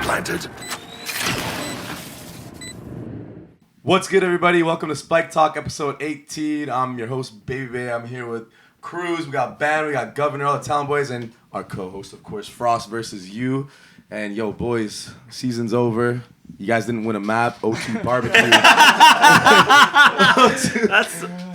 planted. What's good, everybody? Welcome to SpikeTalk, episode 18. I'm your host, Baby Bay. I'm here with Cruz. We got Ban, we got Governor, all the Talon boys, and our co-host, of course, Frost versus you. And yo, boys, season's over. You guys didn't win a map. O2 barbecue.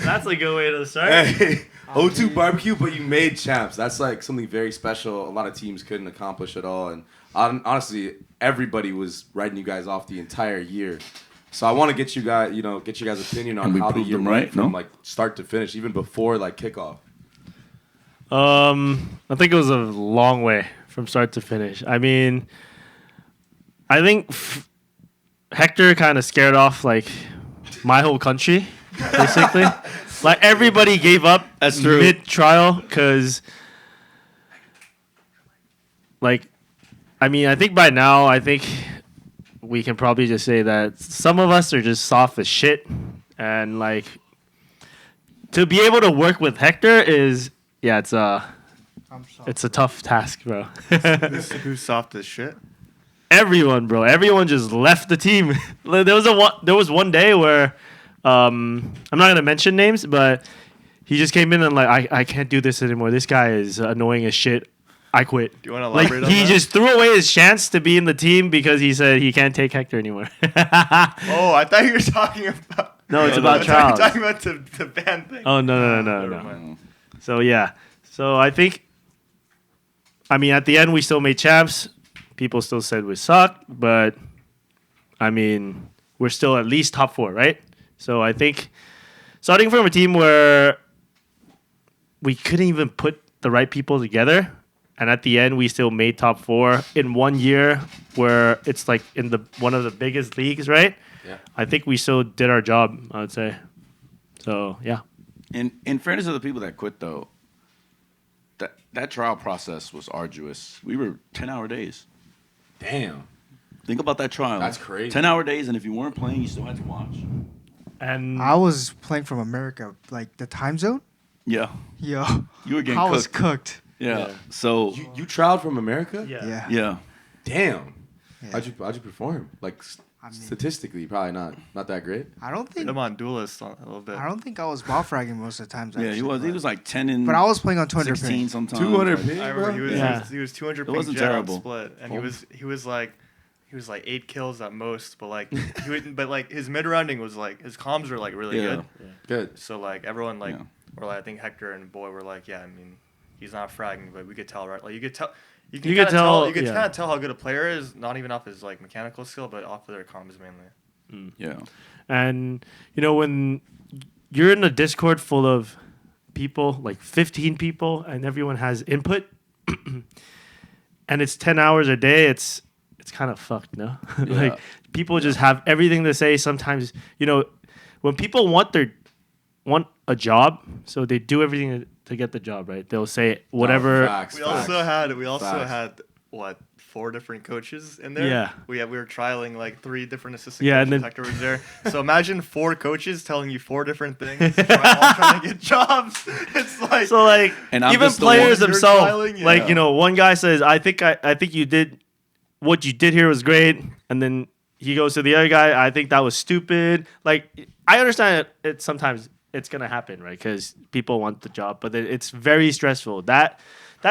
That's a good way to start. Hey, O2 barbecue, but you made champs. That's like something very special. A lot of teams couldn't accomplish it all. And honestly, everybody was writing you guys off the entire year. So I want to get you guys' opinion on how the year went from like start to finish, even before like kickoff. I think it was a long way from start to finish. I mean, I think Hector kind of scared off like my whole country, basically. Like everybody gave up mid-trial because, like, I mean, I think by now, we can probably just say that some of us are just soft as shit, and like to be able to work with Hector is it's a tough task, bro. Who's soft as shit? Everyone, bro. Everyone just left the team. There was one day where I'm not gonna mention names, but he just came in and like I can't do this anymore. This guy is annoying as shit. I quit. Do you want to elaborate on he that? just threw away his chance to be in the team because he said he can't take Hector anymore. Oh, I thought you were talking about... No, it's about trials. I thought you were talking about the band thing. Oh, no. So, yeah. So, I think... I mean, at the end, we still made champs. People still said we sucked. But, I mean, we're still at least top 4, right? So, I think... Starting from a team where we couldn't even put the right people together... And at the end, we still made top 4 in 1 year where it's like in one of the biggest leagues, right? Yeah. I think we still did our job, I would say. So, yeah. In fairness to the people that quit, though, that trial process was arduous. We were 10-hour days. Damn. Think about that trial. That's crazy. 10-hour days, and if you weren't playing, you still had to watch. And I was playing from America, like the time zone. Yeah. Yo, You were getting I cooked. was cooked. Yeah. So, You trialed from America? yeah. yeah. Damn. Yeah. How'd you perform? Like statistically, probably not that great. I don't think. I'm on duelist a little bit. I don't think I was ball fragging most of the times. Yeah, actually, he was like 10 and But I was playing on 200 16 ping. sometimes. 200 Like, ping, I remember bro? he was 200 ping wasn't jet on terrible. split, and he was like 8 kills at most, but like his mid rounding was like his comms were like really Yeah. good. Good. So like everyone like Yeah. or like I think Hector and Boy were like, yeah, I mean, he's not fragging, but we could tell, right? Like you could tell. You can kind of tell how good a player is, not even off his like mechanical skill, but off of their comms mainly. Yeah. And, you know, when you're in a Discord full of people, like 15 people, and everyone has input, and it's 10 hours a day, it's kind of fucked, no? Like, people just have everything to say. Sometimes, you know, when people want a job, so they do everything to get the job, right? They'll say whatever. We also had what 4 different coaches in there. Yeah. We were trialing like 3 different assistant Yeah, coaches. and then Hector was there. So imagine 4 coaches telling you 4 different things, all trying to get jobs. It's like So like And I'm even just the players one you're themselves, trialing, like yeah. you know, one guy says, "I think you did what you did here was great," and then he goes to the other guy, "I think that was stupid." Like I understand it sometimes it's gonna happen, right? Because people want the job, but it's very stressful. That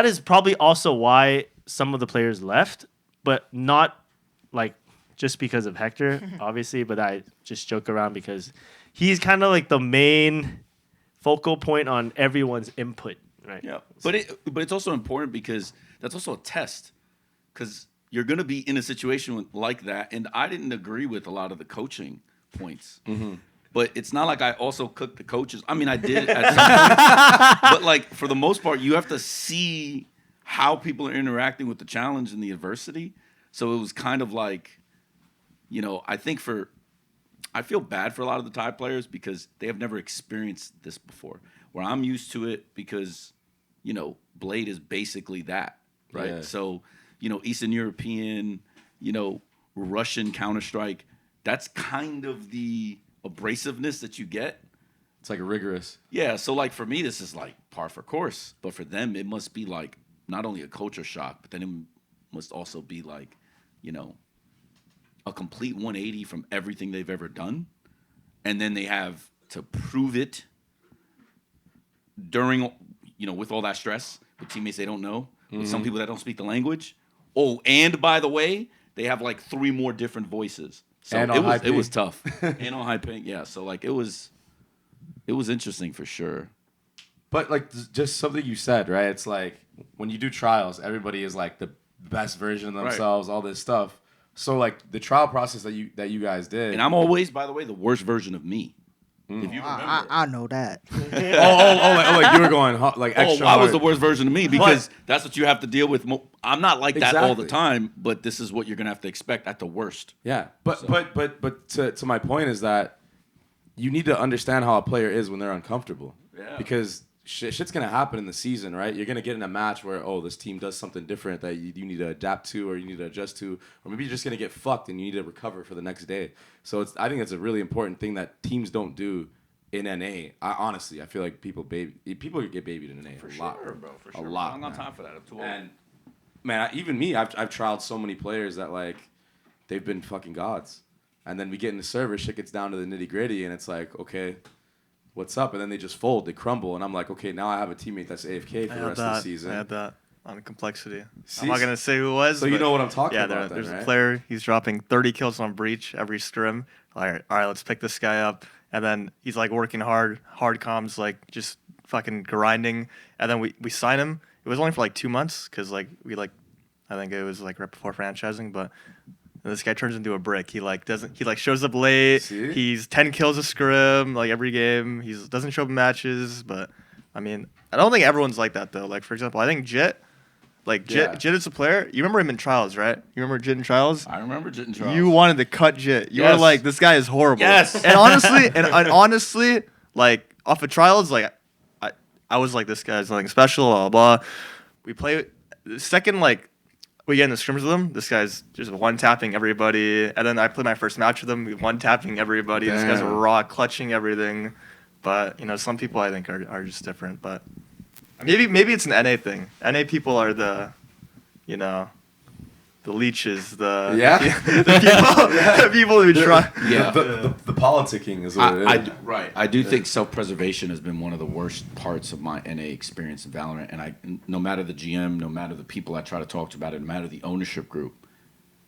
is probably also why some of the players left, but not like just because of Hector, obviously. But I just joke around because he's kind of like the main focal point on everyone's input, right? Yeah. But it's also important because that's also a test. Because you're going to be in a situation like that. And I didn't agree with a lot of the coaching points. Mm-hmm. But it's not like I also cooked the coaches. I mean, I did at some point. But, like, for the most part, you have to see how people are interacting with the challenge and the adversity. So it was kind of like, you know, I feel bad for a lot of the Thai players because they have never experienced this before. Where I'm used to it because, you know, Blade is basically that, right? Yeah. So, you know, Eastern European, you know, Russian Counter-Strike, that's kind of the abrasiveness that you get. It's like rigorous. Yeah, so like for me, this is like par for course. But for them, it must be like not only a culture shock, but then it must also be like, you know, a complete 180 from everything they've ever done, and then they have to prove it during, with all that stress, with teammates they don't know, with some people that don't speak the language. Oh, and by the way, they have like 3 more different voices. So And it was tough. And on high ping, yeah. So like it was interesting for sure. But like just something you said, right? It's like when you do trials, everybody is like the best version of themselves, all this stuff. So like the trial process that you guys did, And I'm always, by the way, the worst version of me. If you remember. I know that. like you were going like extra. I was hard. the worst version of me because that's what you have to deal with. I'm not like that all the Exactly. time, but this is what you're gonna have to expect at the worst. Yeah, but to my point is that you need to understand how a player is when they're uncomfortable. Yeah. Because shit's gonna happen in the season, right? You're gonna get in a match where this team does something different that you need to adapt to or you need to adjust to, or maybe you're just gonna get fucked and you need to recover for the next day. So I think it's a really important thing that teams don't do in NA. Honestly, I feel like people get babied in NA a lot, bro. For a lot. I'm not time for that. I'm too old. And man, even me, I've trialed so many players that like they've been fucking gods, and then we get in the server, shit gets down to the nitty gritty, and it's like, okay, what's up? And then they just fold, they crumble, and I'm like, okay, now I have a teammate that's AFK for the rest of the season. I had that on complexity. See? I'm not gonna say who it was. So you know what I'm talking yeah, about. there's right? a player. He's dropping 30 kills on breach every scrim. All right, let's pick this guy up. And then he's like working hard comms, like just fucking grinding. And then we sign him. It was only for like 2 months because like I think it was like right before franchising. But this guy turns into a brick. He shows up late. See? He's 10 kills a scrim like every game. He doesn't show up in matches. But I mean, I don't think everyone's like that though. Like for example, I think Jit. Jit is a player. You remember him in trials, right? You remember Jit in trials? I remember Jit in trials. You wanted to cut Jit. You were Yes. like, this guy is horrible. Yes. And honestly, like off of trials, like I was like, this guy's nothing special, blah blah blah. We play the second we get in the scrimmers with him. This guy's just one tapping everybody. And then I played my first match with him. We one tapping everybody. This guy's Damn. raw, clutching everything. But some people I think are just different. But maybe it's an NA thing. NA people are the leeches, the people who try. Yeah. The politicking is what it is. I do think self-preservation has been one of the worst parts of my NA experience in Valorant, and no matter the GM, no matter the people I try to talk to about it, no matter the ownership group,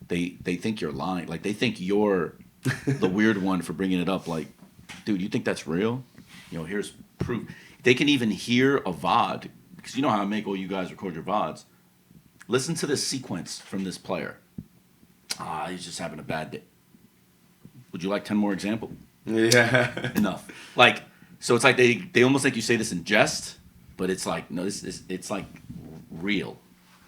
they think you're lying. Like they think you're the weird one for bringing it up. Like, dude, you think that's real? Here's proof. They can even hear a VOD because you know how I make all you guys record your VODs. Listen to this sequence from this player. He's just having a bad day. Would you like 10 more examples? Yeah. Enough. So it's like they almost think you say this in jest, but it's like, no, it's like real.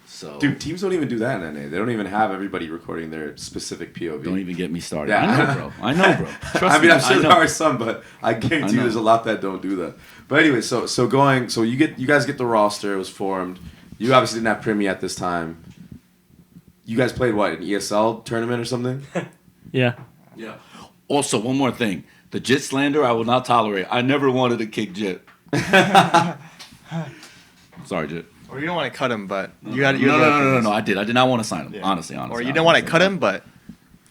So Dude, teams don't even do that in NA. They don't even have everybody recording their specific POV. don't even get me started. Yeah. I know, bro. Trust I mean, me, I'm sure I there know. are some, but I guarantee you there's a lot that don't do that. But anyway, so you guys get the roster. It was formed. You obviously didn't have Primmie at this time. You guys played what, an ESL tournament or something? Yeah. Yeah. Also, one more thing. The Jit slander I will not tolerate. I never wanted to kick Jit. Sorry, Jit. Or you don't want to cut him, but you had No. I did not want to sign him. Yeah. Honestly. Or you didn't want to cut him, but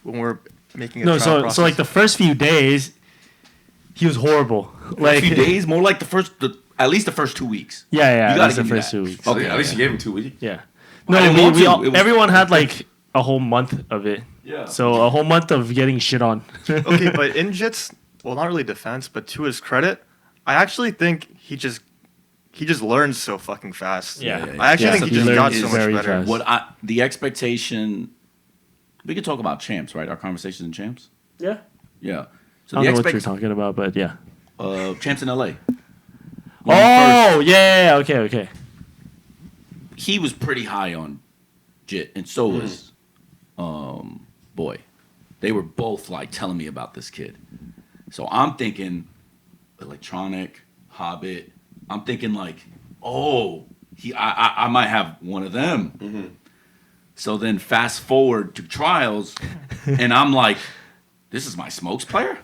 when we're making a No, trial so process, like the first few days, he was horrible. Like a few days, more like at least the first 2 weeks. Yeah, You that gotta was the give me first that. 2 weeks. Okay, at least you gave him 2 weeks. Yeah. I No, didn't want to. It was- everyone had like a whole month of it. Yeah. So a whole month of getting shit on. okay, but in Jit's, well, not really defense, but to his credit, I actually think he just learns so fucking fast. Yeah. I actually Yeah. think he He just got learns so much very better. fast. The expectation. We could talk about champs, right? Our conversations in champs. Yeah. Yeah. So I the don't know what you're talking about, but yeah. champs in LA. Oh, yeah. Okay. He was pretty high on Jit, and so was Boy. They were both like telling me about this kid. So I'm thinking electronic, Hobbit. I'm thinking like, I might have one of them. Mm-hmm. So then fast forward to trials, and I'm like, this is my smokes player?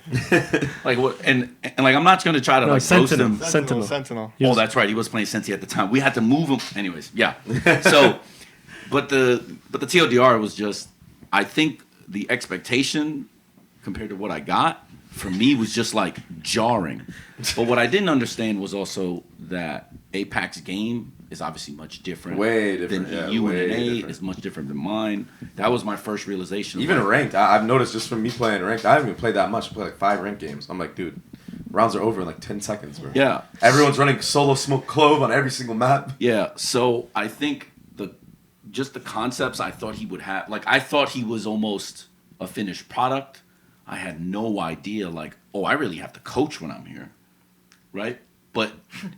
Like what? And like I'm not going to try to like roast him. Sentinel. Oh, that's right. He was playing Sensi at the time. We had to move him. Anyways, yeah. So, but the TLDR was just, I think the expectation compared to what I got for me was just like jarring. But what I didn't understand was also that APAC's game is obviously much different. Way different. Than Yeah, EU and way NA. different. It's much different than mine. That was my first realization. Even like, ranked, I've noticed just from me playing ranked, I haven't even played that much. I play like 5 ranked games. I'm like, dude, rounds are over in like 10 seconds, bro. Yeah. Everyone's running solo smoke clove on every single map. Yeah. So I think just the concepts I thought he would have, like I thought he was almost a finished product. I had no idea, like, oh, I really have to coach when I'm here, right? But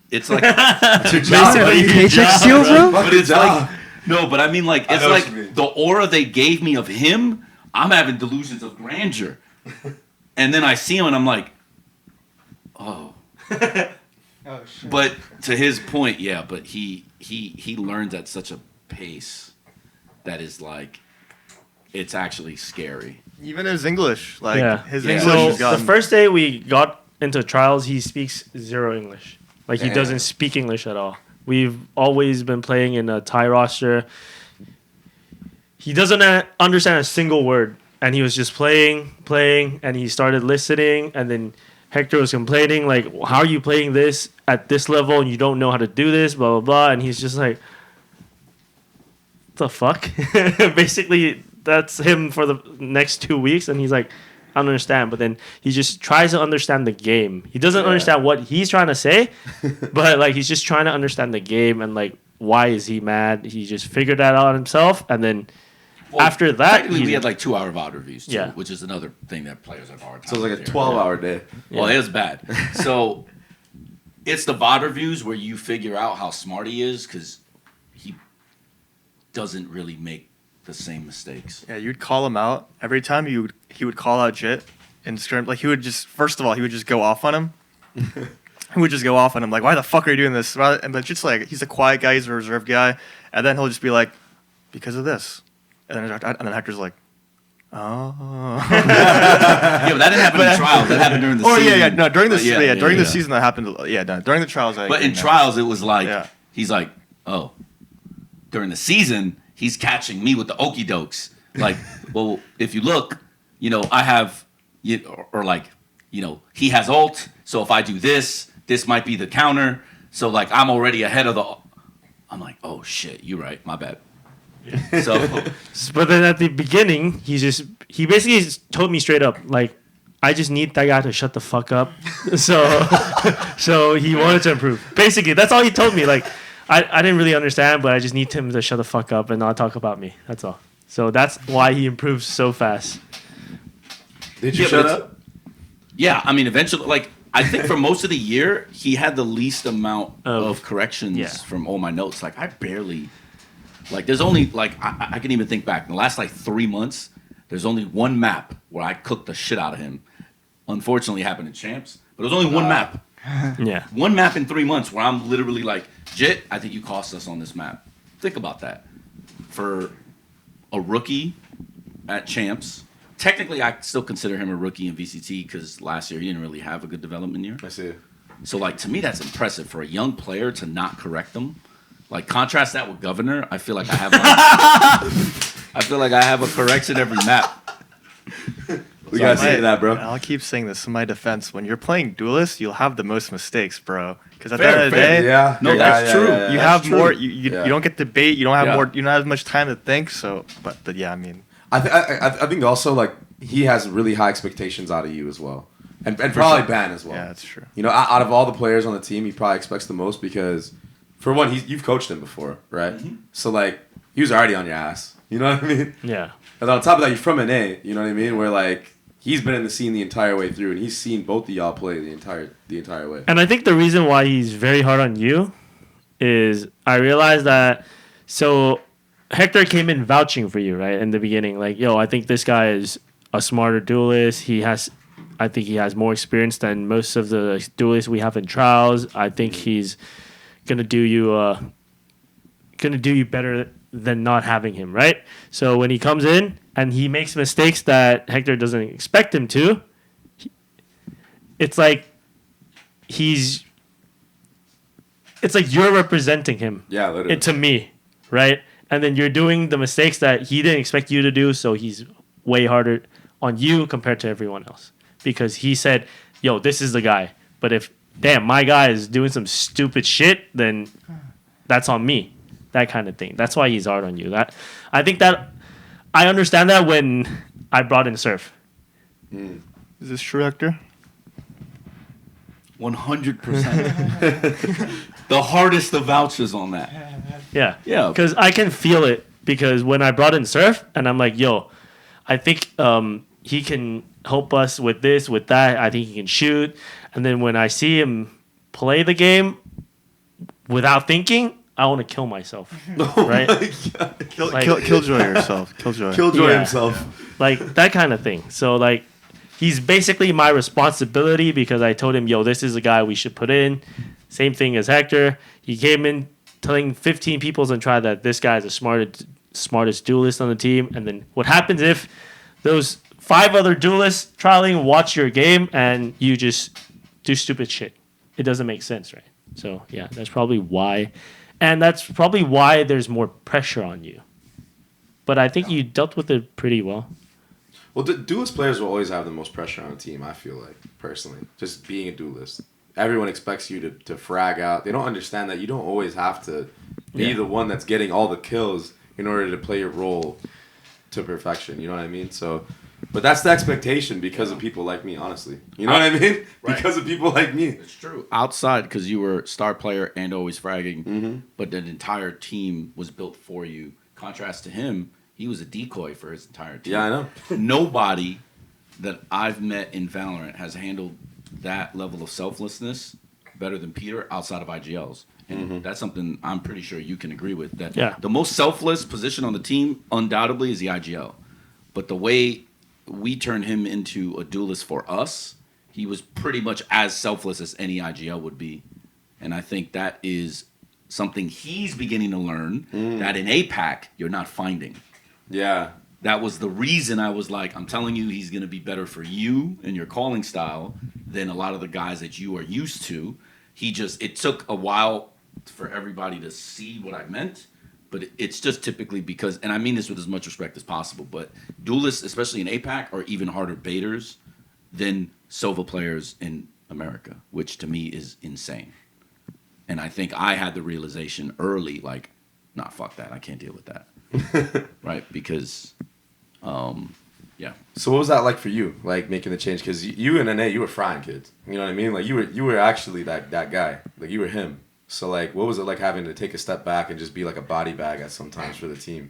it's like It's your job, buddy. Paycheck steal, bro? but it's job. like no, but I mean like I it's know what like you mean. the aura they gave me of him, I'm having delusions of grandeur. And then I see him and I'm like, oh. Oh shit. But to his point, yeah, but he learns at such a pace that is like it's actually scary. Even his English, like his Yeah. English So has gotten. the first day we got into trials, he speaks 0 English. Like he Damn. doesn't speak English at all. We've always been playing in a Thai roster. He doesn't understand a single word, and he was just playing, and he started listening, and then Hector was complaining, like, how are you playing this at this level and you don't know how to do this, blah, blah, blah. And he's just like, the fuck? Basically, that's him for the next 2 weeks, and he's like, I don't understand. But then he just tries to understand the game. He doesn't understand what he's trying to say, but like he's just trying to understand the game and like why is he mad? He just figured that out himself, and then after that, technically we had like 2 hour VOD reviews too, Yeah. which is another thing that players have a hard time. So it was like a with here. 12-hour day. Well, it was bad. So it's the VOD reviews where you figure out how smart he is because he doesn't really make the same mistakes. Yeah, you'd call him out every time he would call out Jit and scrim. Like he would just first of all he would just go off on him. He would just go off on him like, why the fuck are you doing this? And but just like he's a quiet guy, he's a reserved guy, and then he'll just be like, because of this, and then Hector's like, oh. Yeah, but that didn't happen in trials. That happened during the Oh season. yeah, no, during the during the yeah. season that happened. Yeah, no, during the trials. I But agree in now. trials, it was like Yeah. he's like, oh. During the season, he's catching me with the okie dokes. Like, well, if you look, I have, or like, he has ult. So if I do this, this might be the counter. So like, I'm already ahead of the. I'm like, oh shit, you're right. My bad. So But then at the beginning, he basically just told me straight up, like, I just need that guy to shut the fuck up. So he wanted to improve. Basically, that's all he told me. Like, I didn't really understand, but I just need him to shut the fuck up and not talk about me. That's all. So that's why he improves so fast. Did you Yeah, shut but up? yeah, I mean, eventually, like, I think for most of the year, he had the least amount of corrections yeah. from all my notes. Like, I barely, like, there's only, like, I can even think back in the last, like, 3 months, there's only one map where I cooked the shit out of him. Unfortunately, it happened in Champs, but it was only one map. Yeah. One map in 3 months where I'm literally like, Jit, I think you cost us on this map. Think about that. For a rookie at Champs, technically I still consider him a rookie in VCT because last year he didn't really have a good development year. I see. So like to me that's impressive for a young player to not correct them. Like contrast that with Governor, I feel like I have a correction every map. We gotta say that, bro. I'll keep saying this in my defense. When you're playing Duelist, you'll have the most mistakes, bro. Because at the end of the day, Yeah. No, yeah, that's yeah, true. yeah, yeah. you That's have true. more. Yeah. You don't get debate. You don't have Yeah. more. You don't have as much time to think. So, but yeah, I mean, I think also like he has really high expectations out of you as well, and probably sure. Ban as well. yeah, that's true. Out of all the players on the team, he probably expects the most because, for one, you've coached him before, right? Mm-hmm. So like he was already on your ass. You know what I mean? Yeah. And on top of that, you're from NA. You know what I mean? Where like he's been in the scene the entire way through, and he's seen both of y'all play the entire way. And I think the reason why he's very hard on you is I realized that so Hector came in vouching for you, right, in the beginning. Like, yo, I think this guy is a smarter duelist. I think he has more experience than most of the duelists we have in trials. I think he's gonna do you better than not having him, right? So when he comes in and he makes mistakes that Hector doesn't expect him to, it's like you're representing him Yeah, literally. to me, right? And then you're doing the mistakes that he didn't expect you to do, so he's way harder on you compared to everyone else because he said, "Yo, this is the guy." But if my guy is doing some stupid shit, then that's on me. That kind of thing. That's why he's hard on you. I think that I understand that when I brought in Surf. Is this true, Hector? 100%. The hardest of vouchers on that. Yeah. Yeah. Because I can feel it. Because when I brought in Surf, and I'm like, yo, I think he can help us with this, with that. I think he can shoot. And then when I see him play the game without thinking, I want to kill myself. Right? Killjoy yourself. Killjoy himself. Like that kind of thing. So like he's basically my responsibility because I told him, yo, this is a guy we should put in. Same thing as Hector. He came in telling 15 people and try that this guy is the smartest duelist on the team. And then what happens if those 5 other duelists trialing watch your game and you just do stupid shit? It doesn't make sense, right? So yeah, that's probably why. And that's probably why there's more pressure on you. But I think you dealt with it pretty well. Well, duelist players will always have the most pressure on a team, I feel like, personally. Just being a duelist. Everyone expects you to frag out. They don't understand that you don't always have to be the one that's getting all the kills in order to play your role to perfection. You know what I mean? So, but that's the expectation because of people like me, honestly. You know what I mean? Right. Because of people like me. It's true. Outside, because you were star player and always fragging, but an entire team was built for you. Contrast to him, he was a decoy for his entire team. Yeah, I know. Nobody that I've met in Valorant has handled that level of selflessness better than Peter outside of IGLs. And that's something I'm pretty sure you can agree with. That the most selfless position on the team undoubtedly is the IGL. But the way we turned him into a duelist for us, he was pretty much as selfless as any IGL would be. And I think that is something he's beginning to learn that in APAC you're not finding. Yeah. That was the reason I was like, I'm telling you he's going to be better for you and your calling style than a lot of the guys that you are used to. It took a while for everybody to see what I meant, but it's just typically because, and I mean this with as much respect as possible, but duelists, especially in APAC, are even harder baiters than Sova players in America, which to me is insane. And I think I had the realization early, like, nah, fuck that. I can't deal with that. Right? Because, yeah. So what was that like for you, like making the change? Because you and NA, you were frying kids. You know what I mean? Like you were actually that guy. Like you were him. So like, what was it like having to take a step back and just be like a body bag at sometimes for the team?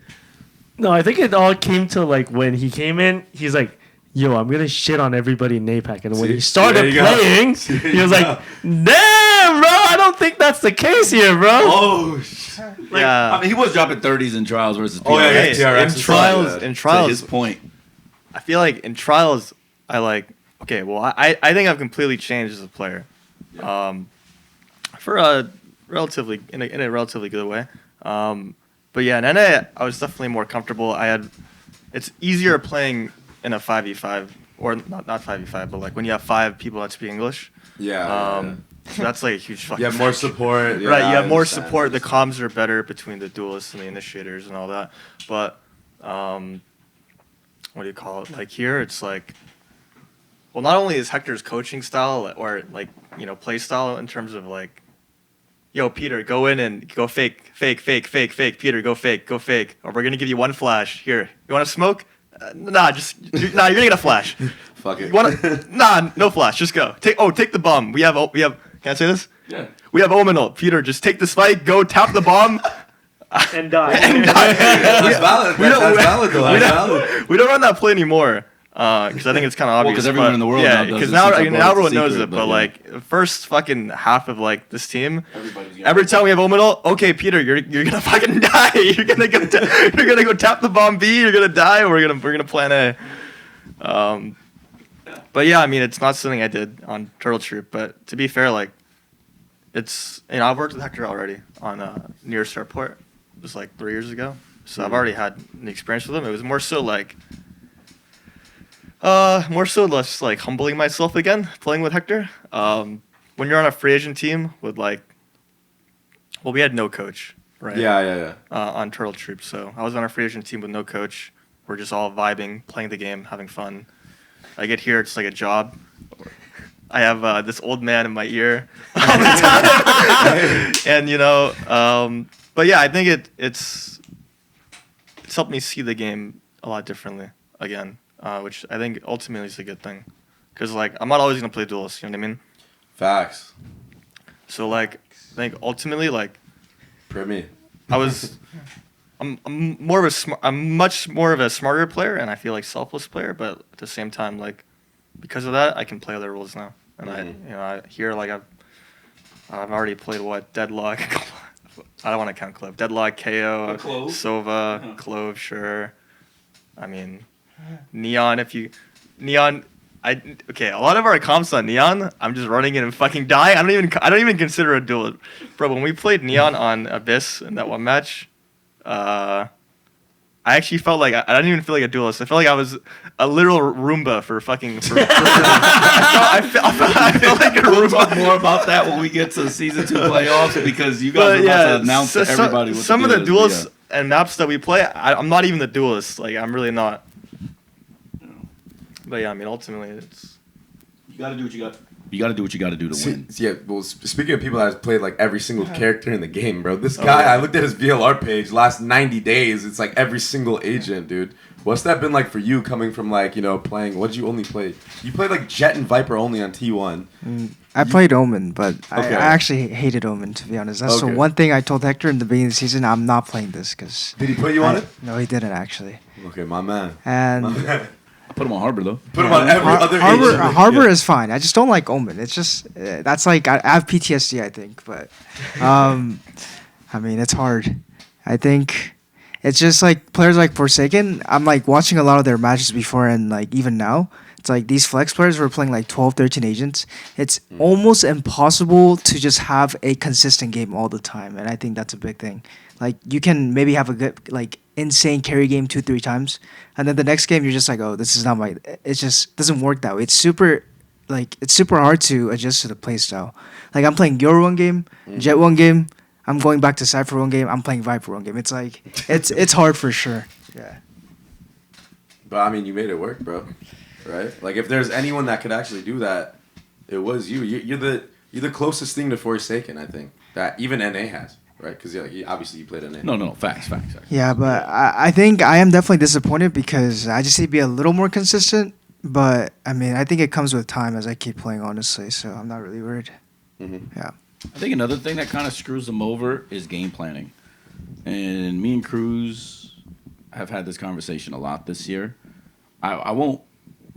No, I think it all came to like when he came in, he's like, yo, I'm gonna shit on everybody in APAC. And when he started playing, he was like, damn, bro, I don't think that's the case here, bro. Oh, Like, I mean, he was dropping 30s in trials versus PRX. Oh, yeah, TRX. In trials, To his point. I feel like in trials, I think I've completely changed as a player, for a relatively in a relatively good way. But yeah, in NA, I was definitely more comfortable. It's easier playing in a 5v5 or not 5v5, but like when you have 5 people that speak English. Yeah. So that's like a huge fucking. You have more support. Yeah, right, you have I more understand. support. The comms are better between the duelists and the initiators and all that. But what do you call it? Like here, it's like, well, not only is Hector's coaching style or like play style in terms of like, yo, Peter, go in and go fake. Peter, go fake. Or we're gonna give you one flash. Here, you want to smoke? You're gonna get a flash. Fuck it. You wanna? No flash. Just go. Take the bomb. We have. Can I say this? Yeah. We have Ominal. Peter, just take the spike. Go tap the bomb. And die. That's valid. That's valid though. That's valid. We don't run that play anymore because I think it's kind of obvious. Because everyone in the world now does because it. now Since I brought it everyone to knows secret, it. But yeah. like first fucking half of like this team, Everybody's every time we have Ominal, okay, Peter, you're gonna fucking die. You're gonna go tap the bomb B. You're gonna die. Or we're gonna plan A. But yeah, I mean, it's not something I did on Turtle Troop. But to be fair, like, I've worked with Hector already on Near Starport. It was like 3 years ago. So I've already had an experience with him. It was more so less like humbling myself again, playing with Hector. When you're on a free agent team with we had no coach, right? Yeah. On Turtle Troop. So I was on a free agent team with no coach. we're just all vibing, playing the game, having fun. I get here, it's like a job. I have this old man in my ear all the time, and but yeah, I think it's helped me see the game a lot differently again, which I think ultimately is a good thing, because like I'm not always gonna play duelist, you know what I mean? Facts. So like I think ultimately like Primmie. I'm much more of a smarter player, and I feel like selfless player, but at the same time like because of that I can play other rules now. And I hear like I've already played Deadlock. I don't want to count Clove. Deadlock, KO, Sova, Clove, sure. I mean, Neon. A lot of our comps on Neon, I'm just running in and fucking die. I don't even consider a duel, bro. When we played Neon on Abyss in that one match, I actually felt like I didn't even feel like a duelist. I felt like I was a literal Roomba for fucking. I felt like a Roomba. We'll talk more about that when we get to season 2 playoffs, because you guys are about to announce to everybody what some of the duels and maps that we play. I'm not even the duelist. Like I'm really not. But yeah, I mean, ultimately, it's you got to do what you got. You got to do what you got to do to win. Yeah, well, speaking of people that have played like every single character in the game, bro, this guy, I looked at his VLR page last 90 days. It's like every single agent, dude. What's that been like for you coming from like, playing, what did you only play? You played like Jet and Viper only on T1. I played Omen, but I actually hated Omen, to be honest. That's the one thing I told Hector in the beginning of the season. I'm not playing this because. Did he put you on it? No, he didn't actually. Okay, my man. And. Put him on Harbor though. Put him on every other agent. Harbor is fine. I just don't like Omen. It's just that's like I have PTSD, I think. But I mean, it's hard. I think it's just like players like Forsaken. I'm like watching a lot of their matches before, and like even now, it's like these flex players were playing like 12, 13 agents. It's almost impossible to just have a consistent game all the time, and I think that's a big thing. Like you can maybe have a good like insane carry game 2-3 times, and then the next game you're just like, oh, this is not my. It just doesn't work that way. It's super hard to adjust to the play style. Like I'm playing Yoru one game, Jet one game. I'm going back to Cypher one game. I'm playing Viper one game. It's like it's hard for sure. Yeah. But I mean, you made it work, bro. Right? Like if there's anyone that could actually do that, it was you. You're the closest thing to Forsaken, I think, that even NA has. Right, because obviously you played NA. No, facts. Yeah, but I think I am definitely disappointed because I just need to be a little more consistent. But I mean, I think it comes with time as I keep playing, honestly. So I'm not really worried. Mm-hmm. Yeah. I think another thing that kind of screws them over is game planning. And me and Cruz have had this conversation a lot this year. I won't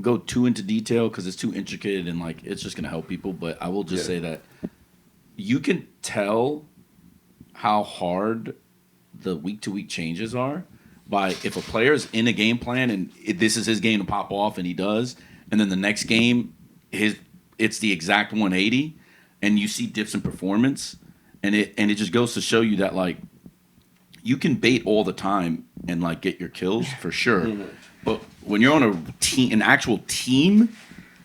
go too into detail because it's too intricate and like it's just gonna help people. But I will just say that you can tell how hard the week-to-week changes are by if a player's in a game plan and this is his game to pop off and he does, and then the next game it's the exact 180 and you see dips in performance, and it just goes to show you that like you can bait all the time and like get your kills for sure. But when you're on an actual team,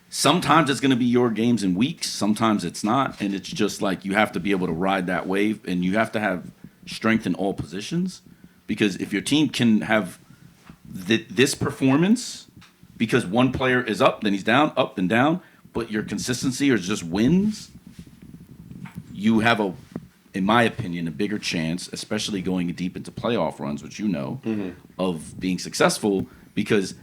sometimes it's going to be your games in weeks. Sometimes it's not. And it's just like you have to be able to ride that wave. And you have to have strength in all positions. Because if your team can have this performance, because one player is up, then he's down, up and down, but your consistency or just wins, you have, in my opinion, a bigger chance, especially going deep into playoff runs, which of being successful. Because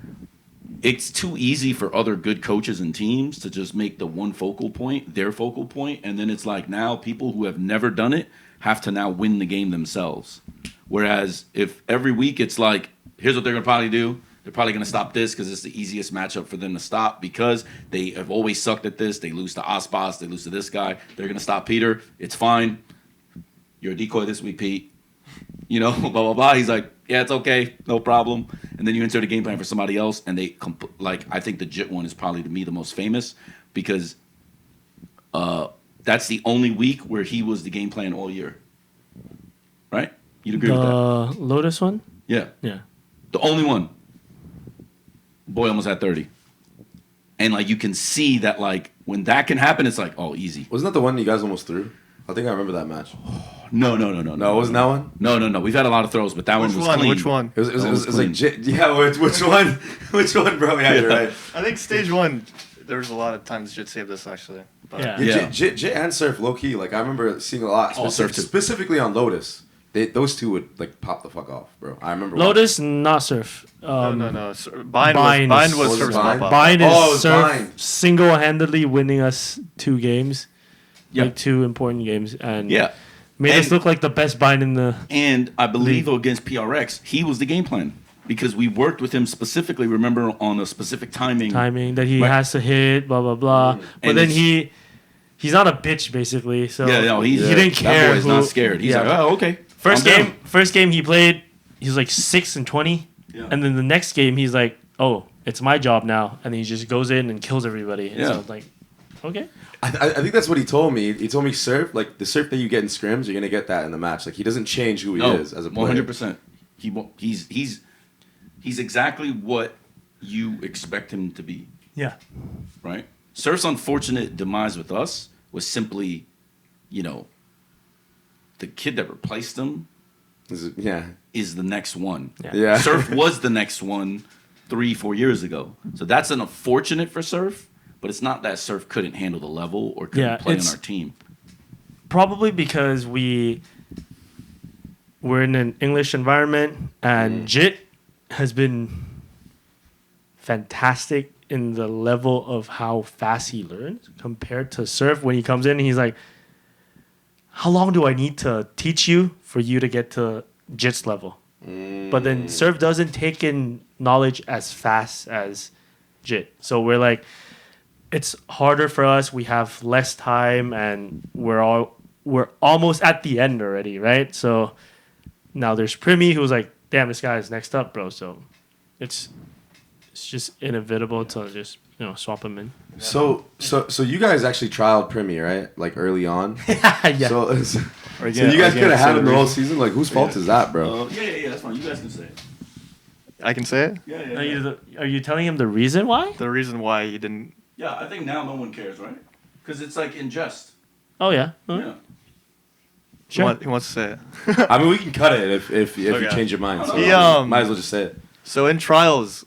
it's too easy for other good coaches and teams to just make the one focal point their focal point, and then it's like now people who have never done it have to now win the game themselves. Whereas if every week it's like, here's what they're going to probably do. They're probably going to stop this because it's the easiest matchup for them to stop because they have always sucked at this. They lose to Aspas. They lose to this guy. They're going to stop Peter. It's fine. You're a decoy this week, Pete. Blah, blah, blah. He's like, yeah, it's okay. No problem. And then you insert a game plan for somebody else, and they I think the Jit one is probably, to me, the most famous because that's the only week where he was the game plan all year. Right? You'd agree with that? The Lotus one? Yeah. Yeah. The only one. Boy almost had 30. And, you can see that, when that can happen, it's like, oh, easy. Wasn't that the one you guys almost threw? I think I remember that match. No. No, it wasn't that one. No. We've had a lot of throws, but that one was clean. Which one? It was clean. like Jit. Yeah, which one? Which one, bro? Yeah, you're right. I think stage 1, there was a lot of times Jit saved us actually. But Yeah. Yeah. Jit and Surf, low key. Like I remember seeing a lot, Surf too. specifically on Lotus. Those two would like pop the fuck off, bro. I remember. Lotus, not Surf. no. Bind Bind was is Surf's Bind? pop-up. Bind is Oh, it was Surf Bind. single-handedly winning us 2 games. Yeah. Like 2 important games. And Yeah. made us And- look like the best bind in the... And I believe against PRX, he was the game plan because we worked with him specifically. Remember on a specific timing. timing that he Right. has to hit, blah, blah, blah. But And then it's- he's not a bitch, basically. So Yeah, no, he he's didn't care. That boy's not scared. He's yeah. like, oh, okay. First I'm game, down. first game he played, he was like 6-20, Yeah. and then the next game he's like, "Oh, it's my job now," and he just goes in and kills everybody. And Yeah. so it's like, okay, I think that's what he told me. He told me Surf, like the Surf that you get in scrims, you're gonna get that in the match. Like he doesn't change who he is as a player. 100%. He's exactly what you expect him to be, yeah, right? Surf's unfortunate demise with us was simply, the kid that replaced him Yeah. is the next one. Yeah. Surf was the next one 3-4 years ago. So that's an unfortunate for Surf, but it's not that Surf couldn't handle the level or couldn't play on our team. probably because we're in an English environment, and Jit has been fantastic in the level of how fast he learns compared to Surf. When he comes in, he's like, how long do I need to teach you for you to get to Jit's level? But then Surf doesn't take in knowledge as fast as Jit. So we're like, it's harder for us. We have less time, and we're almost at the end already, right? So now there's Primmie, who's like, damn, this guy is next up, bro. So it's just inevitable to just swap him in. So you guys actually trialed Primmie, right? Like early on. Yeah. So you guys could have had him the whole season. Like whose fault is that, bro? Yeah, that's fine. You guys can say it. I can say it. Yeah. Are you telling him the reason why? The reason why he didn't. Yeah, I think now no one cares, right? Because it's like in jest. Oh yeah. Yeah. Sure. He wants to say it. I mean, we can cut it if you Okay. change your mind. So He, might as well just say it. So in trials,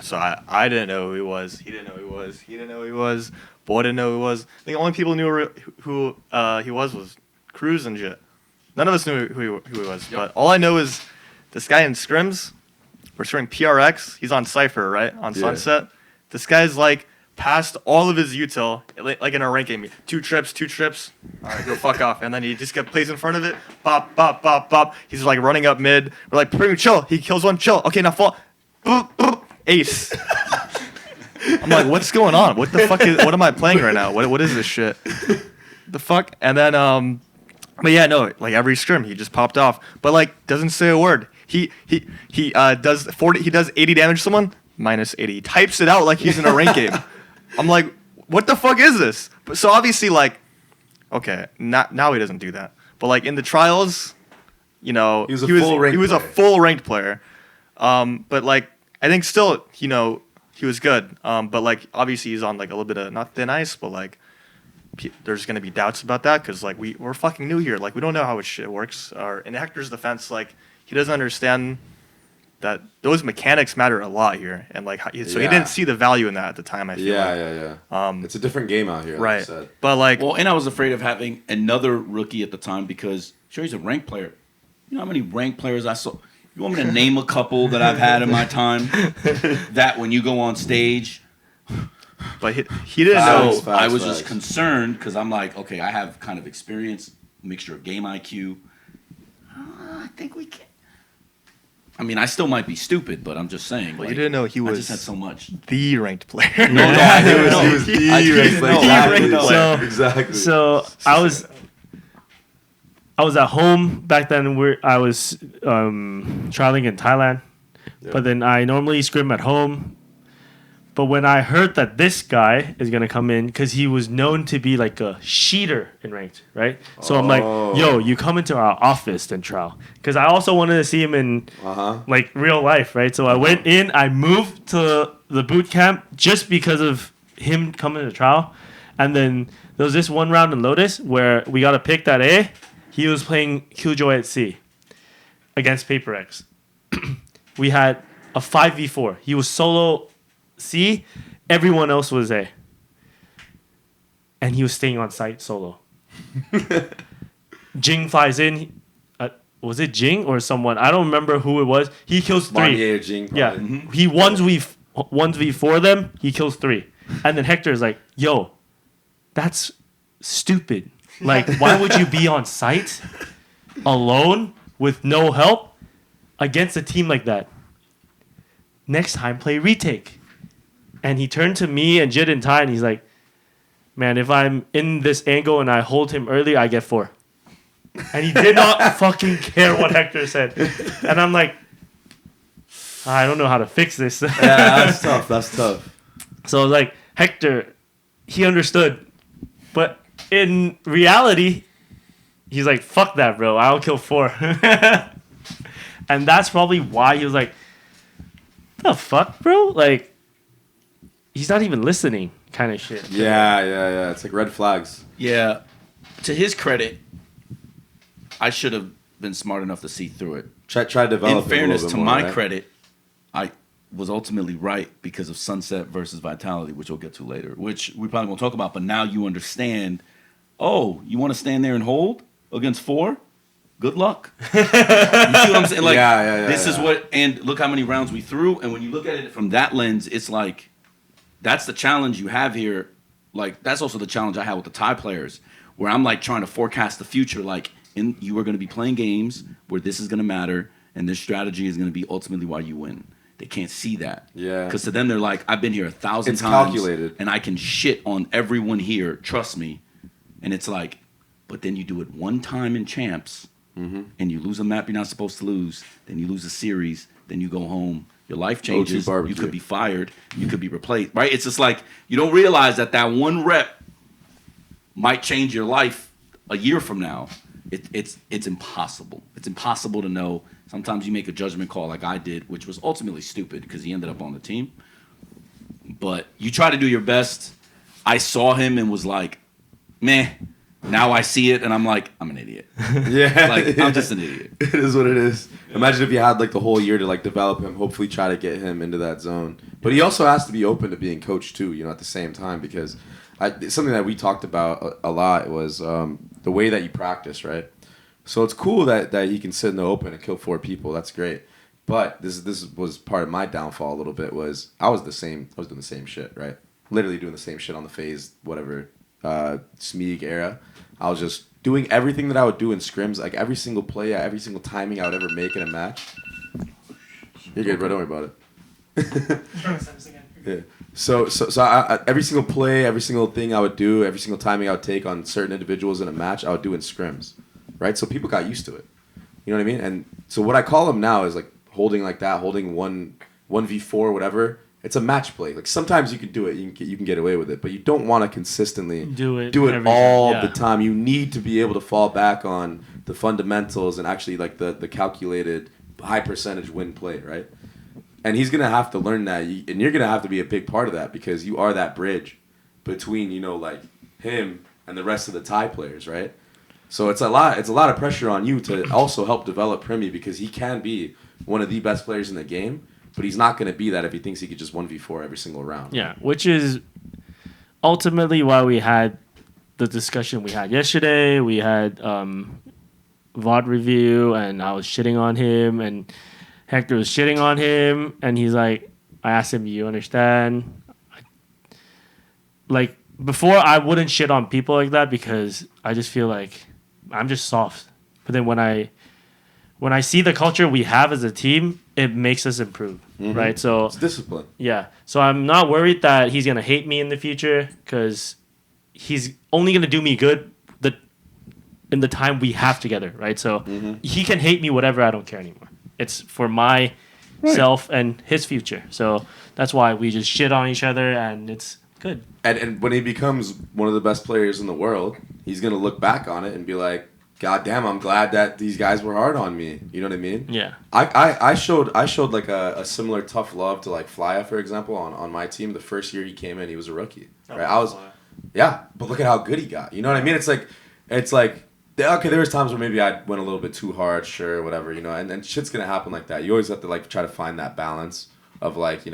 so I didn't know who he was. He didn't know who he was. He didn't know who he was. Boy didn't know who he was. I think the only people knew who he was crws and Jit. None of us knew who he was. But all I know is this guy in scrims. We're starting PRX. He's on Cypher, right? On Yeah. Sunset. This guy's like past all of his util, like in our rank game. 2 trips. All right, go fuck off. And then he just plays in front of it. Bop, bop, bop, bop. He's like running up mid. We're like, pretty chill. He kills one, chill. Okay, now fall. Boop, boop. Ace. I'm like, what's going on? What the fuck what am I playing right now? What is this shit? The fuck? And then but yeah, no, like every scrim he just popped off. But like doesn't say a word. He does 40, he does 80 damage to someone, minus 80. He types it out like he's in a rank game. I'm like, what the fuck is this? But so obviously like, okay, now he doesn't do that. But like in the trials, he was a full ranked player. But like I think still, he was good. But like obviously he's on like a little bit of not thin ice, but like there's gonna be doubts about that because like we're fucking new here. Like we don't know how shit works. In Hector's defense, like he doesn't understand that those mechanics matter a lot here, and like he didn't see the value in that at the time. I feel Yeah. It's a different game out here, right. Like you said. But like, Well, and I was afraid of having another rookie at the time because sure he's a ranked player. You know how many ranked players I saw? You want me to name a couple that I've had in my time that when you go on stage, but he didn't know. Facts, I was facts. just concerned because I'm like, okay, I have kind of experience, mixture of game IQ. I think we can. I mean, I still might be stupid, but I'm just saying. Well, you didn't know he I was just had so much. the ranked player. He was the I didn't know. Exactly. So- Exactly. So I was at home back then. I was trialing in Thailand, but then I normally scrim at home. But when I heard that this guy is gonna come in, because he was known to be like a cheater in ranked, right? So I'm like, yo, you come into our office and trial, because I also wanted to see him in like real life, right? So I went in, I moved to the boot camp just because of him coming to trial, and then there was this one round in Lotus where we got a pick that A. he was playing Killjoy at C against Paper X. We had a 5v4. He was solo C. Everyone else was A. And he was staying on site solo. Jing flies in. Was it Jing or someone? I don't remember who it was. He kills 3. Marnier or Jing, probably. Yeah. He 1v4 them. He kills 3. And then Hector is like, yo, that's stupid. Like, why would you be on site alone with no help against a team like that? Next time, play retake. And he turned to me and Jit and Ty, and he's like, man, if I'm in this angle and I hold him early, I get 4. And he did not fucking care what Hector said. And I'm like, I don't know how to fix this. Yeah, that's tough. That's tough. So like, Hector, he understood. But in reality, he's like, fuck that, bro. I'll kill 4. And that's probably why he was like, the fuck, bro? Like, he's not even listening kind of shit. Yeah. It's like red flags. Yeah. To his credit, I should have been smart enough to see through it. Try to develop. In fairness, it a little to bit more, my right? credit, I was ultimately right because of Sunset versus Vitality, which we'll get to later, which we probably won't talk about. But now you understand. Oh, you want to stand there and hold against 4? Good luck. You see what I'm saying? Like, this is what. And look how many rounds we threw. And when you look at it from that lens, it's like that's the challenge you have here. Like that's also the challenge I have with the Thai players, where I'm like trying to forecast the future. Like, you are going to be playing games where this is going to matter, and this strategy is going to be ultimately why you win. They can't see that. Yeah. Because to them, they're like, I've been here 1,000 It's times. calculated. And I can shit on everyone here. Trust me. And it's like, but then you do it one time in champs, and you lose a map you're not supposed to lose. Then you lose a series. Then you go home. Your life changes. You barbecue. could be fired. You could be replaced. Right? It's just like, you don't realize that one rep might change your life a year from now. It's impossible. It's impossible to know. Sometimes you make a judgment call like I did, which was ultimately stupid because he ended up on the team. But you try to do your best. I saw him and was like, meh. Now I see it and I'm like, I'm an idiot. Yeah. Like, I'm just an idiot. It is what it is. Imagine if you had like the whole year to like develop him, hopefully try to get him into that zone. But he also has to be open to being coached too, at the same time, because something that we talked about a lot was the way that you practice, right? So it's cool that he can sit in the open and kill 4 people. That's great. But this was part of my downfall a little bit was I was doing the same shit, right? Literally doing the same shit on the phase, whatever, Smeeg era. I was just doing everything that I would do in scrims, like every single play, every single timing I would ever make in a match. You're good, bro. Don't worry about it. Yeah. So I, every single play, every single thing I would do, every single timing I would take on certain individuals in a match, I would do in scrims, right? So people got used to it. You know what I mean? And so what I call them now is like holding like that, holding 1v4, whatever. It's a match play. Like sometimes you can do it, you can get away with it, but you don't want to consistently do it all the time. You need to be able to fall back on the fundamentals and actually like the calculated high percentage win play, right? And he's gonna have to learn that, and you're gonna have to be a big part of that because you are that bridge between like him and the rest of the Thai players, right? So it's a lot of pressure on you to also help develop Primmie because he can be one of the best players in the game. But he's not going to be that if he thinks he could just 1v4 every single round. Yeah, which is ultimately why we had the discussion we had yesterday. We had VOD review, and I was shitting on him, and Hector was shitting on him, and he's like, I asked him, you understand? Like, before, I wouldn't shit on people like that because I just feel like I'm just soft. But then when I see the culture we have as a team, it makes us improve, right? So it's discipline. Yeah. So I'm not worried that he's gonna hate me in the future because he's only gonna do me good in the time we have together, right? So he can hate me whatever. I don't care anymore. It's for my self and his future. So that's why we just shit on each other, and it's good. And when he becomes one of the best players in the world, he's gonna look back on it and be like, God damn, I'm glad that these guys were hard on me. You know what I mean? Yeah. I showed like a similar tough love to like Flya, for example, on my team. The first year he came in, he was a rookie. Right? But look at how good he got. You know what I mean? It's like there was times where maybe I went a little bit too hard, sure, whatever, and shit's gonna happen like that. You always have to like try to find that balance of like,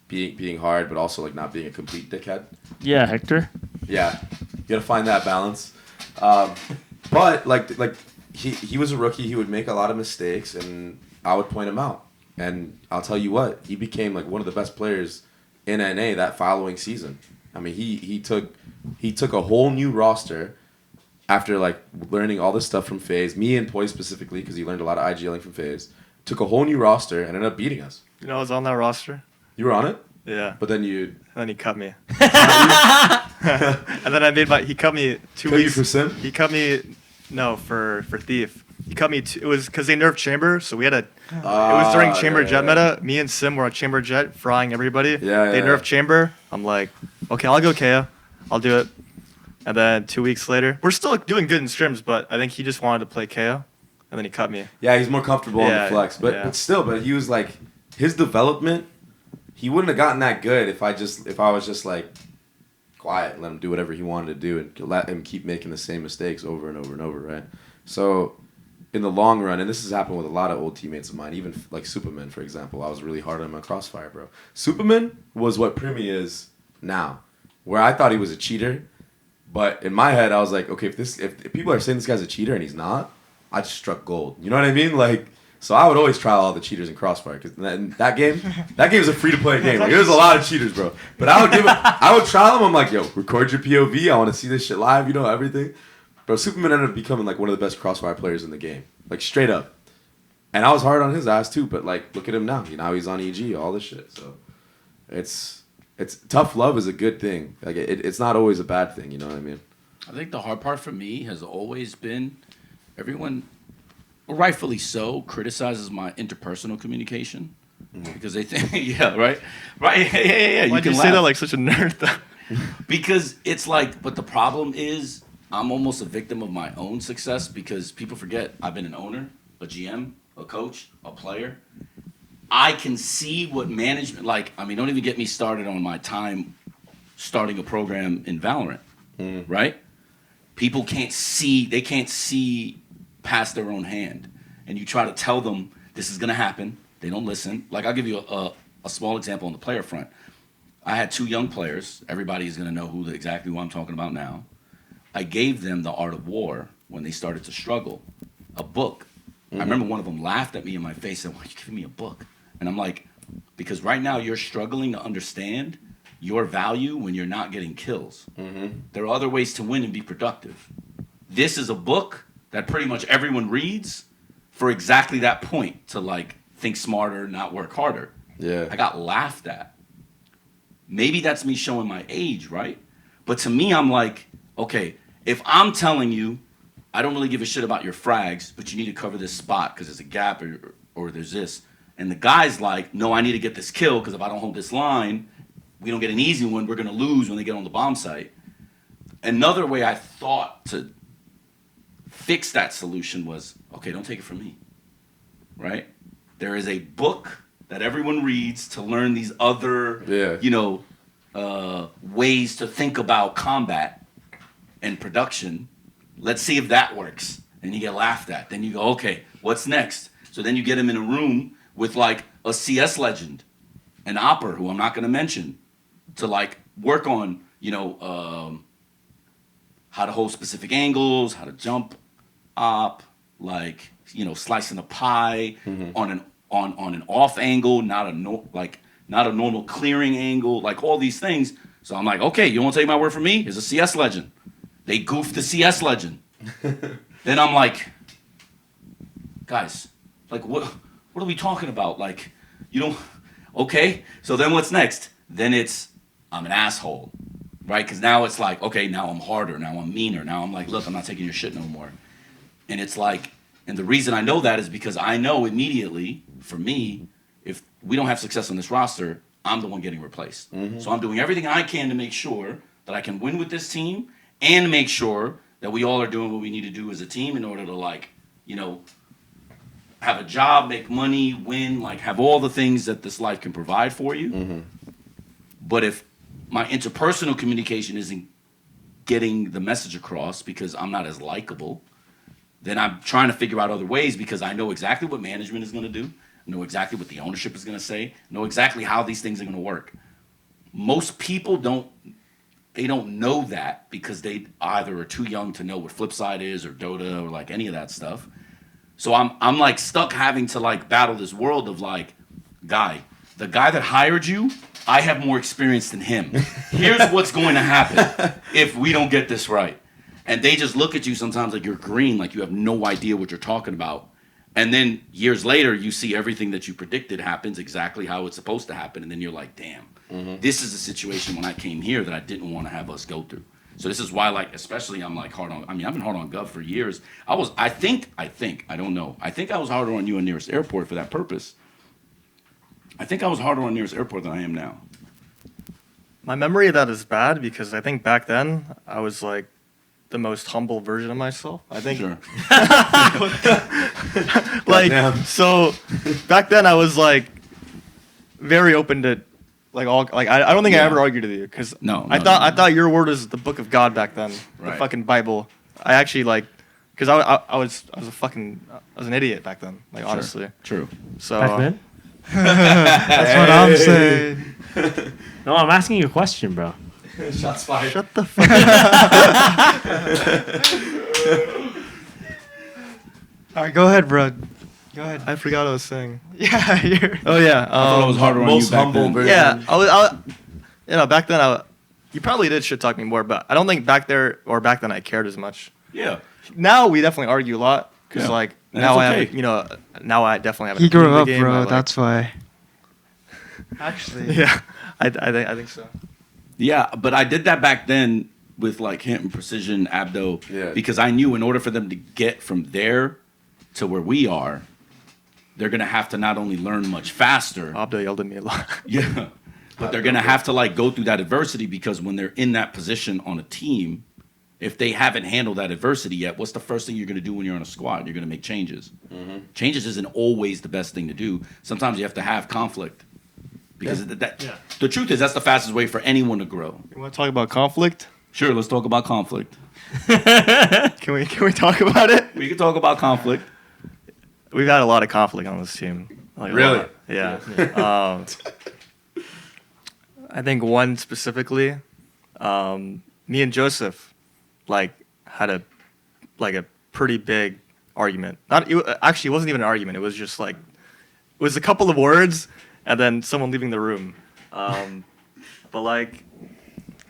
being hard, but also like not being a complete dickhead. Yeah, Hector. Yeah, you gotta find that balance. But like he was a rookie. He would make a lot of mistakes, and I would point him out. And I'll tell you what, he became like one of the best players in NA that following season. I mean, he took a whole new roster after like learning all this stuff from FaZe. Me and Poise specifically, because he learned a lot of IGLing from FaZe. Took a whole new roster and ended up beating us. I was on that roster. You were on it? Yeah. But then And then he cut me. And then he cut me 2 cut weeks. you for sim? He cut me, no, for Thief. He cut me, it was because they nerfed Chamber, so we had it was during Chamber Jet meta. Me and Sim were on Chamber Jet, frying everybody. They nerfed Chamber. I'm like, okay, I'll go KO. I'll do it. And then 2 weeks later, we're still doing good in scrims, but I think he just wanted to play KO, and then he cut me. Yeah, he's more comfortable on the flex. But still, he was like, his development, he wouldn't have gotten that good if I was just like quiet and let him do whatever he wanted to do and let him keep making the same mistakes over and over and over, right? So in the long run, and this has happened with a lot of old teammates of mine, even like Superman, for example. I was really hard on him on Crossfire, bro. Superman was what primmie is now, where I thought he was a cheater, but in my head I was like, okay, if people are saying this guy's a cheater and he's not, I just struck gold. You know what I mean? Like, so I would always trial all the cheaters in Crossfire because that game is a free to play game. Like, there's a lot of cheaters, bro. But I would trial them. I'm like, yo, record your POV. I want to see this shit live. Everything. Bro, Superman ended up becoming like one of the best Crossfire players in the game, like straight up. And I was hard on his ass too. But like, look at him now. Now he's on EG, all this shit. So it's tough love is a good thing. Like it's not always a bad thing. You know what I mean? I think the hard part for me has always been everyone, rightfully so, criticizes my interpersonal communication because they think, yeah, right. Yeah. Why'd you say that like such a nerd though? Because it's like, but the problem is I'm almost a victim of my own success because people forget I've been an owner, a GM, a coach, a player. I can see what management, don't even get me started on my time starting a program in Valorant, right? People can't see past their own hand. And you try to tell them this is going to happen. They don't listen. Like, I'll give you a small example on the player front. I had 2 young players. Everybody's going to know exactly who I'm talking about now. I gave them The Art of War when they started to struggle, a book. I remember one of them laughed at me in my face and said, why are you giving me a book? And I'm like, because right now you're struggling to understand your value when you're not getting kills. There are other ways to win and be productive. This is a book that pretty much everyone reads for exactly that point, to like think smarter, not work harder. Yeah. I got laughed at. Maybe that's me showing my age, right? But to me, I'm like, okay, if I'm telling you, I don't really give a shit about your frags, but you need to cover this spot because there's a gap or there's this. And the guy's like, no, I need to get this kill because if I don't hold this line, we don't get an easy one, we're going to lose when they get on the bomb site. Another way I thought to fix that solution was, okay, don't take it from me, right? There is a book that everyone reads to learn these other, ways to think about combat and production. Let's see if that works. And you get laughed at. Then you go, okay, what's next? So then you get him in a room with like a CS legend, an opper who I'm not going to mention, to like work on, how to hold specific angles, how to jump op, like, slicing a pie on an off angle, not a normal clearing angle, like all these things. So I'm like, okay, you want to take my word for me? Here's a CS legend. They goofed the CS legend. Then I'm like, guys, like what are we talking about? Like, okay. So then what's next? Then it's, I'm an asshole, right? Because now it's like, okay, now I'm harder, now I'm meaner, now I'm like, look, I'm not taking your shit no more. And it's like, and the reason I know that is because I know immediately, for me, if we don't have success on this roster, I'm the one getting replaced. So I'm doing everything I can to make sure that I can win with this team and make sure that we all are doing what we need to do as a team in order to have a job, make money, win, have all the things that this life can provide for you. But if my interpersonal communication isn't getting the message across because I'm not as likable, then I'm trying to figure out other ways because I know exactly what management is going to do, know exactly what the ownership is going to say, know exactly how these things are going to work. Most people don't know that because they either are too young to know what Flipside is or Dota or like any of that stuff. So I'm like stuck having to like battle this world of like, the guy that hired you, I have more experience than him. Here's what's going to happen if we don't get this right. And they just look at you sometimes like you're green, like you have no idea what you're talking about. And then years later, you see everything that you predicted happens exactly how it's supposed to happen. And then you're like, damn, this is a situation when I came here that I didn't want to have us go through. So this is why, like, especially I'm like hard on, I've been hard on Gov for years. I think, I don't know. I think I was harder on you in Nearest Airport for that purpose. I think I was harder on Nearest Airport than I am now. My memory of that is bad because I think back then I was like the most humble version of myself. I think. Sure. So back then I was like very open to like all like I don't think I ever argued with you because I thought your word was the book of God back then, the fucking Bible. I actually like because I was an idiot back then, like honestly. True. So Back then? That's what I'm saying. No, I'm asking you a question, bro. Shots fired. shut the fuck All right, go ahead, bro. Go ahead. I forgot what I was saying. Yeah, you're. Oh yeah. I thought I was harder on you Most back humble then. version. Yeah, I was back then you probably did shit talk me more, but I don't think back then I cared as much. Yeah. Now we definitely argue a lot because Yeah. like And now that's I okay. have now I definitely have. He an opinion grew of up, the game. bro. I, like- That's why. Actually. Yeah, I think so. Yeah, but I did that back then with like Hint and Precision, Abdo, because I knew in order for them to get from there to where we are, they're gonna have to not only learn much faster, Abdo yelled at me a lot. yeah, but they're gonna have to like go through that adversity because when they're in that position on a team, if they haven't handled that adversity yet, what's the first thing you're gonna do when you're on a squad? You're gonna make changes. Changes isn't always the best thing to do. Sometimes you have to have conflict. Because the truth is that's the fastest way for anyone to grow. You want to talk about conflict? Sure, let's talk about conflict. Can we talk about it? We can talk about conflict. We've had a lot of conflict on this team. Like, a Really? lot. Yeah. I think one specifically, me and Joseph, like had a pretty big argument. Actually, it wasn't even an argument. It was just like it was a couple of words. And then someone leaving the room. But like,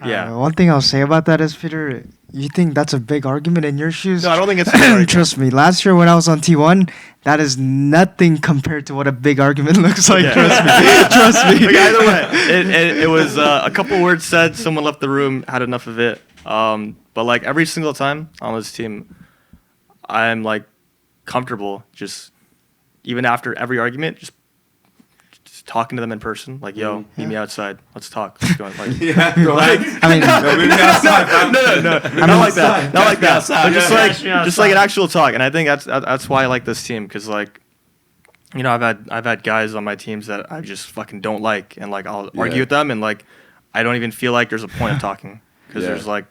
yeah. One thing I'll say about that is, Peter, you think that's a big argument in your shoes? No, I don't think it's a big argument. Trust me. Last year when I was on T1, that is nothing compared to what a big argument looks like. Yeah. Trust me. Trust me. Like, either way, it was a couple words said, someone left the room, had enough of it. But like every single time on this team, I'm like comfortable just even after every argument, just talking to them in person, like, yo, meet me outside. Let's talk. Let's go. Like, Go ahead. I mean, no, not like that. Not like that. But just like an outside. actual talk. And I think that's why I like this team because like, you know, I've had guys on my teams that I just fucking don't like, and like I'll argue with them, and like I don't even feel like there's a point of talking because there's like.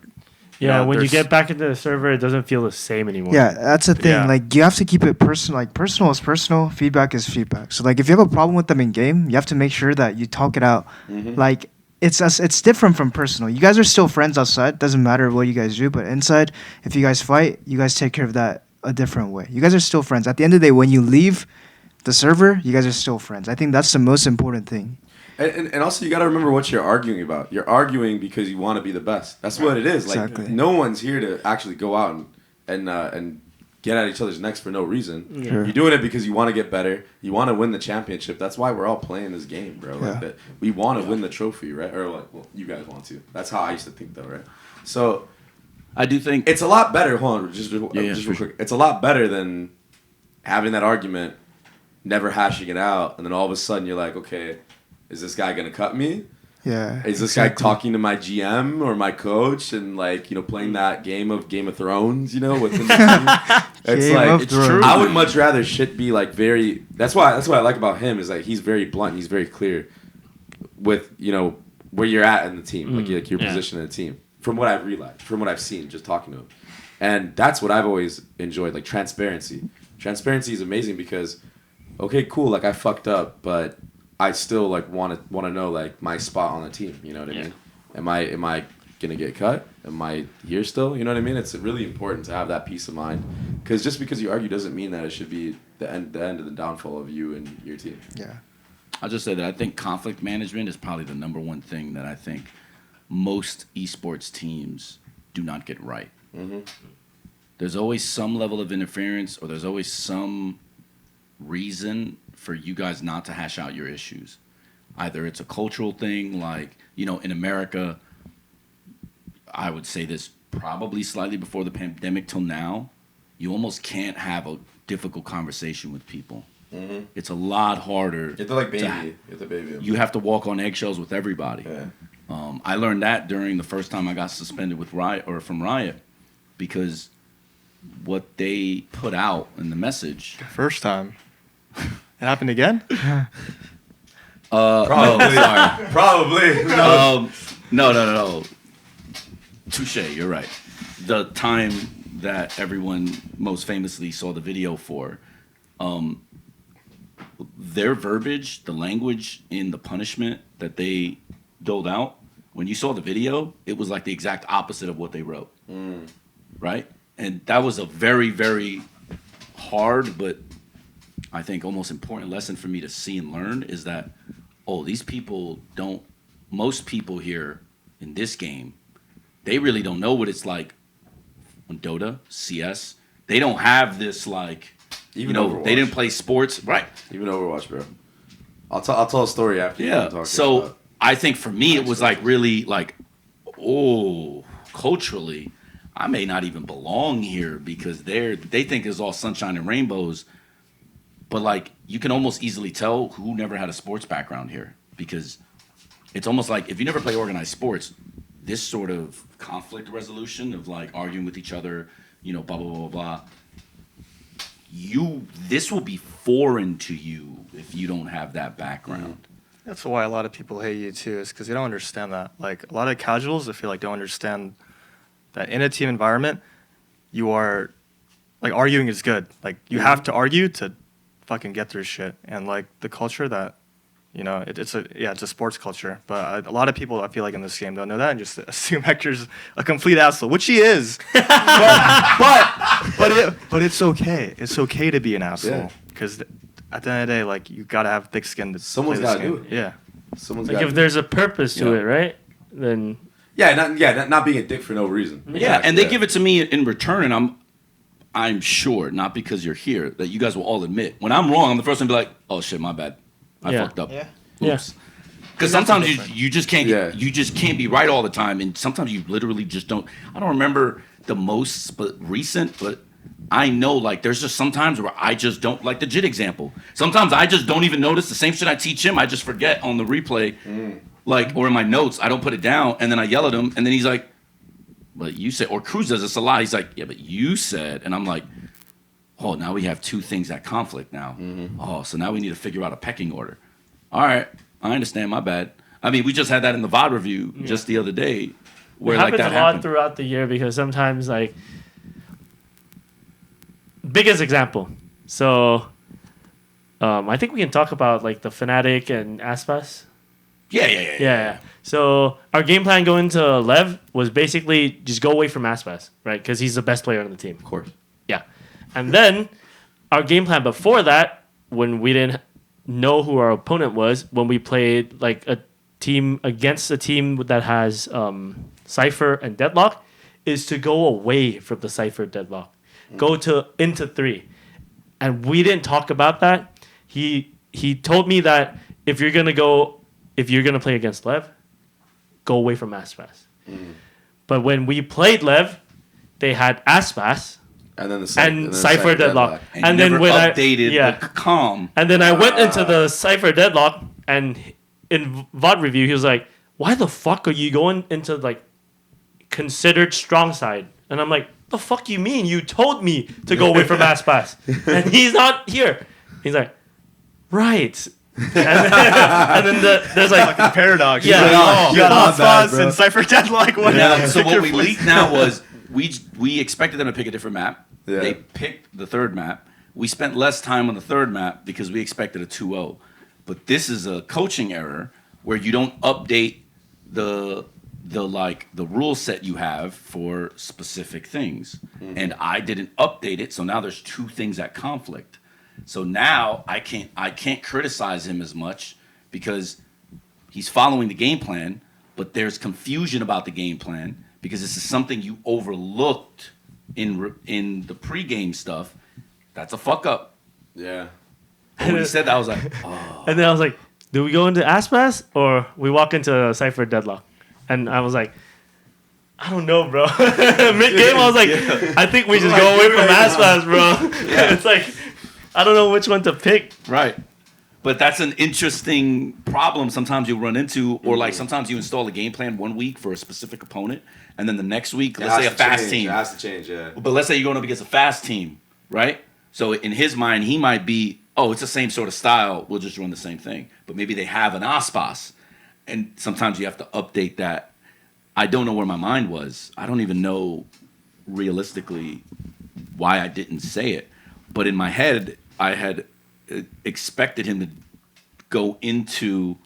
Yeah, when you there's- get back into the server, it doesn't feel the same anymore. yeah, that's the thing. Yeah. Like, you have to keep it personal. Like, personal is personal. Feedback is feedback. So, like, if you have a problem with them in game, you have to make sure that you talk it out. Like, it's different from personal. You guys are still friends outside. Doesn't matter what you guys do. But inside, if you guys fight, you guys take care of that a different way. You guys are still friends. At the end of the day, when you leave the server, you guys are still friends. I think that's the most important thing. And also, you got to remember what you're arguing about. You're arguing because you want to be the best. That's what it is. Like, Exactly. no one's here to actually go out and get at each other's necks for no reason. Sure. You're doing it because you want to get better. You want to win the championship. That's why we're all playing this game, bro. Like Yeah. that. We want to win the trophy, right? Or like, well, you guys want to. That's how I used to think, though, right? So I do think it's a lot better. Hold on, just yeah, real for quick. It's a lot better than having that argument, never hashing it out, and then all of a sudden you're like, okay, is this guy gonna cut me? Yeah. Is this guy talking to my GM or my coach and like, you know, playing that game of Thrones, you know, within the team? It's Game like of it's Thrones. true. I would much rather shit be like very. That's what I like about him is like he's very blunt. He's very clear with, you know, where you're at in the team, like your position in the team. From what I've realized, from what I've seen, just talking to him. And that's what I've always enjoyed, like transparency. Transparency is amazing because, okay, cool, like I fucked up, but I still like want to know like my spot on the team. You know what I mean? Am I gonna get cut? Am I here still? You know what I mean? It's really important to have that peace of mind, because just because you argue doesn't mean that it should be the end of the downfall of you and your team. Yeah. I'll just say that I think conflict management is probably the number one thing that I think most esports teams do not get right. Mm-hmm. There's always some level of interference, or there's always some reason for you guys not to hash out your issues. Either it's a cultural thing, like, you know, in America, I would say this probably slightly before the pandemic till now, you almost can't have a difficult conversation with people. Mm-hmm. It's a lot harder. You have to like baby. You have to walk on eggshells with everybody. Yeah. I learned that during the first time I got suspended with from Riot, because what they put out in the message. First time. It happened again? Probably. No, sorry. Probably. No. Touche, you're right. The time that everyone most famously saw the video for, their verbiage, the language in the punishment that they doled out, when you saw the video, it was like the exact opposite of what they wrote. Right? And that was a very, very hard, but I think almost important lesson for me to see and learn, is that, these people don't, most people here in this game, they really don't know what it's like on Dota, CS. They don't have this, like, Even Overwatch. They didn't play sports. Right. Even Overwatch, bro. I'll tell a story after. Yeah. So I think for me, it was like really like, culturally, I may not even belong here, because they think it's all sunshine and rainbows. But like, you can almost easily tell who never had a sports background here, because it's almost like if you never play organized sports, this sort of conflict resolution of like arguing with each other, blah, blah, blah, blah, blah. This will be foreign to you if you don't have that background. That's why a lot of people hate you too, is because they don't understand that. Like, a lot of casuals, I feel like, don't understand that in a team environment, you are, like, arguing is good. Like, you have to argue to fucking get through shit. And like the culture that, it's a sports culture. But a lot of people, I feel like, in this game don't know that and just assume Hector's a complete asshole, which he is. but it's okay. It's okay to be an asshole, because at the end of the day, like, you gotta have thick skin to Someone's play this gotta do game. it. Yeah. Someone's Like, got if there's a purpose to it, right? Then not being a dick for no reason. Yeah, and they give it to me in return, and I'm sure, not because you're here, that you guys will all admit, when I'm wrong, I'm the first one to be like, oh shit, my bad. I fucked up. Yeah. Oops. Because sometimes you just can't Yeah. be right all the time, and sometimes you literally just don't. I don't remember the most recent, but I know, like, there's just some times where I just don't, like the JIT example. Sometimes I just don't even notice the same shit I teach him. I just forget on the replay, like, or in my notes. I don't put it down, and then I yell at him, and then he's like, "But you said," or Cruz does this a lot. He's like, "Yeah, but you said," and I'm like, "Oh, now we have two things at conflict now. Oh, so now we need to figure out a pecking order." All right, I understand. My bad. I mean, we just had that in the VOD review just the other day, where it like happens that a lot happened. throughout the year, because sometimes, like, biggest example. So, I think we can talk about like the Fnatic and Aspas. Yeah. So our game plan going to Lev was basically just go away from Aspas, right? Because he's the best player on the team. Of course. Yeah. And then our game plan before that, when we didn't know who our opponent was, when we played like a team against a team that has Cypher and Deadlock, is to go away from the Cypher Deadlock. Go into 3. And we didn't talk about that. He told me that if you're gonna play against Lev, go away from Aspas. But when we played Lev, they had Aspas And then Cypher Deadlock. And then when updated the calm. And then I went into the Cypher Deadlock, and in VOD review, he was like, "Why the fuck are you going into like considered strong side?" And I'm like, "The fuck you mean? You told me to go away from Aspas, and he's not here." He's like, "Right." And then there's like Paradox. Yeah. You got my bad, Aspas bro. and Cypher Deadlock. So what we leaked now was we expected them to pick a different map. Yeah. They picked the third map. We spent less time on the third map because we expected a 2-0. But this is a coaching error where you don't update the rule set you have for specific things. And I didn't update it, so now there's two things at conflict. So now I can't criticize him as much because he's following the game plan, but there's confusion about the game plan because this is something you overlooked in the pregame stuff. That's a fuck up. Yeah. And when he said that, I was like, oh. And then I was like, do we go into Aspas or we walk into Cypher Deadlock? And I was like, I don't know, bro. Mid-game, I was like, I think we just go away from Aspas, bro. It's like, I don't know which one to pick. Right. But that's an interesting problem sometimes you'll run into, or like sometimes you install a game plan 1 week for a specific opponent, and then the next week, let's say a fast team. It has to change, yeah. But let's say you're going up against a fast team, right? So in his mind, he might be, oh, it's the same sort of style. We'll just run the same thing. But maybe they have an Aspas. And sometimes you have to update that. I don't know where my mind was. I don't even know realistically why I didn't say it. But in my head, I had expected him to go into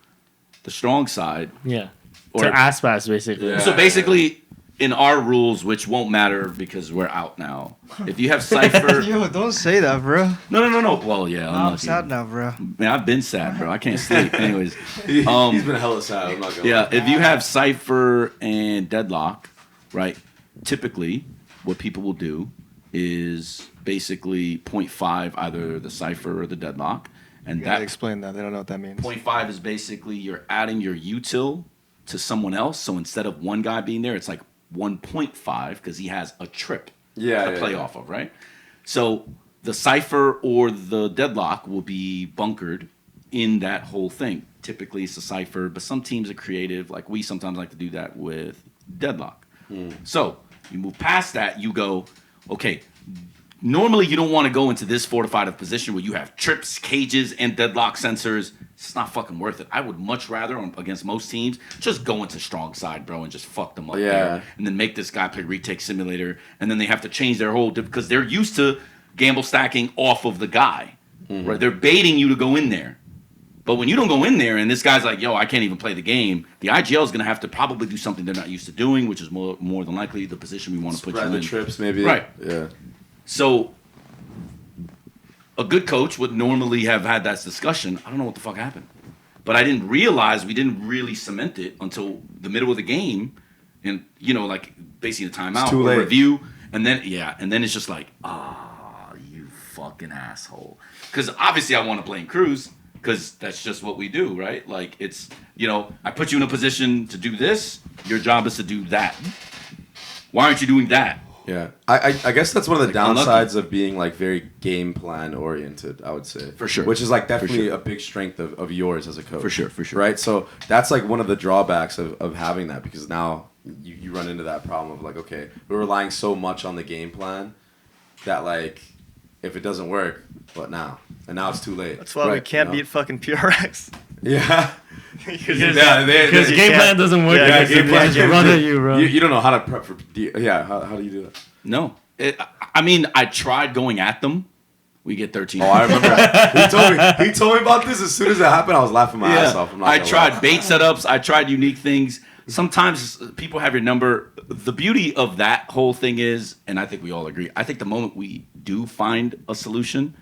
the strong side. Yeah. Or to Aspas, basically. Yeah. So basically, in our rules, which won't matter because we're out now, if you have Cypher... Yo, don't say that, bro. No. Well, yeah. I'm sad now, bro. Man, I've been sad, bro. I can't sleep. Anyways. He's been hella sad. I'm not gonna Yeah, lie. if you have Cypher and Deadlock, right, typically what people will do is basically 0.5 either the Cypher or the Deadlock. And You gotta that explain that. They don't know what that means. 0.5 is basically you're adding your util to someone else. So instead of one guy being there, it's like 1.5 because he has a trip to play off of, right? So the Cypher or the Deadlock will be bunkered in that whole thing. Typically it's a Cypher, but some teams are creative. Like we sometimes like to do that with Deadlock. So you move past that, you go, okay, normally you don't want to go into this fortified of position where you have trips, cages, and Deadlock sensors. It's not fucking worth it. I would much rather, against most teams, just go into strong side, bro, and just fuck them up there. And then make this guy play retake simulator. And then they have to change their whole... Because they're used to gamble stacking off of the guy. Right? They're baiting you to go in there. But when you don't go in there and this guy's like, yo, I can't even play the game, the IGL is going to have to probably do something they're not used to doing, which is more than likely the position we want to put you in. the trips, maybe. Right. Yeah. So a good coach would normally have had that discussion. I don't know what the fuck happened. But I didn't realize we didn't really cement it until the middle of the game. And, like basically a timeout too or late. review. And then it's just like, you fucking asshole. Because obviously I want to blame crws because that's just what we do, right? Like it's, I put you in a position to do this. Your job is to do that. Why aren't you doing that? Yeah, I guess that's one of the Unlucky. downsides of being like very game plan oriented. I would say For sure. which is like definitely sure. a big strength of yours as a coach. For sure. Right, so that's like one of the drawbacks of having that because now you run into that problem of like, okay, we're relying so much on the game plan that like if it doesn't work, what now? And now it's too late. That's why we can't beat fucking PRX. Yeah. Because game game plan doesn't work. Yeah, because game plan they just run at you, bro. You don't know how to prep for. How do you do that? No. I tried going at them. We get 13. Oh, I remember. He told me about this as soon as it happened. I was laughing my ass off. I tried bait setups. I tried unique things. Sometimes people have your number. The beauty of that whole thing is, and I think we all agree, I think the moment we do find a solution,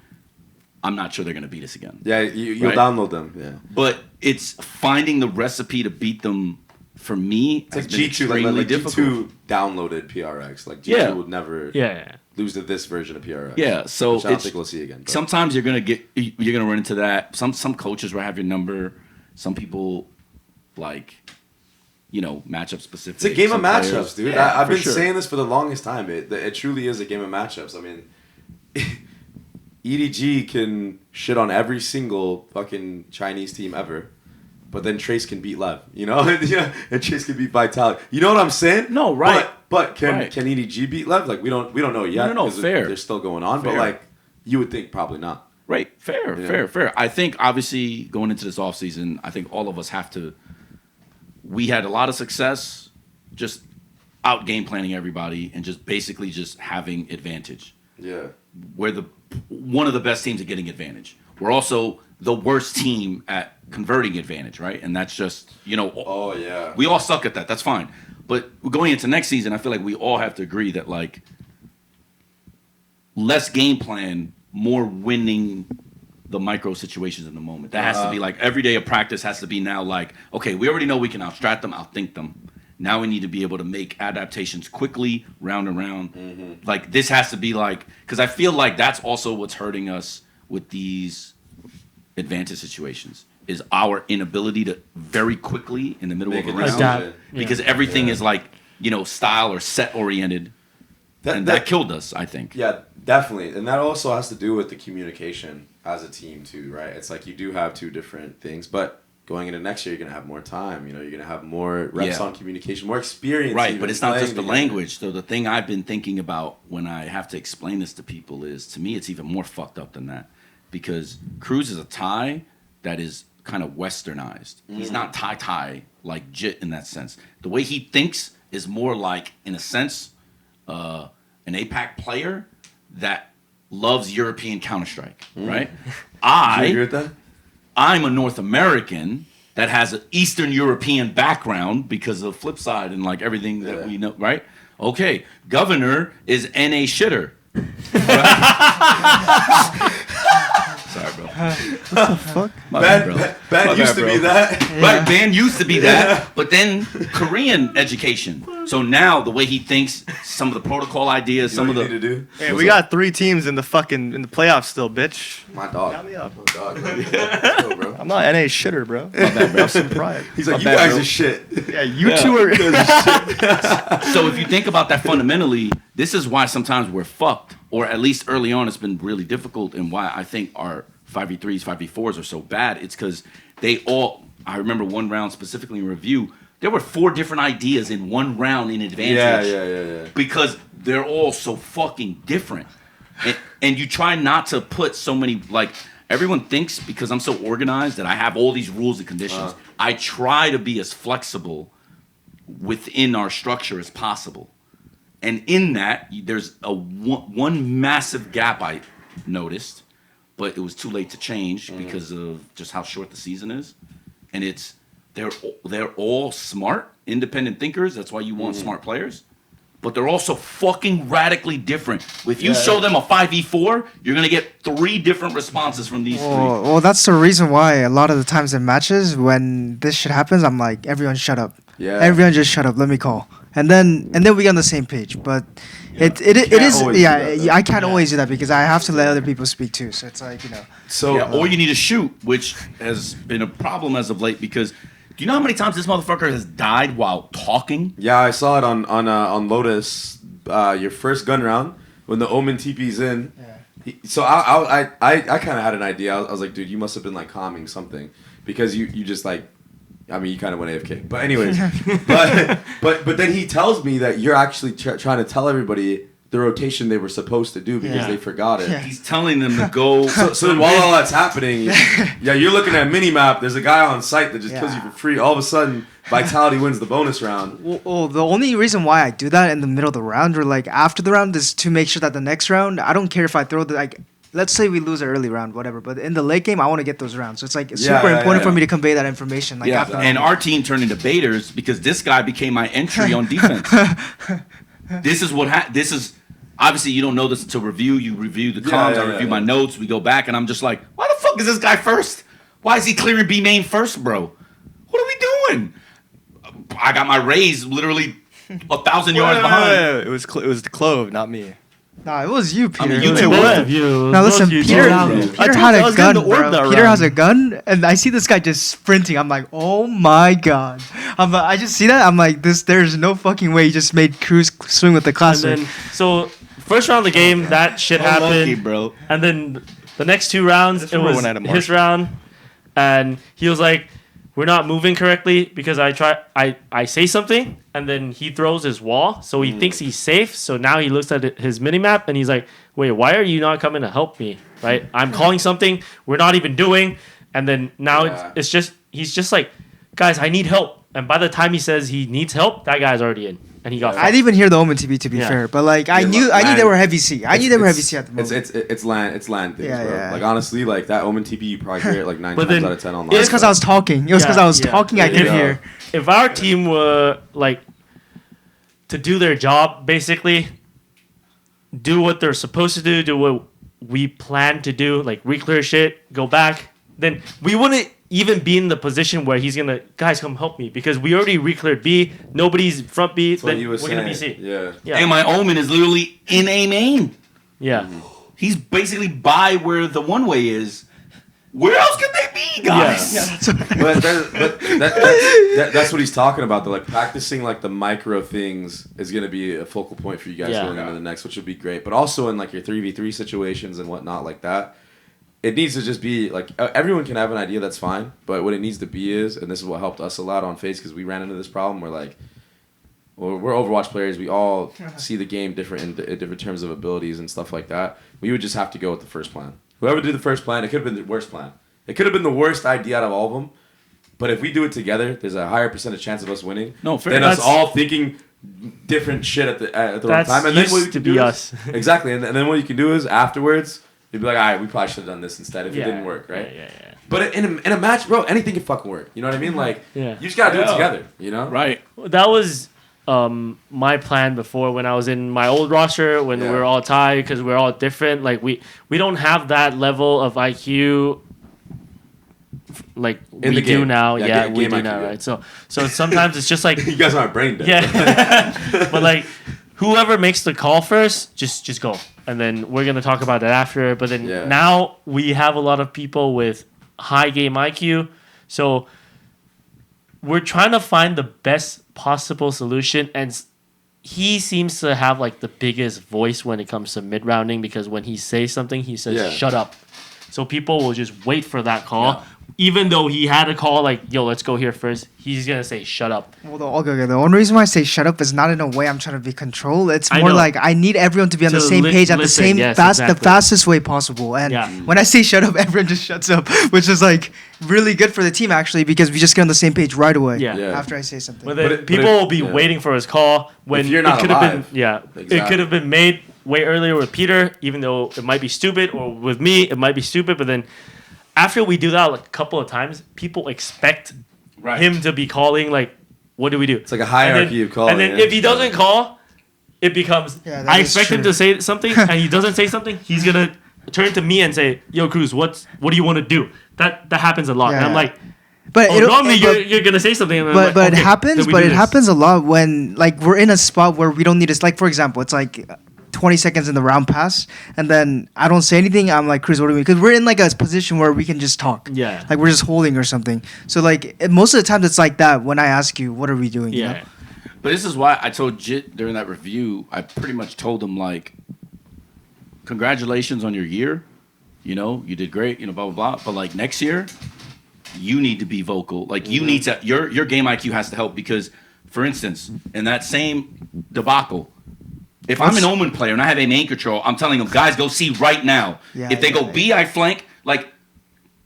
I'm not sure they're going to beat us again. Yeah, you'll Right? download them. Yeah. But it's finding the recipe to beat them. For me, It's like has been G2, extremely like difficult. G2 downloaded PRX. Like G2 Yeah. would never Yeah. lose to this version of PRX. Yeah, so which I don't it's- think we'll see again. But. Sometimes you're gonna run into that. Some coaches will have your number. Some people matchup specific. It's a game of Some players- matchups, dude. Yeah, I've for been sure. saying this for the longest time. It truly is a game of matchups. I mean, EDG can shit on every single fucking Chinese team ever, but then Trace can beat Lev, and Trace can beat Vitality. You know what I'm saying? No, right. But can Right. can EDG beat Lev? Like we don't know yet. No, 'cause fair. They're still going on, Fair. but like you would think probably not. Right, fair. I think obviously going into this offseason, I think all of us have to. We had a lot of success just out game planning everybody and just basically just having advantage. Yeah. We're one of the best teams at getting advantage. We're also the worst team at converting advantage, right? And that's just, Oh, yeah. we all suck at that. That's fine. But going into next season, I feel like we all have to agree that, like, less game plan, more winning the micro situations in the moment. That has to be, like, every day of practice has to be now, like, okay, we already know we can outstrat them, outthink them. Now we need to be able to make adaptations quickly, round and round. Mm-hmm. Like, this has to be, like, because I feel like that's also what's hurting us with these advantage situations is our inability to very quickly in the middle of a round. Adapt. Because everything is, like, style or set oriented. And that killed us, I think. Yeah, definitely. And that also has to do with the communication as a team, too, right? It's like you do have two different things, but going into next year, you're going to have more time. You're going to have more reps on communication, more experience. Right, but it's not just the language. So the thing I've been thinking about when I have to explain this to people is, to me, it's even more fucked up than that. Because crws is a Thai that is kind of westernized. He's not Thai like Jit in that sense. The way he thinks is more like, in a sense, an APAC player that loves European Counter-Strike, right? Do you agree with that? I'm a North American that has an Eastern European background because of flip side and like everything that we know, right? Okay, Governor is NA shitter. Sorry, bro. What the fuck? Ben used to be that. Right, Ben used to be that, but then Korean education. So now the way he thinks, some of the protocol ideas, some of the. Need to do? Hey, we got 3 teams in the playoffs still, bitch. My dog. Count me up. My dog. Let's go, bro. I'm not NA shitter, bro. Have some pride. He's like, My you bad, guys bro. are shit. Yeah, you two are. So if you think about that fundamentally, this is why sometimes we're fucked, or at least early on it's been really difficult, and why I think our 5v3s, 5v4s are so bad. It's because I remember one round specifically in review, there were 4 different ideas in one round in advantage. Yeah. Because they're all so fucking different. And you try not to put so many, like, everyone thinks because I'm so organized that I have all these rules and conditions. I try to be as flexible within our structure as possible. And in that, there's one massive gap I noticed, but it was too late to change because of just how short the season is. And they're all smart, independent thinkers. That's why you want smart players. But they're also fucking radically different. If you show them a 5v4, you're going to get 3 different responses from these 3. Well, that's the reason why a lot of the times in matches when this shit happens, I'm like, everyone shut up. Yeah. Everyone just shut up. Let me call. And then we get on the same page. But it is I can't always do that because I have to let other people speak too. So it's like, So, or you need to shoot, which has been a problem as of late because do you know how many times this motherfucker has died while talking? yeah, I saw it on Lotus, your first gun round when the Omen TP's in. Yeah. So I kind of had an idea. I was like, dude, you must have been like calming something because you just like. I mean, you kind of went AFK. But anyways, but then he tells me that you're actually trying to tell everybody the rotation they were supposed to do because they forgot it. Yeah. He's telling them to go. So while all that's happening, you're looking at minimap. There's a guy on site that just kills you for free. All of a sudden, Vitality wins the bonus round. Well, the only reason why I do that in the middle of the round or like after the round is to make sure that the next round, I don't care if I throw let's say we lose an early round, whatever. But in the late game, I want to get those rounds. So it's like super important for me to convey that information. Like after and our team turned into baiters because this guy became my entry on defense. This is this is obviously you don't know this until review. You review the comms. I review my notes. We go back, and I'm just like, why the fuck is this guy first? Why is he clearing B main first, bro? What are we doing? I got my raise literally 1,000 yards behind. It was the Clove, not me. Nah, it was you, Peter. I mean, you It two was- Both of you. Now listen, Both of you Peter told me. I had was a getting gun, the orb that bro. Peter round. has a gun, and I see this guy just sprinting. I'm like, oh my god. I just see that. I'm like, there's no fucking way he just made crws swing with the And classic. then, so first round of the game, that shit happened. Unlucky, bro. And then the next 2 rounds, it remember was when I had a his Marshall. round, and he was like, "We're not moving correctly because I say something, and then he throws his wall, so he thinks he's safe. So now he looks at his minimap and he's like, "Wait, why are you not coming to help me? Right? I'm calling something we're not even doing, and then now he's just like, guys, I need help." And by the time he says he needs help, that guy's already in. and he got. I didn't even hear the Omen TP to be Yeah. fair, but like I knew they were heavy C. I knew they were heavy C at the moment. It's land things, Yeah, bro. yeah. Like honestly, like that Omen TP, you probably hear it like 9 But times then out of 10 online. It's because I was talking. It was because I was talking. I There could you go. hear. If our team were like to do their job, basically do what they're supposed to do what we plan to do, like re-clear shit, go back, then we wouldn't even be in the position where he's gonna, guys, come help me, because we already re-cleared B, nobody's front B, That's what then he we're was gonna be saying. C. Yeah. Yeah. And my Omen is literally in A main. Yeah. He's basically by where the one way is. Where else could they be, guys? Yeah. But that's what he's talking about. Though, like practicing like the micro things is gonna be a focal point for you guys Yeah. going into the next, which would be great. But also in like your 3v3 situations and whatnot like that, it needs to just be like everyone can have an idea. That's fine. But what it needs to be is, and this is what helped us a lot on FaZe because we ran into this problem. We're like, well, we're Overwatch players. We all see the game different in different terms of abilities and stuff like that. We would just have to go with the first plan. Whoever did the first plan, it could have been the worst plan. It could have been the worst idea out of all of them. But if we do it together, there's a higher percentage chance of us winning No, fair. than us That's- all thinking different shit at the wrong That's time. And then used what you to can be do us. is, exactly. And then what you can do is afterwards, you'd be like, all right, we probably should have done this instead if it didn't work, right? Yeah. But in a match, bro, anything can fucking work. You know what I mean? Like, Yeah. you just gotta do it Yeah. together. You know? Right. That was my plan before when I was in my old roster when we were all tied because we're all different. Like we don't have that level of IQ like In we the do game. now. Yeah, Yeah, game we do IQ, now, yeah. right? So sometimes it's just like You guys aren't brain dead. yeah, but like whoever makes the call first, just go, and then we're gonna talk about it after. But then now we have a lot of people with high game IQ, so we're trying to find the best possible solution, and he seems to have like the biggest voice when it comes to mid rounding because when he says something, he says "shut up," so people will just wait for that call. Even though he had a call like, yo, let's go here first, he's gonna say shut up. Well, the only reason why I say shut up is not in a way I'm trying to be controlled. It's I more know. like I need everyone to be on To the same page at the listen, same yes, the exactly. fastest way possible. And when I say shut up, everyone just shuts up, which is like really good for the team actually because we just get on the same page right away. Yeah. After I say something. But then But people will be waiting for his call when If you're not it could have alive. been it Exactly. could have been made way earlier with Peter, even though it might be stupid, or with me it might be stupid. But then after we do that like a couple of times, people expect him to be calling. Like, what do we do? It's like a hierarchy of calling. And then if he doesn't call, it becomes Yeah, that I is expect him true. to say something, and he doesn't say something. He's gonna turn to me and say, "Yo, Cruz, what do you want to do?" That happens a lot, and I'm Yeah. like. But Oh, normally you're gonna say something, and then I'm but like, it okay, happens. then we But do it this. happens a lot when like we're in a spot where we don't need to. Like for example, it's like 20 seconds in the round pass, and then I don't say anything. I'm like, Chris, what do we? Because we're in like a position where we can just talk. Yeah. Like we're just holding or something. So like most of the times it's like that when I ask you, what are we doing? You know? Yeah. But this is why I told Jit during that review, I pretty much told him, like, congratulations on your year. You know, you did great, you know, blah, blah, blah. But, like, next year, you need to be vocal. Like, you need to, your game IQ has to help because, for instance, in that same debacle, if I'm an Omen player and I have a main control, I'm telling them, guys, go C right now. Yeah, if they go yeah. B, I flank. Like,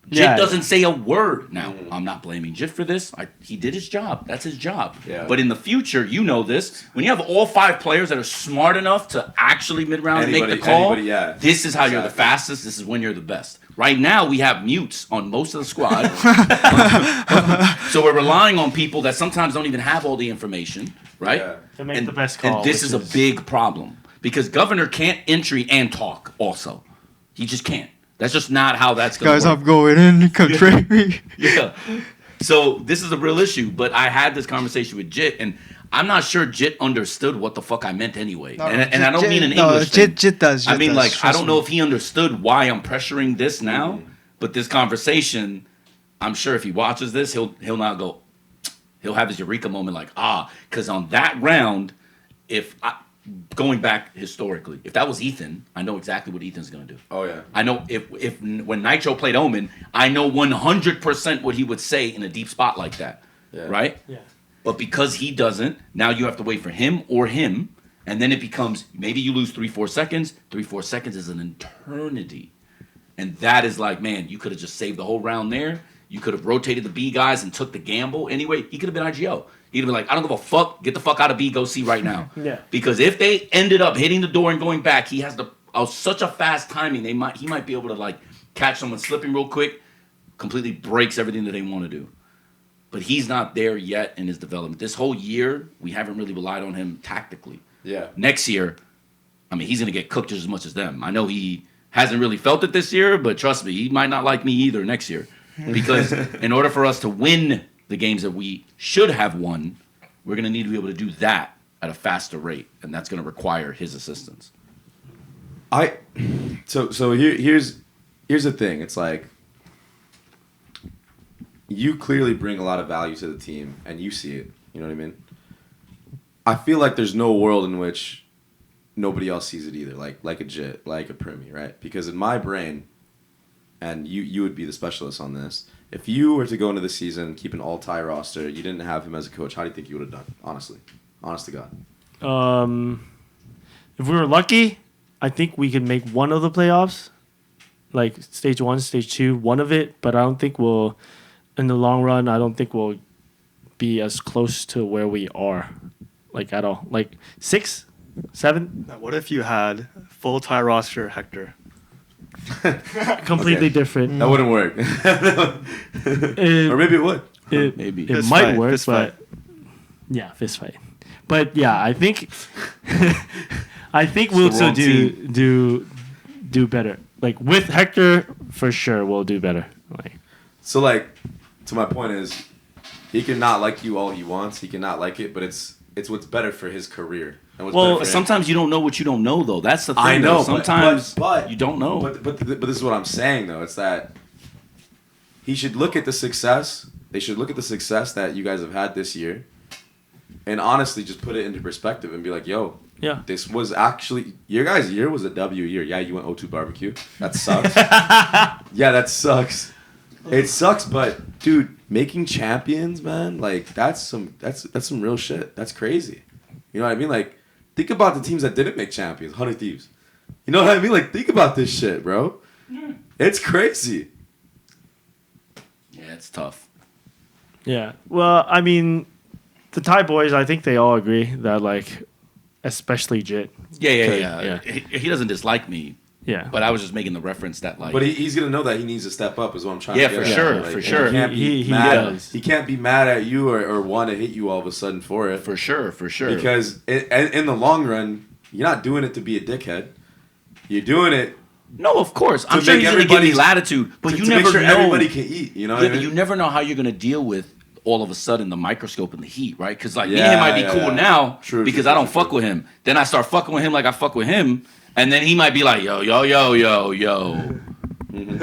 Jit Yeah. doesn't say a word. Now, I'm not blaming Jit for this. He did his job. That's his job. Yeah. But in the future, you know this. When you have all 5 players that are smart enough to actually mid-round and make the call, this is how you're the fastest. This is when you're the best. Right now, we have mutes on most of the squad. So we're relying on people that sometimes don't even have all the information, right? Yeah. To make the best call, And this which is a big problem because Governor can't entry and talk also. He just can't. That's just not how that's going Guys, to work. I'm going in. Come trade me. Yeah. So this is a real issue. But I had this conversation with Jit, and I'm not sure Jit understood what the fuck I meant anyway. And I don't mean an English thing. Jit does. I mean, does, like, I trust don't me. know if he understood why I'm pressuring this now, but this conversation, I'm sure if he watches this, he'll now go, he'll have his eureka moment like, because on that round, going back historically, if that was Ethan, I know exactly what Ethan's going to do. Oh yeah. I know if when Nitro played Omen, I know 100% what he would say in a deep spot like that, right? Yeah. But because he doesn't, now you have to wait for him, and then it becomes maybe you lose 3-4 seconds. 3-4 seconds is an eternity, and that is like, man, you could have just saved the whole round there You could have rotated the B guys and took the gamble anyway. He could have been IGO. He'd have been like, I don't give a fuck. Get the fuck out of B. Go C right now. Yeah. Because if they ended up hitting the door and going back, he has such a fast timing. He might be able to like catch someone slipping real quick. Completely breaks everything that they want to do. But he's not there yet in his development. This whole year, we haven't really relied on him tactically. Yeah. Next year, I mean, he's going to get cooked just as much as them. I know he hasn't really felt it this year, but trust me, he might not like me either next year. Because in order for us to win the games that we should have won, we're going to need to be able to do that at a faster rate, and that's going to require his assistance. So here's the thing. It's like you clearly bring a lot of value to the team, and you see it. You know what I mean? I feel like there's no world in which nobody else sees it either. Like a Jit, like a Primmie, right? Because in my brain, and you would be the specialist on this. If you were to go into the season, keep an all-Thai roster, you didn't have him as a coach, how do you think you would have done? Honestly, honest to God. If we were lucky, I think we could make one of the playoffs, like stage 1, stage 2, one of it. But I don't think we'll, in the long run, I don't think we'll be as close to where we are, like at all. Like 6, 7. Now, what if you had full Thai roster Hector? Completely Okay. different. That wouldn't work. Or maybe it would. Maybe. It Fist might fight, work, fist but fight. yeah, fist fight. But yeah, I think we'll the still wrong do better. Like with Hector, for sure, we'll do better. Like So, like, to my point is, he can not like you all he wants. He can not like it, but it's what's better for his career. And what's better for him. Sometimes you don't know what you don't know, though. That's the thing. I know. Though. Sometimes but you don't know. But this is what I'm saying, though. It's that he should look at the success. They should look at the success that you guys have had this year, and honestly, just put it into perspective and be like, "Yo, yeah, this was actually your guys' year was a W year. Yeah, you went O2 barbecue. That sucks. Yeah, that sucks. It sucks, but dude, making champions, man, like that's some real shit. That's crazy. You know what I mean? Like, think about the teams that didn't make champions. 100 Thieves. You know what I mean? Like, think about this shit, bro. It's crazy. Yeah, it's tough. yeah. Well, I mean, the Thai boys, I think they all agree that like, especially Jit. Yeah. He doesn't dislike me, Yeah, but I was just making the reference that like. But he's gonna know that he needs to step up. Is what I'm trying Yeah, to get for at. sure, Like, for and sure. He can't be He mad. does. He can't be mad at you or want to hit you all of a sudden for it. for sure. Because in the long run, you're not doing it to be a dickhead. You're doing it No, of course. I'm To sure make he's going to give me everybody's- latitude, but to you make never sure know. everybody can eat. You know what I Yeah, but mean? you never know how you're going to deal with all of a sudden the microscope and the heat, right? Because like me Yeah, and him might be yeah, cool yeah. now True, because true, I don't true, fuck with him. Then I start fucking with him like I fuck with him, and then he might be like, yo.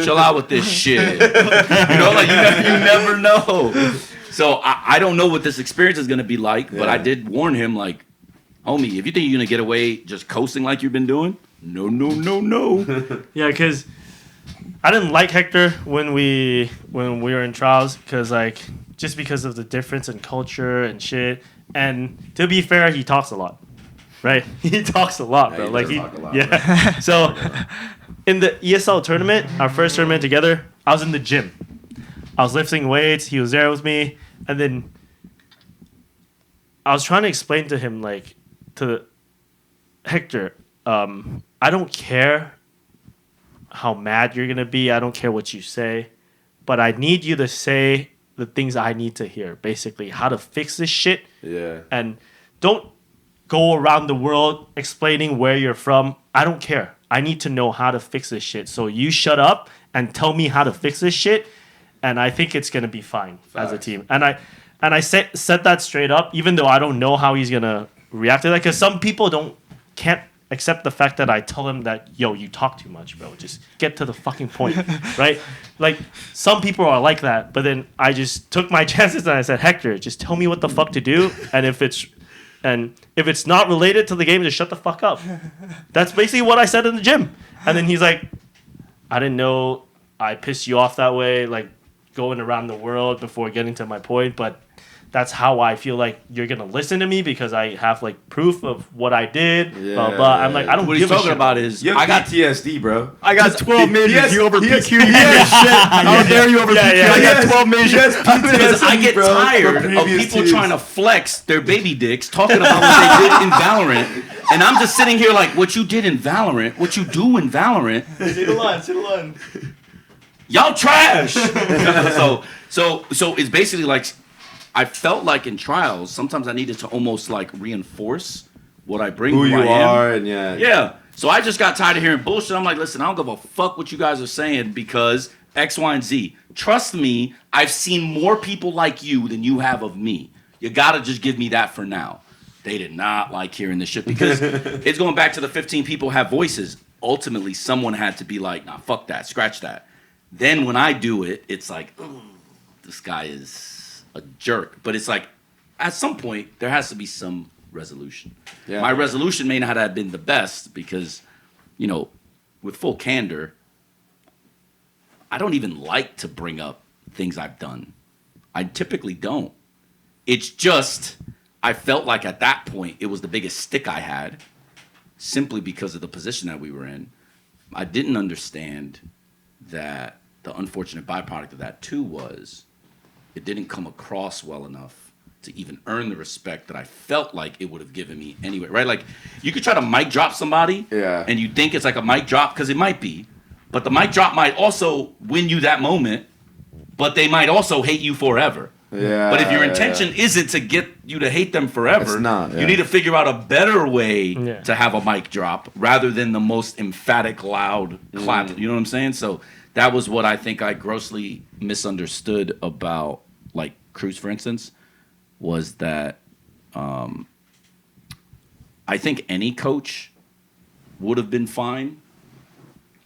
Chill out with this shit. You know, like you never know. So I don't know what this experience is gonna be like, but I did warn him, like, homie, if you think you're gonna get away just coasting like you've been doing, no. yeah, because I didn't like Hector when we were in trials because like just because of the difference in culture and shit. And to be fair, he talks a lot, right? He talks a lot, Yeah, bro. he Like does talk a lot, yeah. So in the ESL tournament, our first tournament together, I was in the gym. I was lifting weights. He was there with me, and then I was trying to explain to him, like, to Hector, I don't care how mad you're gonna be. I don't care what you say, but I need you to say the things I need to hear. Basically, how to fix this shit, Yeah. and don't go around the world explaining where you're from. I don't care. I need to know how to fix this shit. So you shut up and tell me how to fix this shit, and I think it's gonna be fine as a Facts. team. And I said that straight up, even though I don't know how he's gonna react to that, because some people can't accept the fact that I tell him that, yo, you talk too much, bro. Just get to the fucking point, right? Like, some people are like that, but then I just took my chances and I said, Hector, just tell me what the fuck to do, and if it's not related to the game, just shut the fuck up. That's basically what I said in the gym. And then he's like, I didn't know I pissed you off that way, like going around the world before getting to my point, but that's how I feel like you're gonna listen to me because I have like proof of what I did. Blah blah. I'm like, I don't What give he's a talking shit about is You I have got PTSD, bro. I got 12 majors. You over PQ. You has- shit. How dare you over PQ? I got 12 majors. because I get bro, tired from of previous people teams. trying to flex their baby dicks, talking about what they did in Valorant, and I'm just sitting here like, what you did in Valorant, what you do in Valorant, Say the line. y'all trash. so it's basically like, I felt like in trials, sometimes I needed to almost like reinforce what I bring, Who you I am. are, and Yeah. So I just got tired of hearing bullshit. I'm like, listen, I don't give a fuck what you guys are saying because X, Y, and Z. Trust me, I've seen more people like you than you have of me. You gotta just give me that for now. They did not like hearing this shit because it's going back to the 15 people have voices. Ultimately, someone had to be like, nah, fuck that, scratch that. Then when I do it, it's like, oh, this guy is a jerk. But it's like, at some point, there has to be some resolution. Yeah. My resolution may not have been the best because, you know, with full candor, I don't even like to bring up things I've done. I typically don't. It's just, I felt like at that point, it was the biggest stick I had simply because of the position that we were in. I didn't understand that the unfortunate byproduct of that too was it didn't come across well enough to even earn the respect that I felt like it would have given me anyway, right? Like, you could try to mic drop somebody, and you think it's like a mic drop, because it might be, but the mic drop might also win you that moment, but they might also hate you forever. Yeah. But if your intention isn't to get you to hate them forever, It's not, yeah. you need to figure out a better way Yeah. to have a mic drop rather than the most emphatic, loud clap. You know what I'm saying? So that was what I think I grossly misunderstood about, like, crws, for instance, was that I think any coach would have been fine.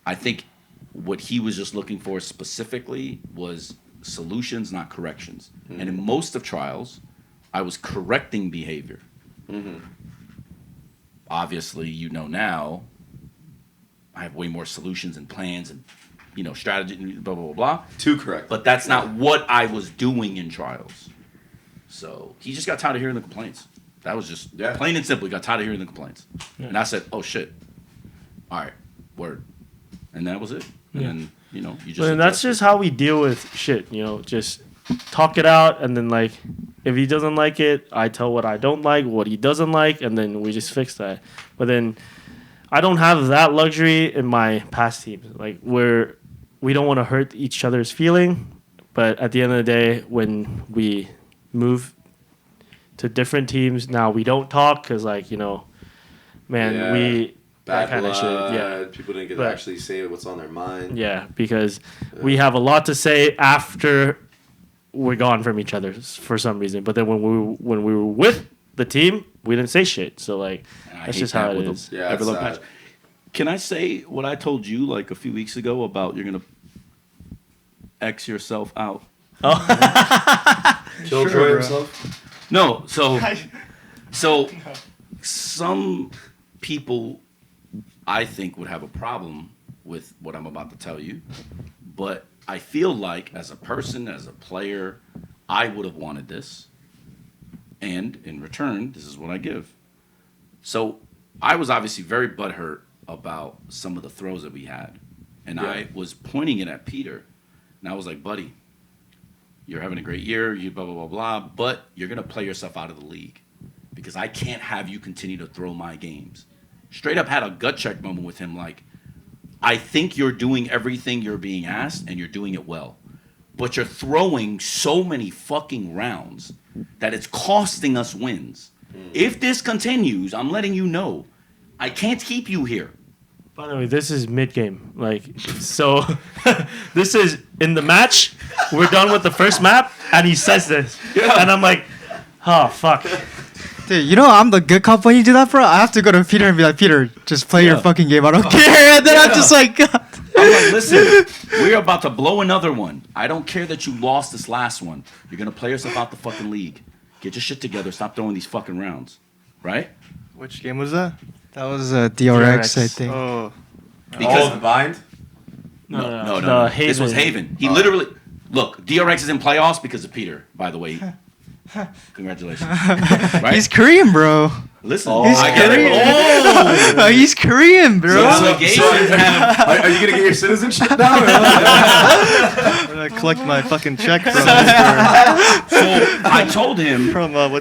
I think what he was just looking for specifically was solutions, not corrections. And in most of trials, I was correcting behavior. Obviously, you know now, I have way more solutions and plans and, you know, strategy, blah, blah, blah, blah. Too correct. But that's not what I was doing in trials. So he just got tired of hearing the complaints. That was just plain and simple. He got tired of hearing the complaints. And I said, oh, shit. All right, word. And that was it. And then, you know, you just... And that's just how we deal with shit, you know, just talk it out, and then, like, if he doesn't like it, I tell what I don't like, what he doesn't like, and then we just fix that. But then I don't have that luxury in my past teams, like, where we don't want to hurt each other's feeling, but at the end of the day, when we move to different teams, now we don't talk because, like, you know, man, we... Bad that kind of blood, shit, yeah. People didn't get to But- actually say what's on their mind. Yeah, because we have a lot to say after we're gone from each other for some reason. But then when we were with the team, we didn't say shit. So, like, I that's hate just how that it with is. Yeah, every it's little sad. patch. Can I say what I told you like a few weeks ago about you're gonna X yourself out? Killjoy himself. No, so some people I think would have a problem with what I'm about to tell you, but I feel like as a person, as a player, I would have wanted this, and in return, this is what I give. So I was obviously very butthurt about some of the throws that we had, and I was pointing it at Peter, and I was like, buddy, you're having a great year, you blah, blah, blah, blah, but you're going to play yourself out of the league because I can't have you continue to throw my games. Straight up had a gut check moment with him, like, I think you're doing everything you're being asked, and you're doing it well. But you're throwing so many fucking rounds that it's costing us wins. If this continues, I'm letting you know, I can't keep you here. By the way, this is mid game. Like, so this is in the match. We're done with the first map, and he says this. And I'm like, oh, fuck. Dude, you know I'm the good cop when you do that, bro. I have to go to Peter and be like, Peter, just play your fucking game. I don't care. And then I'm just like, God. I'm like, listen, we're about to blow another one. I don't care that you lost this last one. You're going to play yourself out the fucking league. Get your shit together. Stop throwing these fucking rounds. Right? Which game was that? That was DRX, I think. Oh, Because the bind? No. This was Haven. He literally... Look, DRX is in playoffs because of Peter, by the way. Congratulations. Right? He's Korean, bro. Listen, He's I get Korean. it. Oh, He's Korean, bro. Are you gonna get your citizenship now? I'm gonna collect my fucking check from So I told him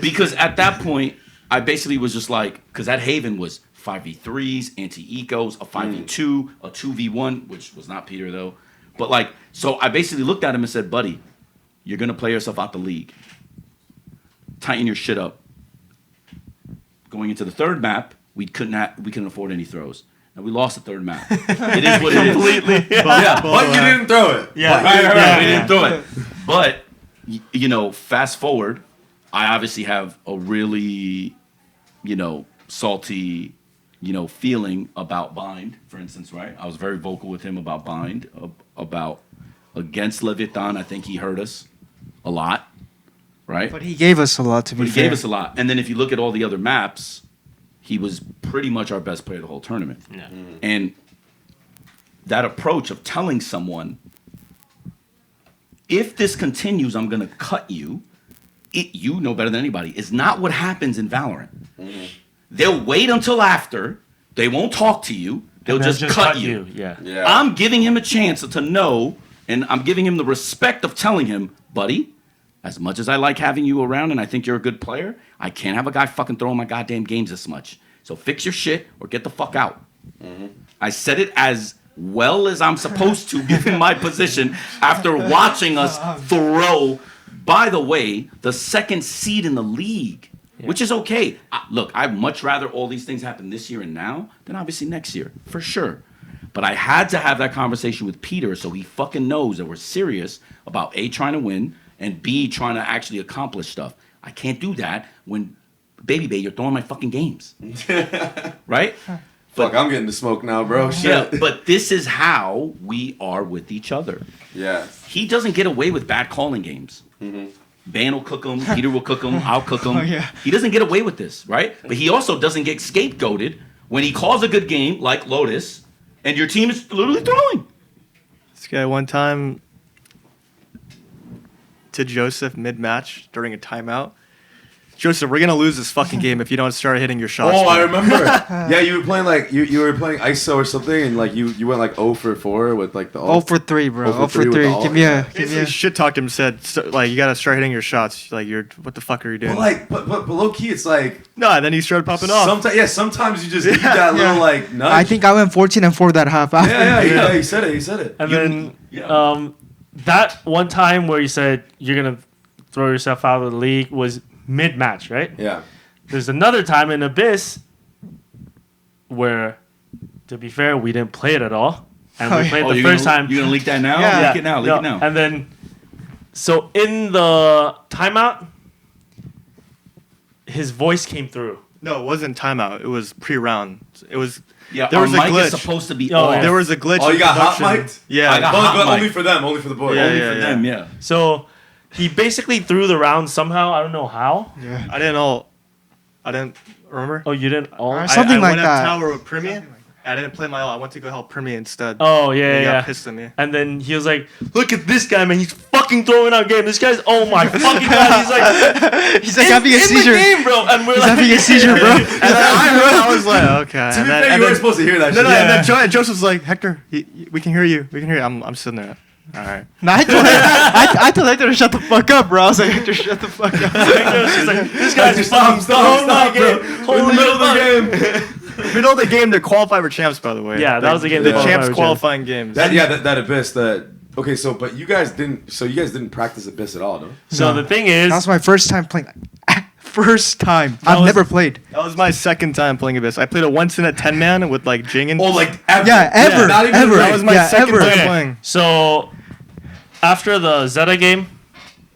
because at that point I basically was just like, because that Haven was 5v3s, anti-ecos, a 5v2, a 2v1, which was not Peter though. But like, so I basically looked at him and said, buddy, you're gonna play yourself out the league. Tighten your shit up. Going into the third map, we couldn't afford any throws. And we lost the third map. It is what it is. Completely. Yeah, but you didn't throw it. Yeah. Right. We didn't throw it. But, you know, fast forward, I obviously have a really, you know, salty, you know, feeling about Bind, for instance, right? I was very vocal with him about Bind, about against Leviatán. I think he hurt us a lot, right? But he gave us a lot, to be But he fair. gave us a lot. And then if you look at all the other maps, he was pretty much our best player the whole tournament. Yeah. And that approach of telling someone, if this continues, I'm going to cut you, you know better than anybody, is not what happens in Valorant. They'll wait until after. They won't talk to you. They'll And then just cut you. Yeah. I'm giving him a chance to know, and I'm giving him the respect of telling him, buddy, as much as I like having you around and I think you're a good player, I can't have a guy fucking throwing my goddamn games this much. So fix your shit or get the fuck out. I said it as well as I'm supposed to, given my position, after watching us throw, by the way, the second seed in the league, which is okay. Look, I'd much rather all these things happen this year and now than obviously next year, for sure. But I had to have that conversation with Peter so he fucking knows that we're serious about A, trying to win, and B, trying to actually accomplish stuff. I can't do that when, baby, you're throwing my fucking games. Right? Fuck, I'm getting the smoke now, bro. Shit. Yeah, but this is how we are with each other. Yeah. He doesn't get away with bad calling games. Ban will cook him, Peter will cook him, I'll cook him. Oh, yeah. He doesn't get away with this, right? But he also doesn't get scapegoated when he calls a good game, like Lotus, and your team is literally throwing. This guy one time to Joseph mid-match during a timeout. Joseph, we're gonna lose this fucking game if you don't start hitting your shots. Oh, I man." remember. Yeah, you were playing like you were playing ISO or something, and like you went like 0 for 4 with like the 0 for 3, bro. 0 for 0 for 3 with 3. the Give me a. Basically, shit talked him. Said like you gotta start hitting your shots. Like what the fuck are you doing? But like, but low key, it's like No, and then he started popping off. sometimes you just need that little like nudge. I think I went 14-4 that half. After. Yeah. He said it. And then yeah. that one time where you said you're gonna throw yourself out of the league was mid-match, right? Yeah. There's another time in Abyss where, to be fair, we didn't play it at all, and we played the first time. You're gonna leak that now? Yeah. Leak it now. Leak it now. And then, so in the timeout, his voice came through. No, it wasn't timeout. It was pre-round. It was. Yeah, there was our a mic glitch. is supposed to be Oh, off. yeah. There was a glitch. Oh, you in got hot production. mic'd? Yeah. I got But hot only mic. for them, only for the boys. Yeah, Only yeah, for yeah. them, yeah. So he basically threw the round somehow. I don't know how. Yeah. I didn't remember. Oh, you didn't all. Something I like went that. up tower with Primmie. I didn't play my all. I went to go help Primmie instead. Oh And yeah, he yeah. got pissed at me. And then he was like, "Look at this guy, man! He's fucking throwing out game. This guy's oh my fucking god! He's like, He's like having a in seizure. the game, bro." And we're He's like, having a seizure, bro. And then I was like, okay. To be And fair, then, you and weren't then, supposed to hear that no, shit. no, and then Joseph's like, Hector, we can hear you. We can hear you. I'm sitting there. All right. No, I told Hector to shut the fuck up, bro. I was like, Hector, shut the fuck up. She's like, "This guy's just Stop, throwing my bro. game." In the Holy middle of fuck. the game. Middle of the game, they qualify for champs, by the way. Yeah, that was the game The they qualified champs for qualifying games. That Abyss. Okay, so but you guys didn't practice Abyss at all, no? So the thing is, That was my first time playing. First time. That I've was- never played. That was my second time playing Abyss. I played it once in a 10-man with like Jing and. Oh, like ever. Yeah, ever, Not even ever. a that break. was my yeah, second ever. time Okay. playing. so after the Zeta game,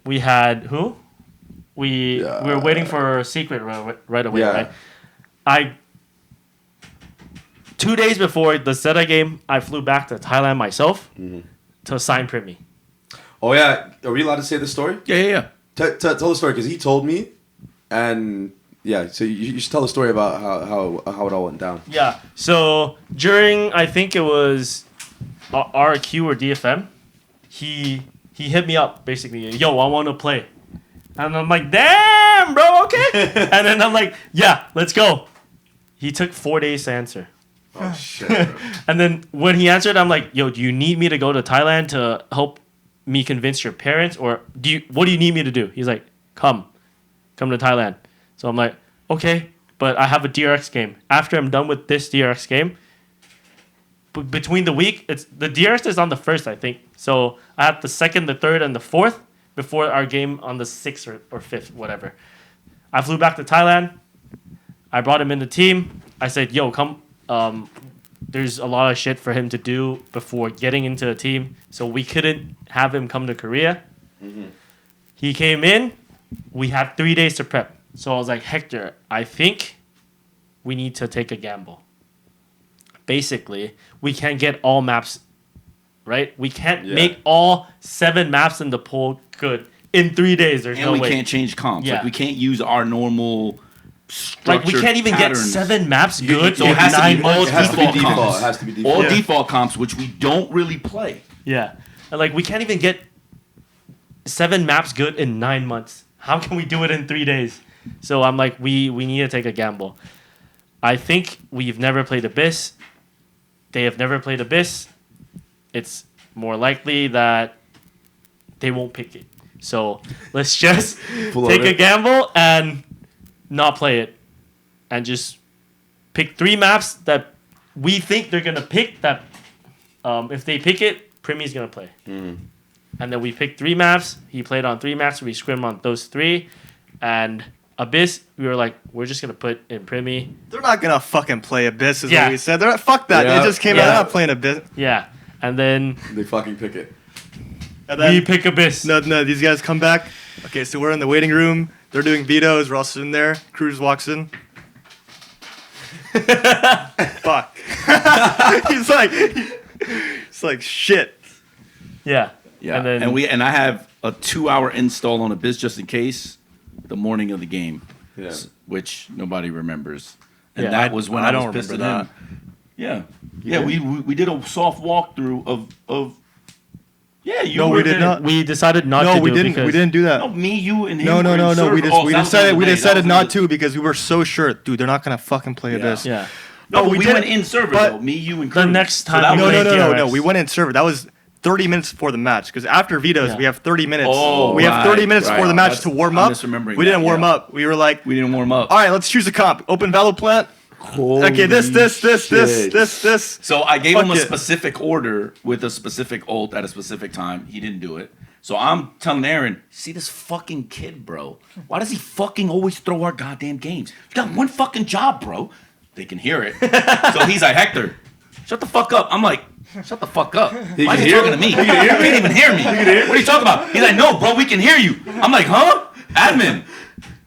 we had who? We were waiting for Secret right away, Yeah. right? 2 days before the Zeta game, I flew back to Thailand myself to sign Primmie. Oh yeah, are we allowed to say the story? Yeah. Tell the story because he told me, and yeah. So you should tell the story about how it all went down. Yeah. So during, I think it was RQ or DFM, he hit me up basically. Yo, I want to play. And I'm like, damn, bro, okay. And then I'm like, yeah, let's go. He took 4 days to answer. Oh shit. Bro. And then when he answered, I'm like, yo, do you need me to go to Thailand to help me convince your parents? Or what do you need me to do? He's like, come to Thailand. So I'm like, okay, but I have a DRX game. After I'm done with this DRX game, between the week, the DRX is on the 1st, I think. So I have the 2nd, the 3rd, and the 4th before our game on the 6th or 5th, whatever. I flew back to Thailand. I brought him in the team. I said, yo, come. There's a lot of shit for him to do before getting into a team. So we couldn't have him come to Korea. Mm-hmm. He came in. We had 3 days to prep. So I was like, Hector, I think we need to take a gamble. Basically, we can't get all maps, right? We can't make all 7 maps in the pool good in 3 days. There's no way. And we can't change comps. Yeah. Like, we can't use our normal like, we can't even patterns. get 7 maps good So in it has to 9 be all months. It has to be default default. comps. It has to be default. All Yeah. default comps, which we don't really play. Yeah. And like, we can't even get 7 maps good in 9 months. How can we do it in 3 days? So I'm like, we need to take a gamble. I think we've never played Abyss. They have never played Abyss. It's more likely that they won't pick it. So let's just take a gamble and not play it. And just pick 3 maps that we think they're going to pick that if they pick it, Primmie's going to play. Mm. And then we picked 3 maps. He played on 3 maps. We scrimmed on those 3. And Abyss, we were like, we're just going to put in Primmie. They're not gonna fucking play Abyss, is Yeah. what we said. They're not, fuck that. Yeah. They just came out. They're not playing Abyss. Yeah. And then They fucking pick it. And then, we pick Abyss. no, these guys come back. Okay, so we're in the waiting room. They're doing vetoes. We're all sitting there. Cruz walks in. Fuck. He's like, shit. Yeah. Yeah, And then and I have a 2-hour install on Abyss just in case the morning of the game, Yeah. which nobody remembers. And Yeah, that was when I I, don't was pissed at remember him. Yeah, we did a soft walkthrough of. Yeah, you No, were we did there. not. we decided not to No, we do didn't. Because We didn't do that. No, me, you, and him. No. were in We server. just Oh, we that was the decided other day. That was not the- to because we were so sure, dude. They're not gonna fucking play Abyss. Yeah. No, but we we did went it, in server but though. Me, you, and the Cruz. next So time that we was- went No. DRX. We went in server. That was 30 minutes before the match because after vetoes Yeah. we have 30 minutes. Oh, we have 30 right, minutes before the match That's- to warm I'm up. misremembering We didn't that, warm yeah. up. We were like, We didn't warm up. all right, let's choose a comp. Open Valor Plant. Okay, this. So I gave Fuck him a it. specific order with a specific ult at a specific time. He didn't do it. So I'm telling Aaron, see this fucking kid, bro. Why does he fucking always throw our goddamn games? You got one fucking job, bro. They can hear it. So he's like, Hector, shut the fuck up. I'm like, shut the fuck up. Why can are you hear talking to me? You can't even hear me. What are you talking about? He's like, no, bro, we can hear you. I'm like, huh? Admin.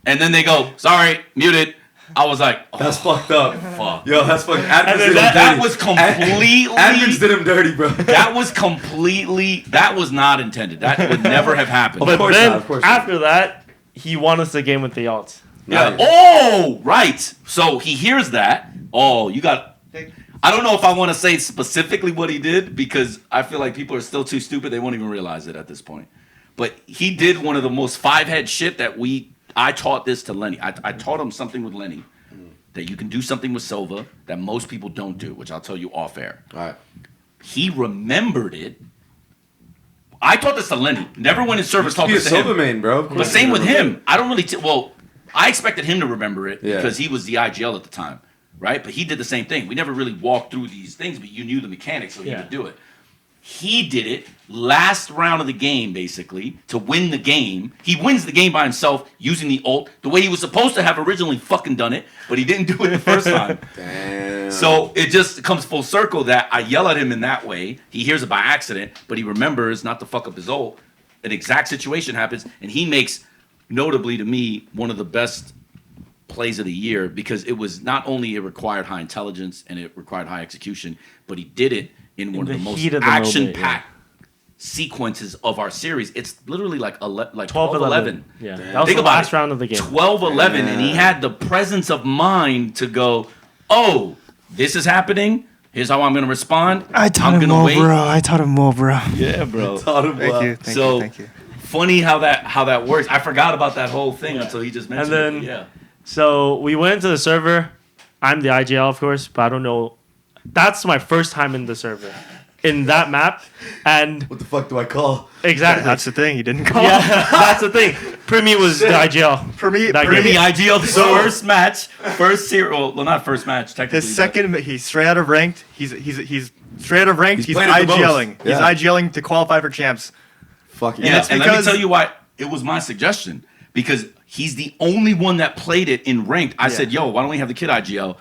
And then they go, sorry, muted. I was like, oh, That's fucked up. fuck. Yo, that's fucking. Admins did him That dirty. was completely. Admins did him dirty, bro. That was completely. That was not intended. That would never have happened. Of course then not, of course not. after that, he won us the game with the alts. Yeah. Nice. Oh, right. So he hears that. Oh, you got. I don't know if I want to say specifically what he did because I feel like people are still too stupid. They won't even realize it at this point. But he did one of the most 5-head shit that I taught this to Lenny. I taught him something with Lenny that you can do something with Silva that most people don't do, which I'll tell you off air. All right. He remembered it. I taught this to Lenny. Never went in service Be talking a to Silva him. main, bro. Of But course same you with remember. him. I don't really. Well, I expected him to remember it Yeah. because he was the IGL at the time, right? But he did the same thing. We never really walked through these things, but you knew the mechanics, so he Yeah. would do it. He did it last round of the game, basically, to win the game. He wins the game by himself using the ult the way he was supposed to have originally fucking done it, but he didn't do it the first time. Damn. So it just comes full circle that I yell at him in that way. He hears it by accident, but he remembers not to fuck up his ult. An exact situation happens, and he makes, notably to me, one of the best plays of the year because it was not only it required high intelligence and it required high execution, but he did it in one of the the most heat of the moment, action-packed sequences of our series. It's literally like 12-11. 12-11. Yeah. That was Think the about last it. round of the game. 12-11, and he had the presence of mind to go, oh, this is happening. Here's how I'm going to respond. I taught I'm him gonna well, wait. bro. I taught him well, bro. Yeah, bro. Taught him well. Thank you. So- Thank you. funny how that works. I forgot about that whole thing until he just mentioned And it. then- Yeah. So we went into the server. I'm the IGL, of course, but I don't know. That's my first time in the server, in that map, and What the fuck do I call? exactly. That's the thing. He didn't call. Yeah, that's the thing. Primmie was the IGL. For me, That Primmie game. IGL, the first match, first serial. Well, not first match, technically. his second, he's straight out of ranked. He's straight out of ranked. He's played it the most. IGLing. He's Yeah. IGLing to qualify for champs. Fucking Yeah, it's and let me because- tell you why it was my suggestion. Because he's the only one that played it in ranked. I said, yo, why don't we have the kid IGL?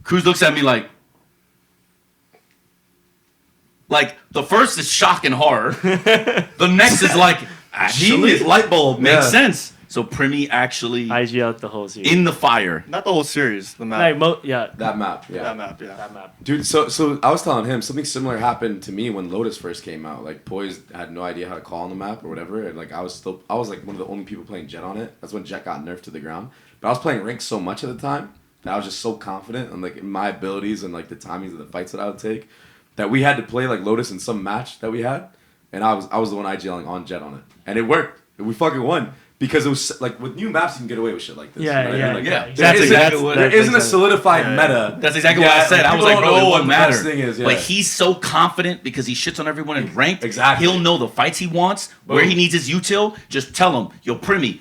Cruz looks at me like the first is shock and horror. The next is like, actually, Genius light bulb. makes Yeah. sense. So Primmie actually IGL the whole series. in the fire. Not the whole series. The map. Like That map. Yeah. that map. Yeah. that map. Dude, so I was telling him something similar happened to me when Lotus first came out. Like Poise had no idea how to call on the map or whatever, and like I was like one of the only people playing Jet on it. That's when Jet got nerfed to the ground. But I was playing Rank so much at the time that I was just so confident and like in my abilities and like the timings of the fights that I would take that we had to play like Lotus in some match that we had, and I was the one IGLing on Jet on it, and it worked. And we fucking won. Because it was like with new maps, you can get away with shit like this. Yeah, you know what I yeah, mean? Like, yeah. there That's isn't- exactly what- there isn't a that's solidified yeah, meta. That's exactly what I said. I was people like, don't bro, it know won't what the best matter. thing is, yeah. But he's so confident because he shits on everyone in ranked. Exactly. He'll know the fights he wants, where he Boom. needs his util. Just tell him, yo, Primmie,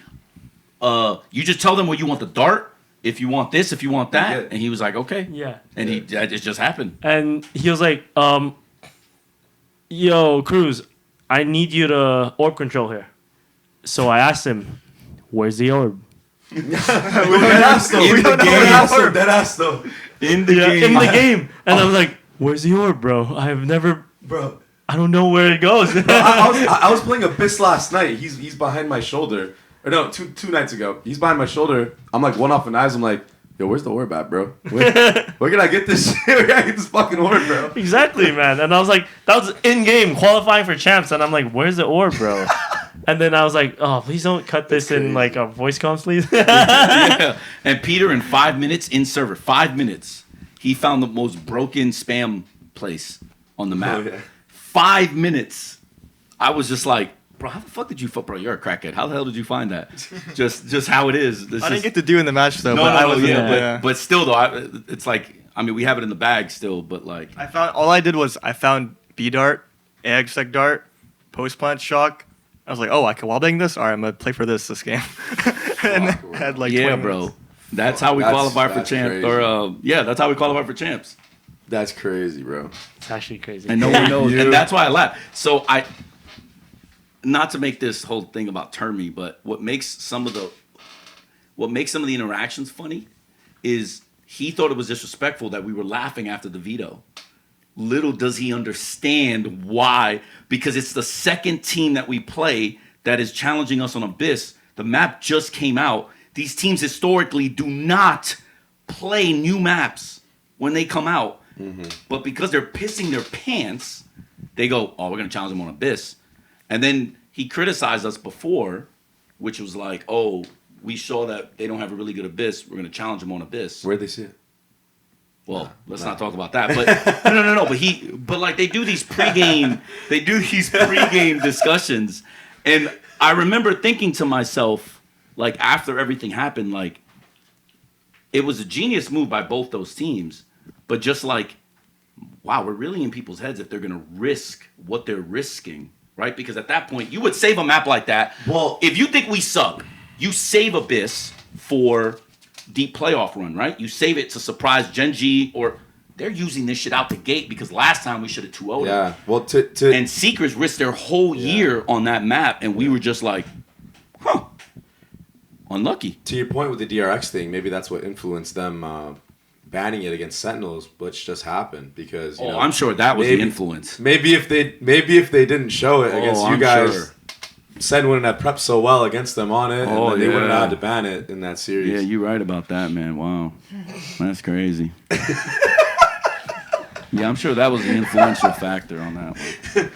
you just tell them where you want the dart, if you want this, if you want that. Yeah. And he was like, okay. Yeah. And it just happened. And he was like, yo, Cruz, I need you to orb control here. So I asked him, where's the orb? Dead ass though. In the game. Dead ass though. In the In the game. And I was like, where's the orb, bro? Bro. I don't know where it goes. I was playing Abyss last night. He's behind my shoulder. Or no, two nights ago. He's behind my shoulder. I'm like one off an eyes. I'm like, yo, where's the orb at, bro? Where can I get this shit? Where can I get this fucking orb, bro? Exactly, man. And I was like, that was in game qualifying for champs. And I'm like, where's the orb, bro? And then I was like, oh, please don't cut this in like a voice comms, please. Yeah. And Peter, in 5 minutes in server, 5 minutes, he found the most broken spam place on the map. Oh, yeah. 5 minutes. I was just like, bro, how the fuck did you bro? You're a crackhead. How the hell did you find that? just how it is. This I didn't is- get to do in the match though. no, but no, I no, was in yeah, it, but still though, it's like, I mean, we have it in the bag still, but like, I found all I did was I found B dart, egg sec dart, post plant shock. I was like, oh, I can wallbang this. All right, I'm gonna play for this game. And Fuck, had like yeah, 20 bro. minutes. That's how we That's- qualify for that's champ. crazy. Or yeah, that's how we qualify for champs. That's crazy, bro. It's actually crazy. And no one knows. You- And that's why I laugh. So not to make this whole thing about Termy, but what makes some of the interactions funny is he thought it was disrespectful that we were laughing after the veto. Little does he understand why, because it's the second team that we play that is challenging us on Abyss. The map just came out. These teams historically do not play new maps when they come out. But because they're pissing their pants, they go, oh, we're going to challenge them on Abyss. And then he criticized us before, which was like, oh, we saw that they don't have a really good Abyss. We're going to challenge them on Abyss. Where'd they see it? Well, let's not talk about that. But no. But like they do these pregame discussions, and I remember thinking to myself, like after everything happened, like it was a genius move by both those teams. But just like, wow, we're really in people's heads if they're gonna risk what they're risking, right? Because at that point, you would save a map like that. Well- if you think we suck, you save Abyss for deep playoff run, right? You save it to surprise Gen G, or they're using this shit out the gate because last time we should have 2-0'd. Yeah. Well, to And Seekers risked their whole year on that map, and we were just like, huh, unlucky. to your point with the DRX thing, maybe that's what influenced them banning it against Sentinels, which just happened because you know, I'm sure that was maybe- the influence. Maybe if they didn't show it against you I'm guys, sure. Sen wouldn't have prepped so well against them on it, Oh, and then they wouldn't yeah. have had to ban it in that series. Yeah, you're right about that, man. Wow. That's crazy. Yeah, I'm sure that was the influential factor on that one.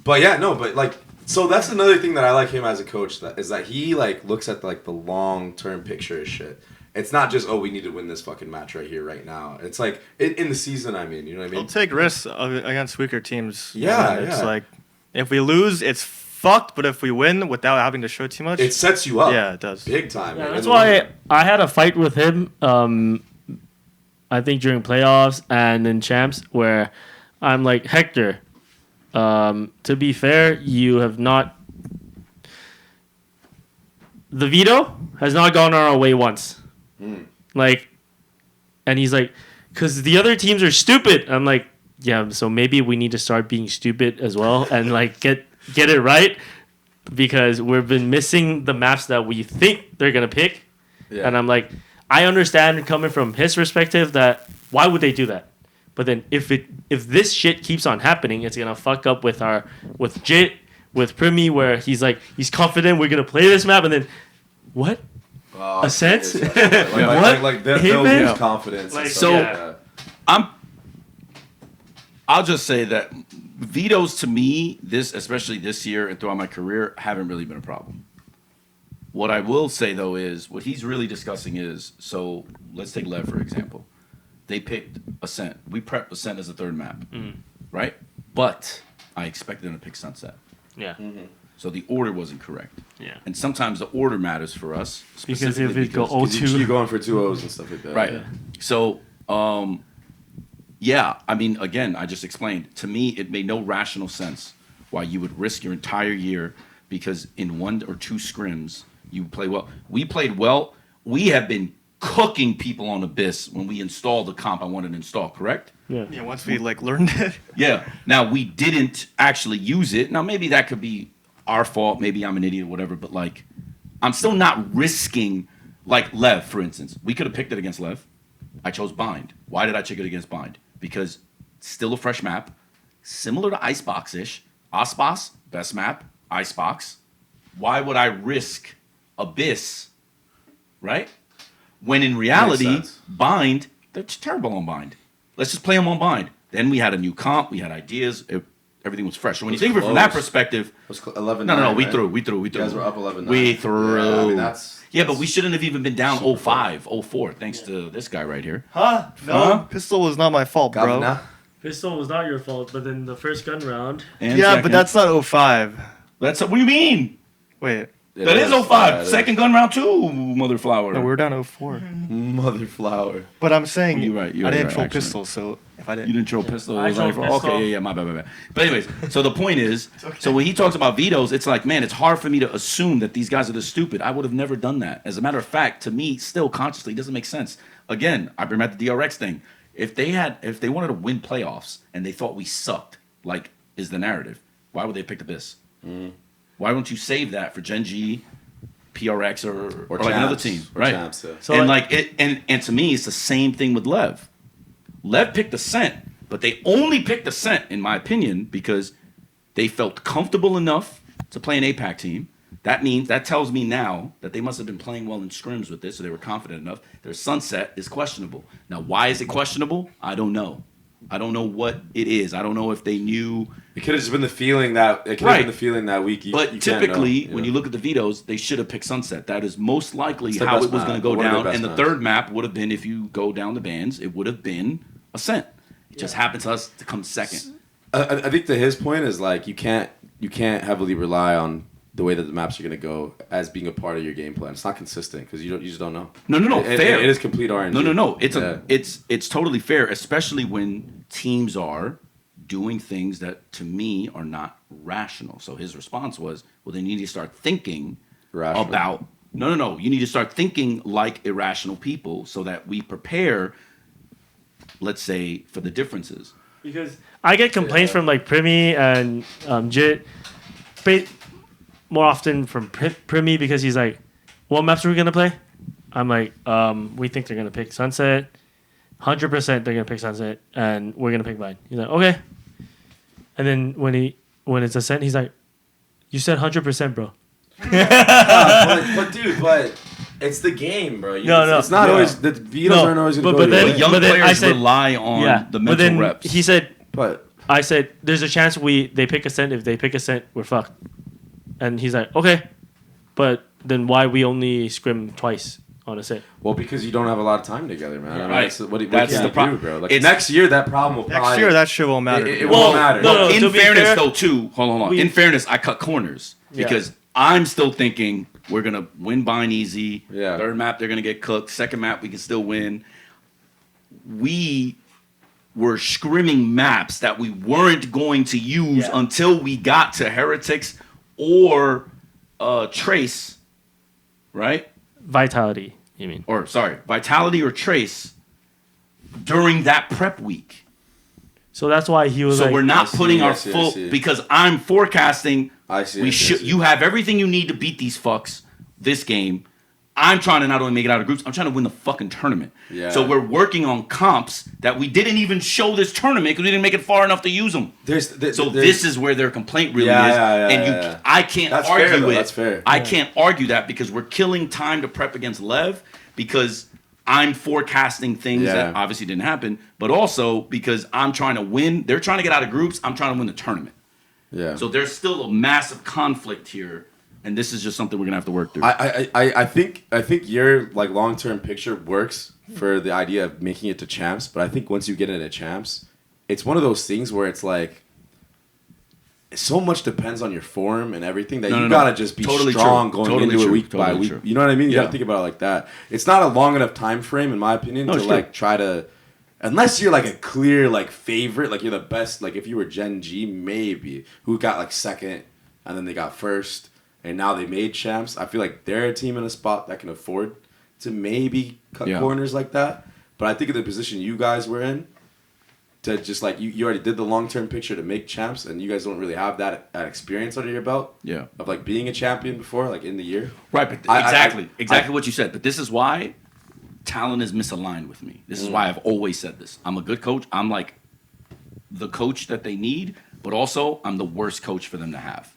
But yeah, no, but like, so that's another thing that I like him as a coach, is that he like looks at like the long term picture of shit. It's not just, oh, we need to win this fucking match right here, right now. It's like in the season. I mean, you know what I He'll mean? take risks against weaker teams. Yeah, It's yeah. like If we lose, it's fucked. But if we win without having to show too much, It sets you up. yeah, it does. Big time. Yeah, man. that's why I had a fight with him. I think during playoffs and in champs, where I'm like, Hector, to be fair, you have not. The veto has not gone our way once. Like, and he's like, because the other teams are stupid. I'm like, yeah, so maybe we need to start being stupid as well and like get it right, because we've been missing the maps that we think they're gonna pick. Yeah. And I'm like, I understand coming from his perspective that why would they do that? But then if this shit keeps on happening, it's gonna fuck up with Jit, with Primmie, where he's like, he's confident we're gonna play this map, and then what? Oh, Ascent? Like, What? they'll Hitman? lose confidence. Like, and so- stuff. I'll just say that vetoes to me, especially this year and throughout my career, haven't really been a problem. What I will say though is what he's really discussing is, so let's take Lev for example. They picked Ascent. We prepped Ascent as a third map, right? But I expected them to pick Sunset. Yeah. So the order wasn't correct. Yeah. And sometimes the order matters for us. Because if specifically it go because- 0-2. You're going for 2-0s and stuff like that. Right. Yeah. So, yeah, I mean, again, I just explained. To me, it made no rational sense why you would risk your entire year because in 1 or 2 scrims, you play well. We played well. We have been cooking people on Abyss when we installed the comp I wanted to install, correct? Yeah. Yeah, once we like learned it. Yeah. Now, we didn't actually use it. Now, maybe that could be our fault. Maybe I'm an idiot or whatever. But, like, I'm still not risking, like, Lev, for instance. We could have picked it against Lev. I chose Bind. Why did I check it against Bind? Because still a fresh map, similar to Icebox-ish. Aspas, best map. Icebox. Why would I risk Abyss, right? When in reality, sense. Bind, they're terrible on Bind. Let's just play them on Bind. Then we had a new comp. We had ideas. Everything was fresh. So when you think of it from that close. perspective, It was 11. no, we right? threw. You guys were up 11. We threw. Yeah, I mean, that's but we shouldn't have even been down 0-5, 0-4, thanks to this guy right here. Huh? No, Huh? pistol was not my fault, bro. Governor. Pistol was not your fault, but then the first gun round. And Yeah, second. but that's not 05. What do you mean? Wait, That is 05. Second gun round 2, Mother Flower. no, we're down 04. Mother flower. But I'm saying You're right, I didn't right, troll actually. pistol, so if I You didn't, didn't throw pistol. I It was only throw for- pistol. Okay, yeah, my bad. But anyways, so the point is, so when he talks about vetoes, it's like, man, it's hard for me to assume that these guys are the stupid. I would have never done that. As a matter of fact, to me, still consciously, it doesn't make sense. Again, I bring back the DRX thing. If they wanted to win playoffs and they thought we sucked, like is the narrative, why would they pick Abyss? Why don't you save that for Gen G, PRX, or like another Champs. team, Or right? Champs, yeah. So and like- like it, and to me, it's the same thing with Lev. Lev picked Ascent, but they only picked Ascent, in my opinion, because they felt comfortable enough to play an APAC team. That tells me now that they must have been playing well in scrims with this, so they were confident enough. Their Sunset is questionable. Now, why is it questionable? I don't know. I don't know what it is. I don't know if they knew. It could have just been the feeling that Right. week. But typically, when you look at the vetoes, they should have picked Sunset. That is most likely It's the how best it was map. going to go One of the down. best And the maps. third map would have been, if you go down the bands, it would have been Ascent. It just happened to us to come second. I think that his point is like you can't heavily rely on the way that the maps are going to go as being a part of your game plan. It's not consistent because you just don't know. No, fair. It is complete RNG. No. Yeah. It's totally fair, especially when teams are doing things that to me are not rational. So his response was, well, then you need to start thinking Rational. about no. You need to start thinking like irrational people so that we prepare, let's say, for the differences. Because I get complaints from like Primmie and Jit, more often from Primmie because he's like, "What maps are we gonna play?" I'm like, "We think they're gonna pick Sunset. 100% they're gonna pick Sunset, and we're gonna pick Vine." He's like, "Okay." And then when it's Ascent, he's like, "You said 100%, bro." but it's the game, bro. No. It's not No. always the vetoes No, aren't always going to but go your then- way. But young but then I players said- rely on the but mental then reps. he said, But I said, "There's a chance they pick Ascent. If they pick Ascent, we're fucked." And he's like, "Okay, but then why we only scrim twice want to say. Well, because you don't have a lot of time together, man. I mean, Right. What That's can the you problem. do, bro? Like It's- next year, that problem will Next probably... year, that shit won't matter. It Well, won't matter. no, In to be fairness, fair- though, too, hold on. We- In fairness, I cut corners Yeah. because I'm still thinking we're gonna win bind easy. Yeah. Third map, they're gonna get cooked. Second map, we can still win. We were scrimming maps that we weren't going to use Yeah. until we got to Heretics or Trace, right? Vitality, you mean? Or sorry, Vitality or Trace during that prep week. So that's why he was So like, we're not I see, putting I our see, I full see. because I'm forecasting. I see, We I see, I should. see. You have everything you need to beat these fucks this game. I'm trying to not only make it out of groups, I'm trying to win the fucking tournament. Yeah. So we're working on comps that we didn't even show this tournament because we didn't make it far enough to use them. So this is where their complaint really Yeah, is, yeah, and you, yeah. I can't That's argue fair, though. it. That's fair. I can't argue that because we're killing time to prep against Lev because I'm forecasting things Yeah. that obviously didn't happen, but also because I'm trying to win. They're trying to get out of groups. I'm trying to win the tournament. Yeah. So there's still a massive conflict here, and this is just something we're gonna have to work through. I think your like long-term picture works for the idea of making it to champs, but I think once you get into champs, it's one of those things where it's like so much depends on your form and everything that No, you no, no. gotta just be Totally strong true. going Totally into it true. week by Totally week. true. You know what I mean? You Yeah. gotta think about it like that. It's not a long enough time frame, in my opinion, No, to it's true. like try to. Unless you're like a clear like favorite, like you're the best. Like if you were Gen G, maybe who got like second, and then they got first, and now they made champs. I feel like they're a team in a spot that can afford to maybe cut Yeah. corners like that. But I think of the position you guys were in, to just like you already did the long term picture to make champs, and you guys don't really have that experience under your belt. Yeah. Of like being a champion before, like in the year. Right, but exactly what you said. But this is why Talon is misaligned with me. This is why I've always said this. I'm a good coach. I'm like the coach that they need, but also I'm the worst coach for them to have.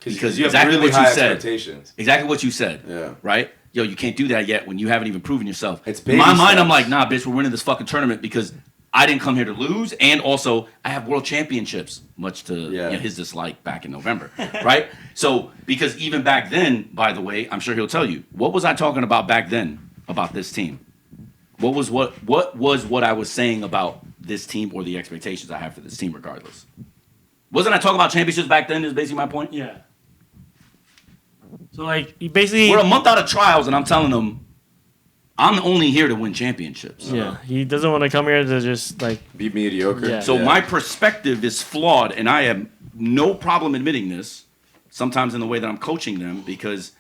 Because you have exactly really what you high said. expectations. Exactly what you said. Yeah. Right? Yo, you can't do that yet when you haven't even proven yourself. It's In baby my mind, I'm steps. like, nah, bitch, we're winning this fucking tournament because I didn't come here to lose, and also I have world championships, much to his dislike back in November, right? So because even back then, by the way, I'm sure he'll tell you, what was I talking about back then about this team? What was what I was saying about this team or the expectations I have for this team, regardless? Wasn't I talking about championships back then? Is basically my point. yeah. So like, you basically, We're a month out of trials, and I'm telling them, I'm only here to win championships. yeah, he doesn't want to come here to just like, Be mediocre. Yeah. So my perspective is flawed, and I have no problem admitting this. Sometimes in the way that I'm coaching them, because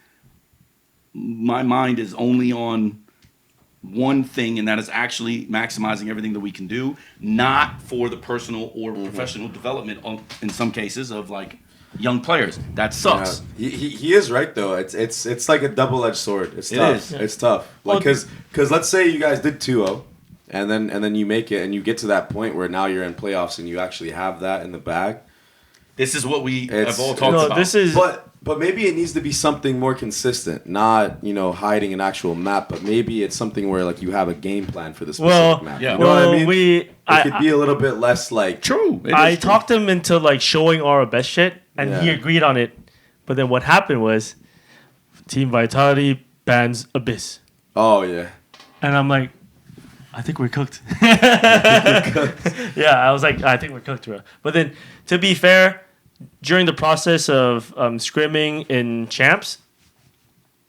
my mind is only on one thing, and that is actually maximizing everything that we can do, not for the personal or professional development in some cases of like young players. That sucks. Yeah. He is right though. It's like a double-edged sword. It's It tough. is. It's tough. Like Well, because let's say you guys did 2-0 and then you make it and you get to that point where now you're in playoffs and you actually have that in the bag. This is what we It's- have all talked no, about. this is, But maybe it needs to be something more consistent, not hiding an actual map, but maybe it's something where like you have a game plan for the specific well, map. yeah. You know what I mean? it could be a little bit less like True. It I is true. talked him into like showing our best shit, and he Yeah. agreed on it. But then what happened was, Team Vitality bans Abyss, oh yeah. and I'm like, I think we're cooked. Yeah, I was like, I think we're cooked, bro. But then, to be fair, during the process of scrimming in champs,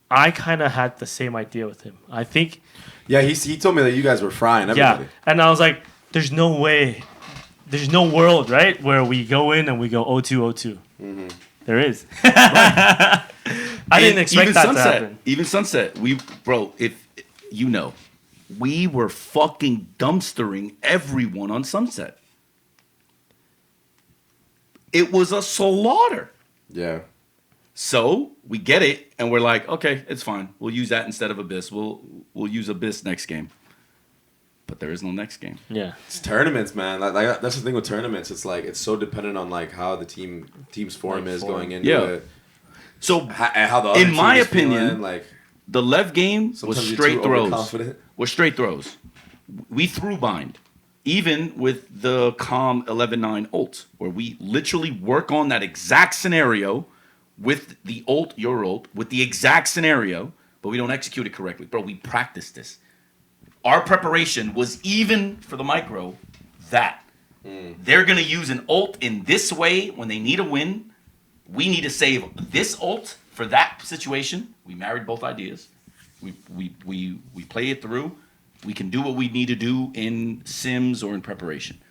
I kind of had the same idea with him. I think, Yeah, he told me that you guys were frying everybody. yeah, and I was like, there's no way, there's no world, right, where we go in and we go 0-2, 0-2. There is. I didn't And expect even that Sunset, to happen. Even Sunset, if you know, we were fucking dumpstering everyone on Sunset. It was a slaughter. Yeah. So we get it, and we're like, okay, it's fine. We'll use that instead of Abyss. We'll use Abyss next game. But there is no next game. Yeah. It's tournaments, man. Like that's the thing with tournaments. It's like it's so dependent on like how the team's form is going into Yeah. it. So How the other In my team is feeling, opinion, like the Lev game was sometimes you're straight too throws. overconfident. Was straight throws. We threw bind. Even with the Calm 11-9 ult, where we literally work on that exact scenario with the ult, your ult, with the exact scenario. but we don't execute it correctly. Bro, we practiced this. Our preparation was even for the micro that. They're going to use an ult in this way when they need a win. We need to save this ult for that situation. We married both ideas. We play it through. We can do what we need to do in sims or in preparation.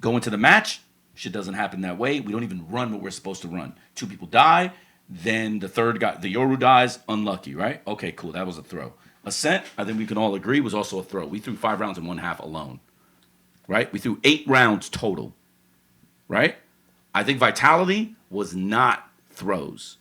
Go into the match. Shit doesn't happen that way. We don't even run what we're supposed to run. 2 people die. Then the third guy, the Yoru dies. Unlucky, right? Okay, cool. That was a throw. Ascent, I think we can all agree, was also a throw. We threw 5 rounds in 1/2 alone. Right? We threw 8 rounds total. Right? I think Vitality was not throws.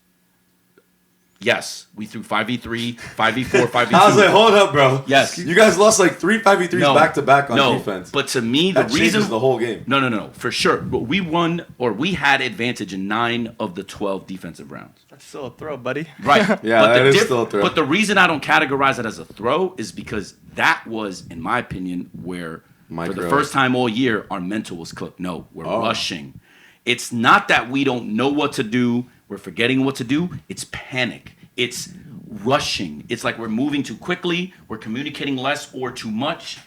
Yes, we threw 5v3, 5v4, 5v2. I was like, hold up, bro. Yes. You guys lost like 3 5v3s back to back on defense. But to me, the that reason changes the whole game. No, for sure. But we won, or we had advantage in 9 of the 12 defensive rounds. That's still a throw, buddy. Right. Yeah, but that is still a throw. But the reason I don't categorize it as a throw is because that was, in my opinion, where for the first time all year, our mental was cooked. No, we're rushing. It's not that we don't know what to do. We're forgetting what to do. It's panic. It's rushing. It's like we're moving too quickly. We're communicating less or too much.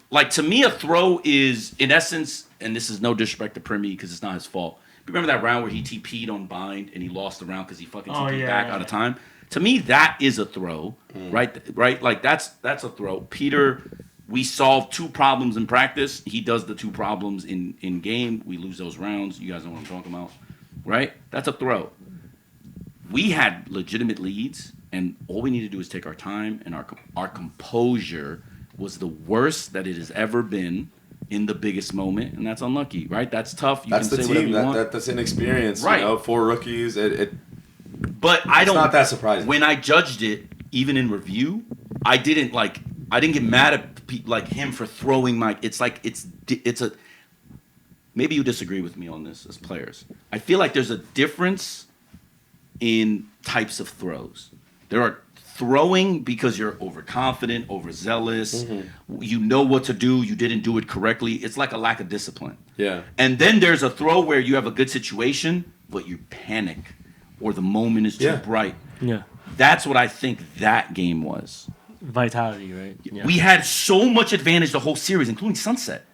Like, to me, a throw is, in essence, and this is no disrespect to primmie because it's not his fault. Remember that round where he TP'd on bind and he lost the round because he fucking TP'd back out of time? To me, that is a throw, right? Right? Like, that's a throw. Peter, we solved 2 problems in practice. He does the 2 problems in game. We lose those rounds. You guys know what I'm talking about, right? That's a throw. We had legitimate leads, and all we need to do is take our time, and our composure was the worst that it has ever been in the biggest moment, and that's unlucky, right? That's tough. You That's can the say team. whatever you want. That's inexperience. Right. You know, 4 rookies. But I don't. It's not that surprising. When I judged it, even in review, I didn't get mad at him for throwing my. It's like it's a. Maybe you disagree with me on this as players. I feel like there's a difference in types of throws. There are throwing because you're overconfident, overzealous. Mm-hmm. You know what to do. You didn't do it correctly. It's like a lack of discipline. Yeah. And then there's a throw where you have a good situation, but you panic or the moment is too bright. Yeah. That's what I think that game was. Vitality, right? Yeah. We had so much advantage the whole series, including Sunset.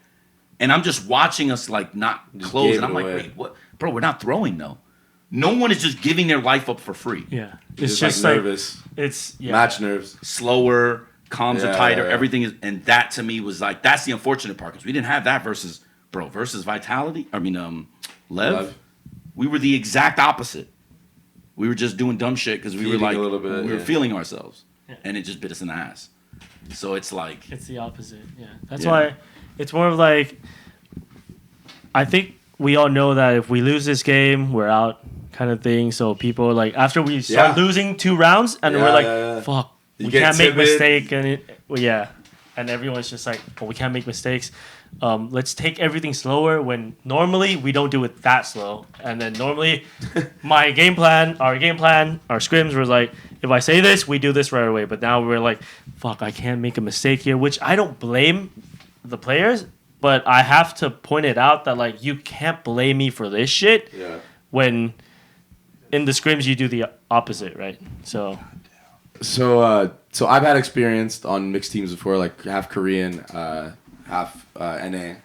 And I'm just watching us not close. And I'm like, wait, what? Bro, we're not throwing though. No one is just giving their life up for free. Yeah. It's just nervous. It's match nerves. Slower, comms are tighter, everything is, and that to me was like, that's the unfortunate part because we didn't have that versus Vitality. Lev. We were the exact opposite. We were just doing dumb shit because we were like, we were feeling ourselves, and it just bit us in the ass. So it's like it's the opposite. Yeah, that's why it's more of like, I think we all know that if we lose this game, we're out, kind of thing. So people are like, after we start losing 2 rounds, and we're like, fuck, we can't make mistake, and and everyone's just like, well, we can't make mistakes. Let's take everything slower when normally we don't do it that slow. And then normally our game plan, our scrims were like, if I say this, we do this right away. But now we're like, fuck, I can't make a mistake here, which I don't blame the players, but I have to point it out that like, you can't blame me for this shit when in the scrims you do the opposite, right? So I've had experience on mixed teams before, like half Korean, half NA,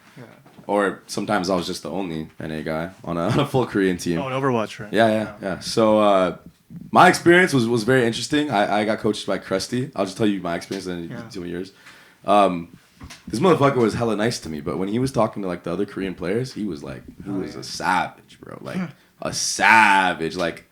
or sometimes I was just the only NA guy on a full Korean team. Oh, an Overwatch, right? Yeah. So my experience was very interesting. I got coached by Krusty. I'll just tell you my experience, and then you tell me yours. This motherfucker was hella nice to me, but when he was talking to like the other Korean players, he was like, a savage, bro. Like a savage. Like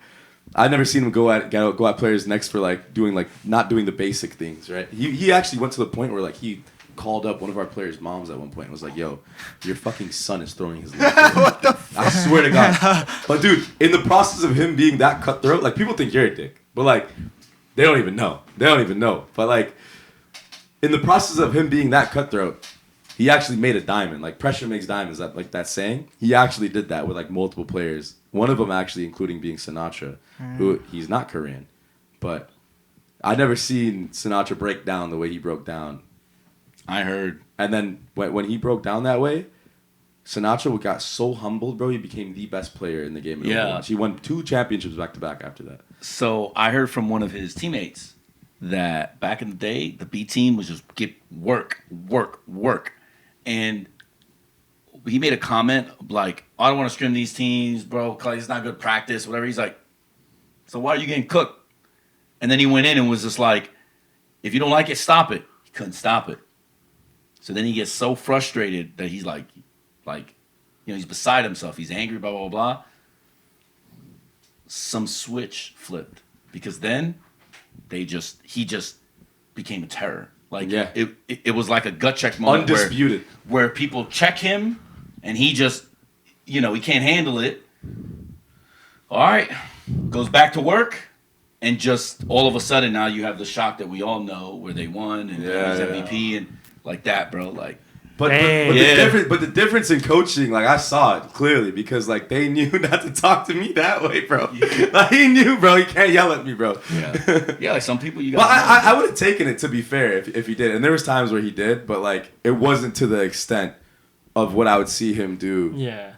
I've never seen him go at players next for like doing like not doing the basic things, right? He actually went to the point where like he called up one of our players' moms at one point and was like, yo, your fucking son is throwing his life. What the fuck? I swear to God. But dude, in the process of him being that cutthroat, like people think you're a dick. But like, they don't even know. But like, in the process of him being that cutthroat, he actually made a diamond. Like pressure makes diamonds, that saying. He actually did that with like multiple players. One of them actually including being Sinatra, who he's not Korean. But I've never seen Sinatra break down the way he broke down. I heard. And then when he broke down that way, Sinatra got so humbled, bro. He became the best player in the game. In Overwatch. He won 2 championships back to back after that. So I heard from one of his teammates that back in the day, the B team was just get work, and he made a comment like, "I don't want to scrim these teams, bro, because it's not good practice, whatever." He's like, "So why are you getting cooked?" And then he went in and was just like, "If you don't like it, stop it." He couldn't stop it. So then he gets so frustrated that he's like, he's beside himself. He's angry, blah, blah, blah. Some switch flipped because then he just became a terror. Like, it was like a gut check moment. Undisputed. Where people check him and he just, he can't handle it. All right, goes back to work. And just all of a sudden now you have the shock that we all know where they won and there's MVP and like that, bro. Like, but the difference in coaching, like I saw it clearly because like they knew not to talk to me that way, bro. Like he knew, bro. He can't yell at me, bro. Yeah, like some people you got. Well, I would have taken it to be fair if he did, and there was times where he did, but like it wasn't to the extent of what I would see him do.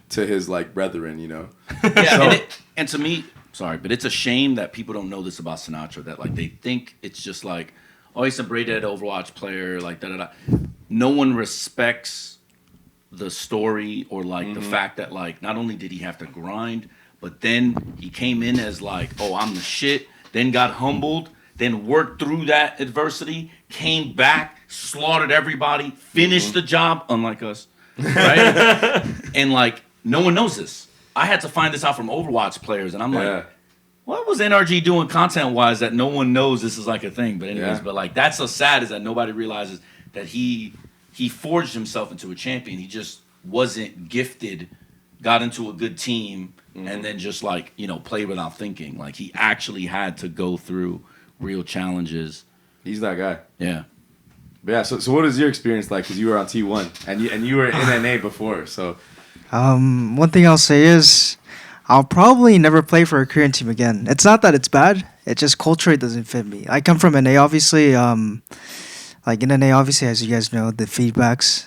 To his like brethren, Yeah, and to me. Sorry, but it's a shame that people don't know this about Sinatra. That like they think it's just like, oh, he's a braided Overwatch player, like da da da. No one respects the story or like the fact that like not only did he have to grind, but then he came in as like, oh, I'm the shit. Then got humbled, then worked through that adversity, came back, slaughtered everybody, finished the job, unlike us, right? And like no one knows this. I had to find this out from Overwatch players, and I'm like, what was NRG doing content-wise that no one knows this is like a thing? But anyways, but like that's so sad is that nobody realizes that he forged himself into a champion. He just wasn't gifted, got into a good team, and then just like, played without thinking. Like he actually had to go through real challenges. He's that guy. Yeah. But yeah, so what is your experience like? Because you were on T1, and you were in NA before, so... One thing I'll say is I'll probably never play for a Korean team again. It's not that it's bad. It just culturally doesn't fit me. I come from NA, obviously. Like in NA, obviously, as you guys know, the feedbacks,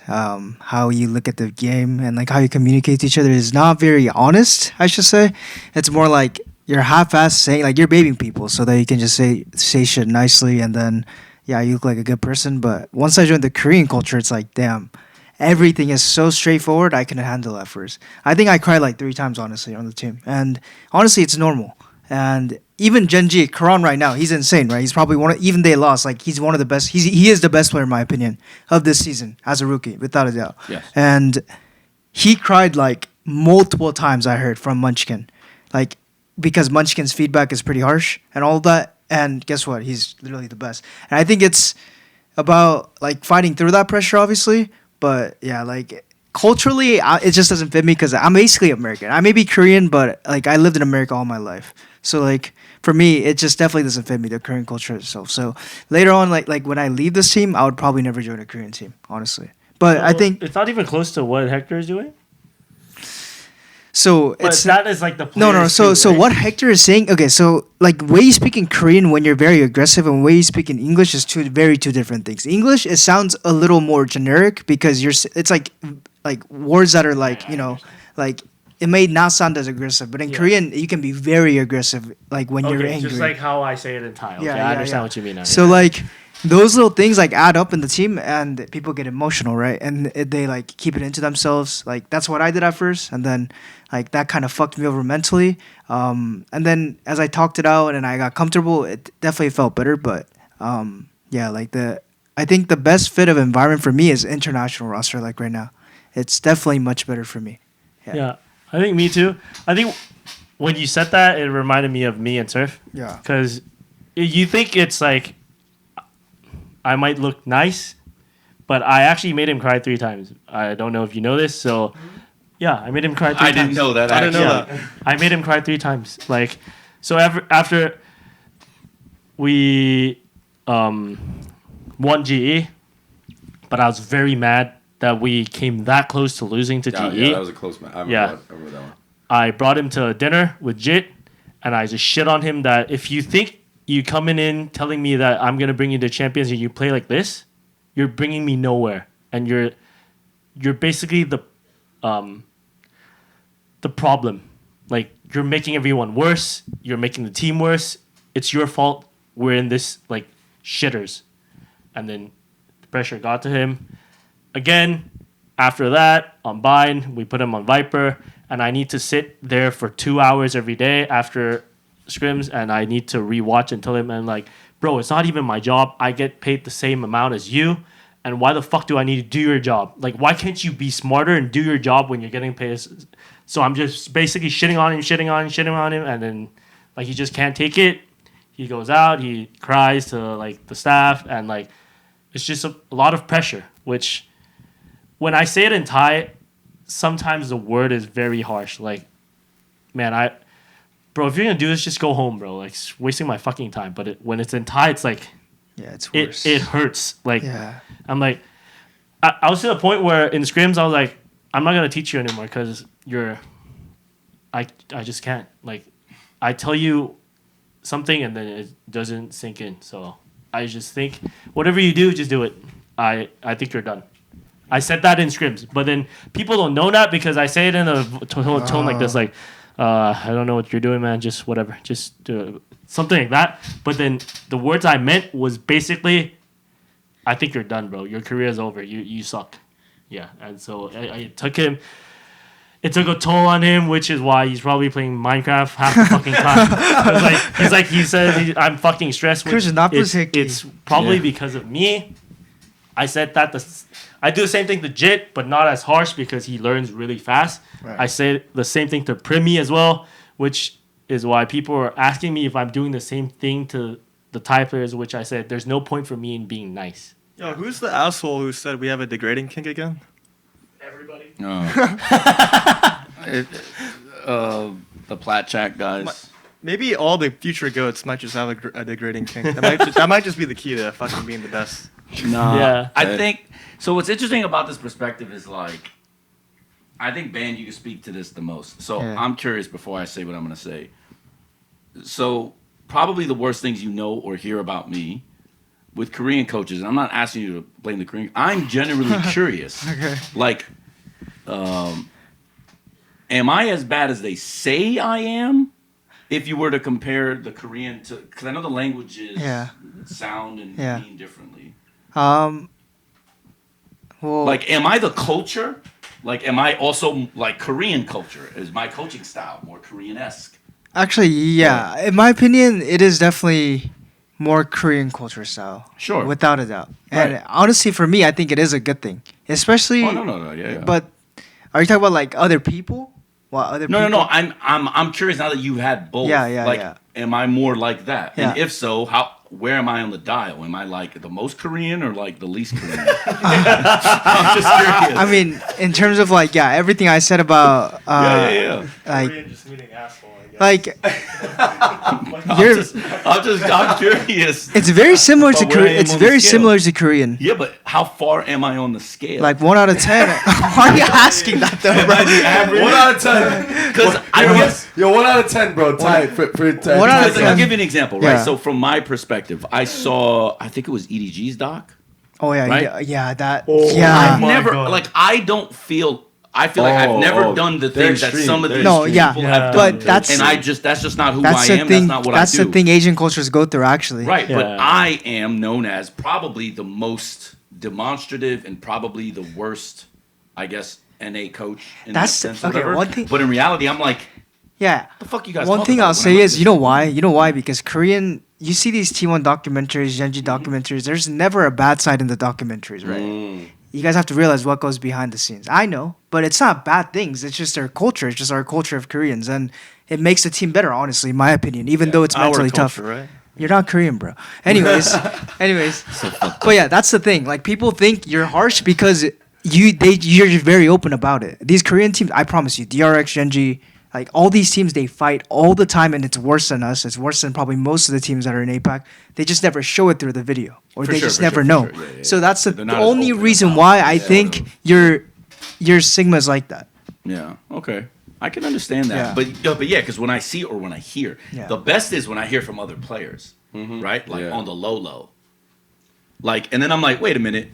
how you look at the game and like how you communicate to each other is not very honest, I should say. It's more like you're half-assed saying, like you're baiting people so that you can just say shit nicely and then, you look like a good person. But once I joined the Korean culture, it's like, damn. Everything is so straightforward. I couldn't handle it at first. I think I cried like 3 times, honestly, on the team. And honestly, it's normal. And even Genji, Karan right now, he's insane, right? He's probably even they lost, like he's one of the best. He is the best player, in my opinion, of this season as a rookie, without a doubt. Yes. And he cried like multiple times, I heard, from Munchkin. Like, because Munchkin's feedback is pretty harsh and all that. And guess what? He's literally the best. And I think it's about like fighting through that pressure, obviously. But yeah, like culturally, it just doesn't fit me because I'm basically American. I may be Korean, but like I lived in America all my life. So like for me, it just definitely doesn't fit me, the Korean culture itself. So later on, like when I leave this team, I would probably never join a Korean team, honestly. But I think it's not even close to what Hector is doing. So but it's that is like the no. So right? What Hector is saying, okay. So like way you speak in Korean when you're very aggressive, and way you speak in English is two different things. English, it sounds a little more generic because it's like words that are like like it may not sound as aggressive, but in Korean you can be very aggressive like when you're angry. Just like how I say it in Thai. Okay, I understand what you mean now. So like those little things like add up in the team and people get emotional, right? And they like keep it into themselves. Like that's what I did at first, and then like that kind of fucked me over mentally. And then as I talked it out and I got comfortable, it definitely felt better. But I think the best fit of environment for me is international roster. Like right now, it's definitely much better for me. Yeah, I think me too. I think when you said that, it reminded me of me and Surf. Yeah, because you think it's like I might look nice, but I actually made him cry 3 times. I don't know if you know this, so yeah, I made him cry 3 times. I didn't know that. I didn't know that. I made him cry 3 times. Like, so after we won GE, but I was very mad that we came that close to losing to GE. Yeah, that was a close match. I remember that one. I brought him to dinner with Jit, and I just shit on him that if you think you coming in telling me that I'm gonna bring you to champions and you play like this, you're bringing me nowhere, and you're basically the the problem. Like, you're making everyone worse. You're making the team worse. It's your fault. We're in this, like, shitters. And then the pressure got to him. Again, after that, on Bind, we put him on Viper. And I need to sit there for 2 hours every day after scrims. And I need to rewatch and tell him, and like, bro, it's not even my job. I get paid the same amount as you. And why the fuck do I need to do your job? Like, why can't you be smarter and do your job when you're getting paid? So I'm just basically shitting on him. And then, like, he just can't take it. He goes out, he cries to, like, the staff. And, like, it's just a lot of pressure, which when I say it in Thai, sometimes the word is very harsh. Like, man, bro, if you're going to do this, just go home, bro. Like, it's wasting my fucking time. But when it's in Thai, it's like, Yeah, it's worse. It hurts. Like, Yeah. I'm like, I was to the point where in scrims I was like, I'm not gonna teach you anymore because I just can't. Like, I tell you something and then it doesn't sink in. So I just think whatever you do, just do it. I think you're done. I said that in scrims, but then people don't know that because I say it in a tone like this, like, I don't know what you're doing, man. Just whatever. Just something like that. But then the words I meant was basically, I think you're done, bro. Your career is over. You suck. Yeah. And so I took him. It took a toll on him, which is why he's probably playing Minecraft half the fucking time. He says I'm fucking stressed. It's probably because of me. I said that I do the same thing to Jit, but not as harsh because he learns really fast. Right. I say the same thing to Primmie as well, which is why people are asking me if I'm doing the same thing to the Thai players, which I said there's no point for me in being nice. Yo, who's the asshole who said we have a degrading kink again? Everybody. The Plat Chat guys. Maybe all the future goats might just have a degrading kink. That might just be the key to fucking being the best. No. Yeah. I think so. What's interesting about this perspective is like, I think, Ben, you can speak to this the most. So yeah. I'm curious before I say what I'm going to say. So probably the worst things you know or hear about me with Korean coaches, and I'm not asking you to blame the Korean. I'm genuinely curious. Okay. Like, am I as bad as they say I am? If you were to compare the Korean to, because I know the languages sound and mean differently. Well, like, am I the culture? Like, am I also like Korean culture? Is my coaching style more Korean-esque? Actually, yeah. In my opinion, it is definitely more Korean culture style. Sure. Without a doubt. Right. And honestly, for me, I think it is a good thing. Especially. Oh, no. Yeah. But are you talking about like other people? No. I'm curious now that you've had both. Yeah. Am I more like that? Yeah. And if so, where am I on the dial? Am I like the most Korean or like the least Korean? I'm just curious. I mean, in terms of like, everything I said about yeah. Like, Korean just meaning asshole, I guess. like I'm curious. it's very similar to Korean. It's on the very scale. similar to Korean. Yeah, but how far am I on the scale? Like 1 out of 10. Why are you asking that though, bro? 1 out of 10. Because I guess 1 out of 10, bro. Tight for 10. 1 out of 10. I'll give you an example, right? Yeah. So from my perspective, I think it was EDG's doc. Oh yeah, Right? that. Oh, yeah. I've my never God. like I feel like I've never done the they're things that extreme. some of these No, yeah. people have But done. that's- and that's just not who That's I the am. thing. That's not what That's I do. the thing Asian cultures go through, actually. Right, but Yeah. I am known as probably the most demonstrative and probably the worst, I guess, NA coach in That's- that sense. Or okay, whatever. one thing- But in reality, I'm like, Yeah. the fuck you guys. One talking thing about I'll when say I'm like is, this? you know why? You know why? Because Korean, you see these T1 documentaries, Genji documentaries. There's never a bad side in the documentaries, right? You guys have to realize what goes behind the scenes. I know, but it's not bad things. It's just their culture. It's just our culture of Koreans, and it makes the team better. Honestly, in my opinion, even though it's mentally tough. Right? You're not Korean, bro. Anyways, but yeah, that's the thing. Like, people think you're harsh because you're very open about it. These Korean teams, I promise you, DRX, Genji, like all these teams, they fight all the time, and it's worse than us. It's worse than probably most of the teams that are in APAC. They just never show it through the video, or For they sure, just for never sure, know. for sure. Yeah. So that's the They're not as only open reason about why it. I Yeah. think your Sigma's like that. Yeah. Okay. I can understand that. Yeah. But yeah, because when I see or when I hear, Yeah. the best is when I hear from other players, right? Like on the low. Like, and then I'm like, wait a minute.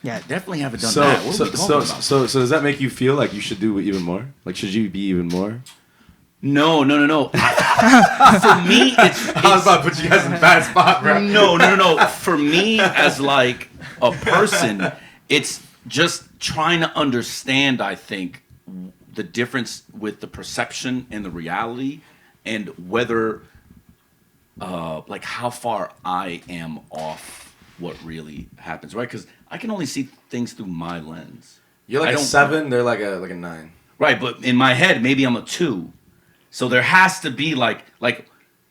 Yeah. Definitely haven't done So, that. What so, are we talking so, about? so does that make you feel like you should do even more? Like, should you be even more? No. For me, it's I was about to put you guys in a bad spot, bro. No. For me, as like a person, it's just trying to understand, I think, the difference with the perception and the reality, and whether, like, how far I am off what really happens, right? Because I can only see things through my lens. You're like a 7, they're like a 9. Right, but in my head, maybe I'm a 2. So there has to be like,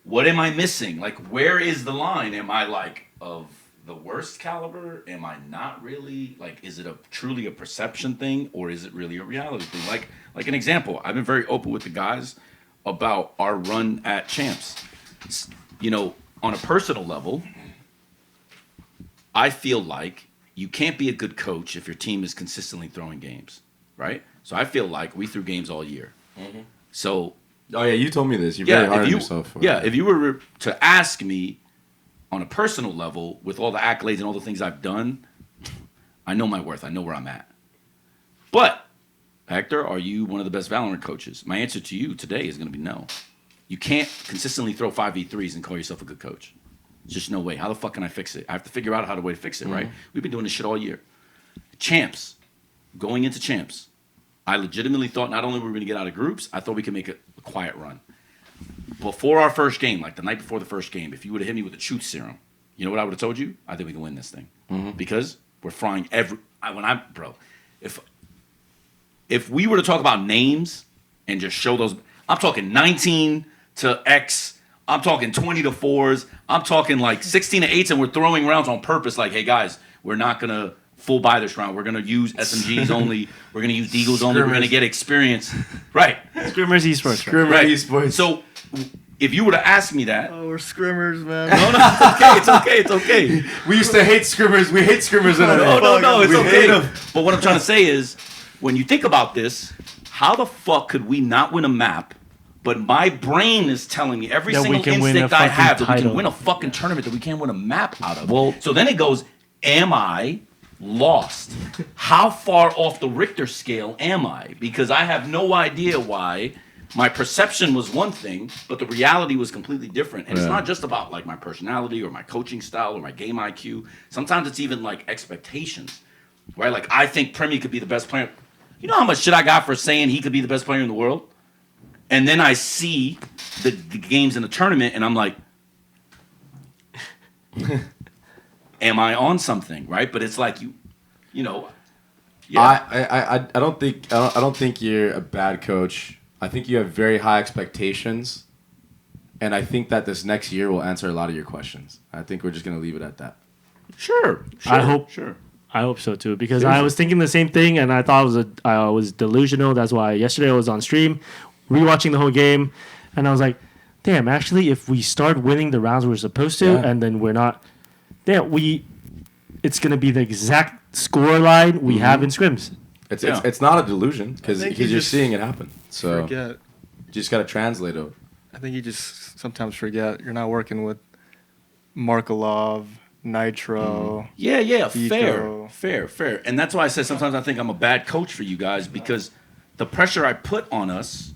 what am I missing? Like, where is the line? Am I like of the worst caliber? Am I not really? Like, is it truly a perception thing, or is it really a reality thing? Like an example, I've been very open with the guys about our run at champs. You know, on a personal level, I feel like you can't be a good coach if your team is consistently throwing games, right? So I feel like we threw games all year. Mm-hmm. So. Oh yeah, you told me this. You're very hard on yourself. If you were to ask me on a personal level, with all the accolades and all the things I've done, I know my worth. I know where I'm at. But, Hector, are you one of the best Valorant coaches? My answer to you today is going to be no. You can't consistently throw 5v3s and call yourself a good coach. There's just no way. How the fuck can I fix it? I have to figure out how to fix it, right? We've been doing this shit all year. Champs, going into champs, I legitimately thought not only were we going to get out of groups, I thought we could make a quiet run. Before our first game, like the night before the first game, if you would have hit me with a truth serum, you know what I would have told you? I think we can win this thing. Because we're frying if we were to talk about names and just show those, I'm talking 19 to X, I'm talking 20 to 4s, I'm talking like 16 to 8s, and we're throwing rounds on purpose like, hey guys, we're not going to full buy this round. We're going to use SMGs only. We're going to use Deagles only. We're going to get experience. Right. Scrimmers esports. Scrimmers Right. esports. So if you were to ask me that. Oh, we're scrimmers, man. No, it's okay. We used to hate scrimmers. We hate scrimmers. No, it's We hate okay. 'em. But what I'm trying to say is, when you think about this, how the fuck could we not win a map? But my brain is telling me every That we single can win a instinct I fucking have that we title. can win a fucking tournament that we can't win a map out of. Well, so then it goes, am I lost? How far off the Richter scale am I? Because I have no idea why my perception was one thing, but the reality was completely different. And it's not just about like my personality or my coaching style or my game IQ. Sometimes it's even like expectations, right? Like I think Primmie could be the best player. You know how much shit I got for saying he could be the best player in the world? And then I see the games in the tournament and I'm like, am I on something, right? But it's like you know, yeah. I don't think you're a bad coach. I think you have very high expectations, and I think that this next year will answer a lot of your questions. I think we're just gonna leave it at that. Sure. I hope. Sure. I hope so too, because I was thinking the same thing, and I thought I was delusional. That's why yesterday I was on stream, rewatching the whole game, and I was like, "Damn! Actually, if we start winning the rounds we're supposed to, and then we're not, it's gonna be the exact score line we have in scrims." It's not a delusion because I think you you're just seeing it happen. So Forget. you just gotta translate it. I think you just sometimes forget you're not working with Markelov, Nitro. Yeah, Veto. fair. And that's why I said sometimes I think I'm a bad coach for you guys, because the pressure I put on us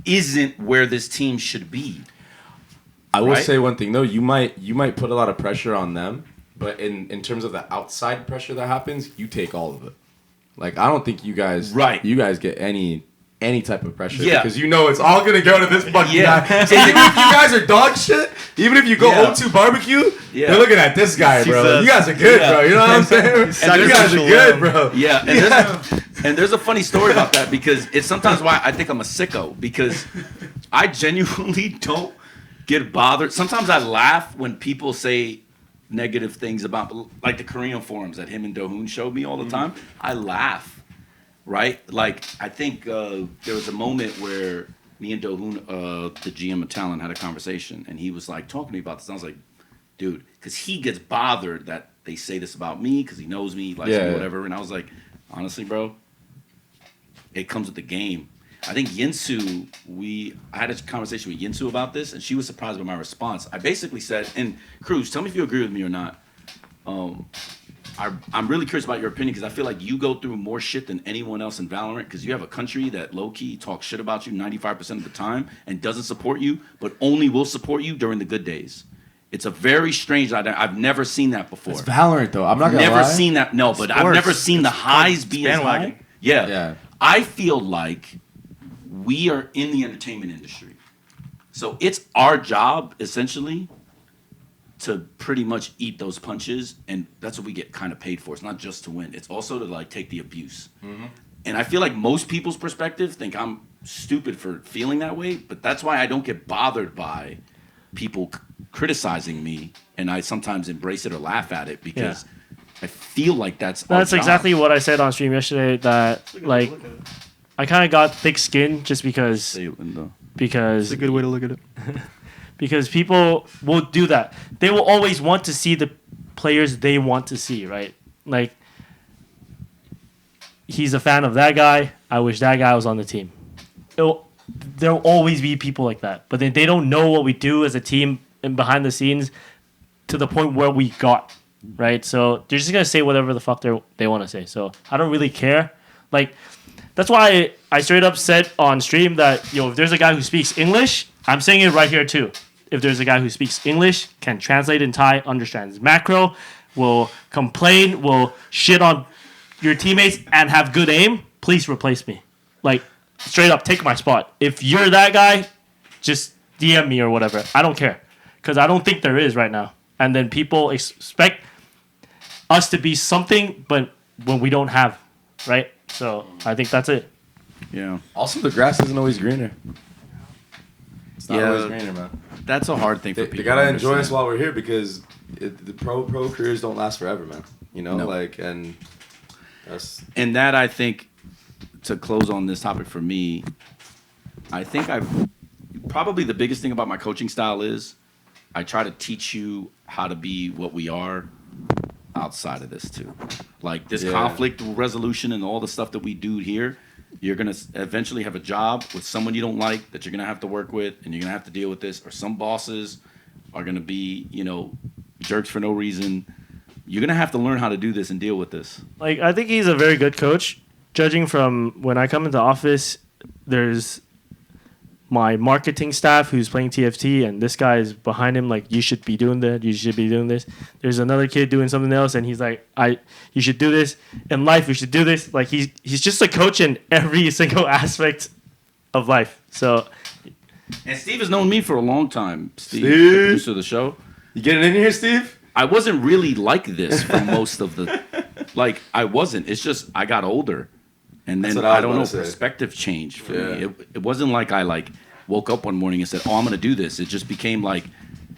isn't where this team should be. I will Right? say one thing though. You might put a lot of pressure on them, but in terms of the outside pressure that happens, you take all of it. Like I don't think you guys get any type of pressure because you know it's all gonna go to this fucking guy. So even if you guys are dog shit, even if you go 0-2 barbecue, they're looking at this guy, bro. You guys are good, bro. You know what I'm saying? You guys are good, bro. Yeah, and there's a funny story about that, because it's sometimes why I think I'm a sicko, because I genuinely don't get bothered. Sometimes I laugh when people say negative things about, like the Korean forums that him and Do-hoon showed me all the time. I laugh, right? Like, I think there was a moment where me and Do-hoon, the GM of Talon, had a conversation, and he was like talking to me about this. And I was like, dude, because he gets bothered that they say this about me because he knows me, likes me, whatever. And I was like, honestly, bro, it comes with the game. I think Yinsu, I had a conversation with Yinsu about this, and she was surprised by my response. I basically said, and crws, tell me if you agree with me or not. I'm really curious about your opinion because I feel like you go through more shit than anyone else in Valorant because you have a country that low-key talks shit about you 95% of the time and doesn't support you, but only will support you during the good days. It's a very strange. I've never seen that before. It's Valorant though. I'm not gonna never lie. seen that. No, but I've never seen the highs be as high. Yeah. I feel like we are in the entertainment industry, so it's our job essentially to pretty much eat those punches, and that's what we get kind of paid for. It's not just to win; it's also to like take the abuse. Mm-hmm. And I feel like most people's perspective think I'm stupid for feeling that way, but that's why I don't get bothered by people criticizing me, and I sometimes embrace it or laugh at it because I feel like that's exactly what I said on stream yesterday. That like I kind of got thick skin just because It's a good way to look at it. because people will do that. They will always want to see the players they want to see, right? Like he's a fan of that guy. I wish that guy was on the team. There'll always be people like that, but then they don't know what we do as a team and behind the scenes to the point where we got, right? So they're just gonna say whatever the fuck they want to say. So I don't really care. Like that's why I straight up said on stream that if there's a guy who speaks English, I'm saying it right here too. If there's a guy who speaks English, can translate in Thai, understands macro, will complain, will shit on your teammates and have good aim, please replace me. Like straight up, take my spot. If you're that guy, just DM me or whatever. I don't care. Because I don't think there is right now. And then people expect us to be something, but when we don't have, right? So I think that's it. Yeah. Also, the grass isn't always greener. It's not always greener, man. That's a hard thing for people. They gotta to enjoy us understand. while we're here because the pro careers don't last forever, man. You know, No. and that's And that I think, to close on this topic for me, I think probably the biggest thing about my coaching style is I try to teach you how to be what we are outside of this too. Like this conflict resolution and all the stuff that we do here, you're going to eventually have a job with someone you don't like that you're going to have to work with, and you're going to have to deal with this, or some bosses are going to be, jerks for no reason. You're going to have to learn how to do this and deal with this. Like I think he's a very good coach. Judging from when I come into office, there's my marketing staff who's playing TFT, and this guy is behind him like, you should be doing that, you should be doing this. There's another kid doing something else, and he's like, you should do this. In life, you should do this. Like he's just a coach in every single aspect of life. So, And Steve has known me for a long time. Steve, the Steve? producer of the show. you getting in here, Steve? I wasn't really like this for most of the, I wasn't. It's just I got older, and then That's what I was I don't about know, to say. perspective changed for me. It wasn't like I woke up one morning and said, "Oh, I'm gonna do this." It just became like,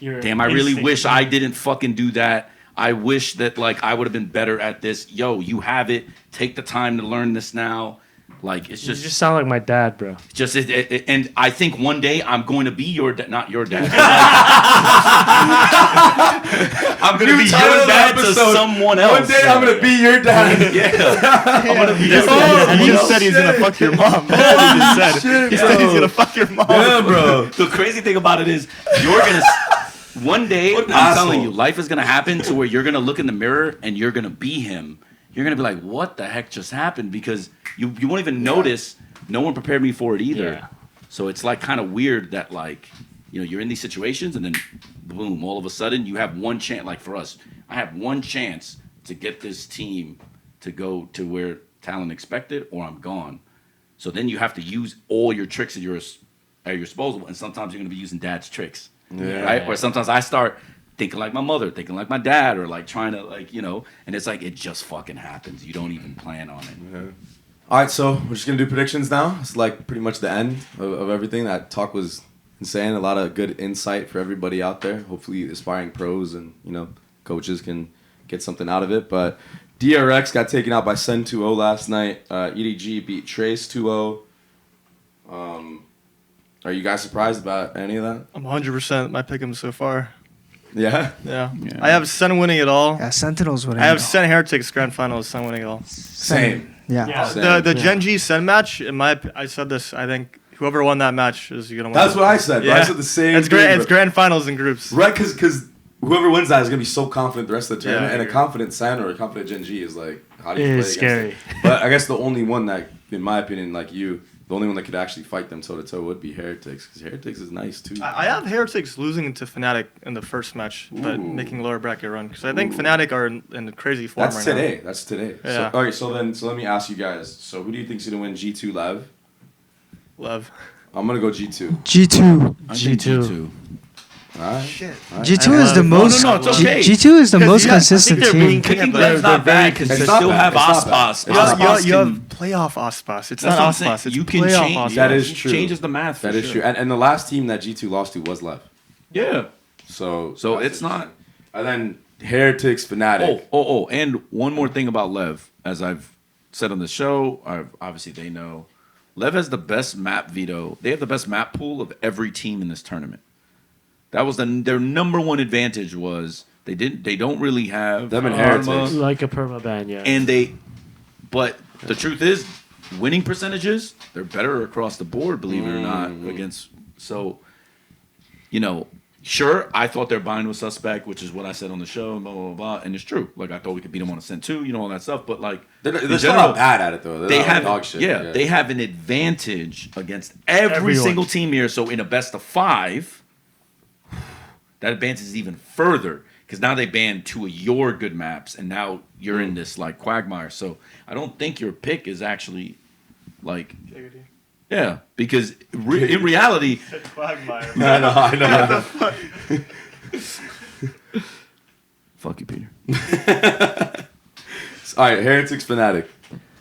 damn, I really wish I didn't fucking do that. I wish that I would have been better at this. Yo, you have it. Take the time to learn this now. It's you just sound like my dad, bro. And I think one day I'm going to be your dad, not your dad. I'm going to be your dad to someone else. One day I'm gonna be your dad. Yeah. I'm going to be your And dad. he just said he's gonna fuck your mom. That's what he just said. He said he's gonna fuck your mom. Yeah, bro. The crazy thing about it is you're going to, one day, What an I'm asshole. telling you, life is going to happen to where you're going to look in the mirror and you're going to be him. You're going to be like, what the heck just happened? Because you won't even notice. No one prepared me for it either. Yeah. So it's kind of weird that you're in these situations and then boom, all of a sudden you have one chance. Like for us, I have one chance to get this team to go to where Talon expected, or I'm gone. So then you have to use all your tricks at your disposal, and sometimes you're going to be using dad's tricks, right? Or sometimes I start thinking like my mother, thinking like my dad, or trying to and it's it just fucking happens. You don't even plan on it. Yeah. All right, so we're just gonna do predictions now. It's pretty much the end of everything. That talk was insane. A lot of good insight for everybody out there. Hopefully, aspiring pros and coaches can get something out of it. But DRX got taken out by Sen 2-0 last night. EDG beat Trace 2-0. Are you guys surprised about any of that? I'm 100% my pick'em so far. Yeah. Yeah. I have Sen winning it all. Yeah, Sentinels winning. I have it all. Sen Heretics grand finals. Sen winning it all. Same. Yeah. Same. The Gen G Sen match, I said this. I think whoever won that match is gonna win. That's what I said. Bro. I Yeah. said the same. It's thing, grand. It's bro. grand finals in groups. Right, because whoever wins that is gonna be so confident the rest of the Yeah, tournament. I And a agree. confident San or a confident Gen G is like, how do you It play is against scary. it? But I guess the only one that, in my opinion, like you, the only one that could actually fight them toe to toe would be Heretics, because Heretics is nice too. I have Heretics losing to Fnatic in the first match, but Ooh. making lower bracket run because I think Ooh. Fnatic are in a crazy form That's right today. That's today. Yeah. So, okay, so let me ask you guys. So who do you think's gonna win G2 Lev? now. Lev. I'm gonna go G2. G2. I think G2. All right. Shit. All right. G2 is the No, most. no, it's okay. G2 is the most yeah, I think consistent they're team. being- Picking Yeah, Lev's they're not bad very because you It's not still bad. have It's not bad. Aspas. It's You not have, bad. you have playoff Aspas. It's That's not what I'm saying. Aspas. It's You can playoff change. Aspas. That is It true. changes the math. For That is sure. true. And the last team that G2 lost to was Lev. Yeah. So So that's it's not. And then Heretics, Fnatic. Oh, and one more thing about Lev, as I've said on the show, obviously they know, Lev has the best map veto. They have the best map pool of every team in this tournament. That was their number one advantage was they don't really have Them and Arma, Heretics. Like a permaban, yeah. and but the truth is, winning percentages they're better across the board. Believe it or not, against Sure, I thought their bind was suspect, which is what I said on the show, and blah, blah, blah, and it's true. Like, I thought we could beat them on a Ascent 2, all that stuff, but, like... They're in still general, not bad at it, though. They're they not have, dog shit. they have an advantage against every Everyone. single team here, so in a best of 5, that advances even further, because now they banned 2 of your good maps, and now you're in this, like, quagmire, so I don't think your pick is actually, like... Yeah, because in reality... I know. Fuck you, Peter. All right, Heretics, Fnatic.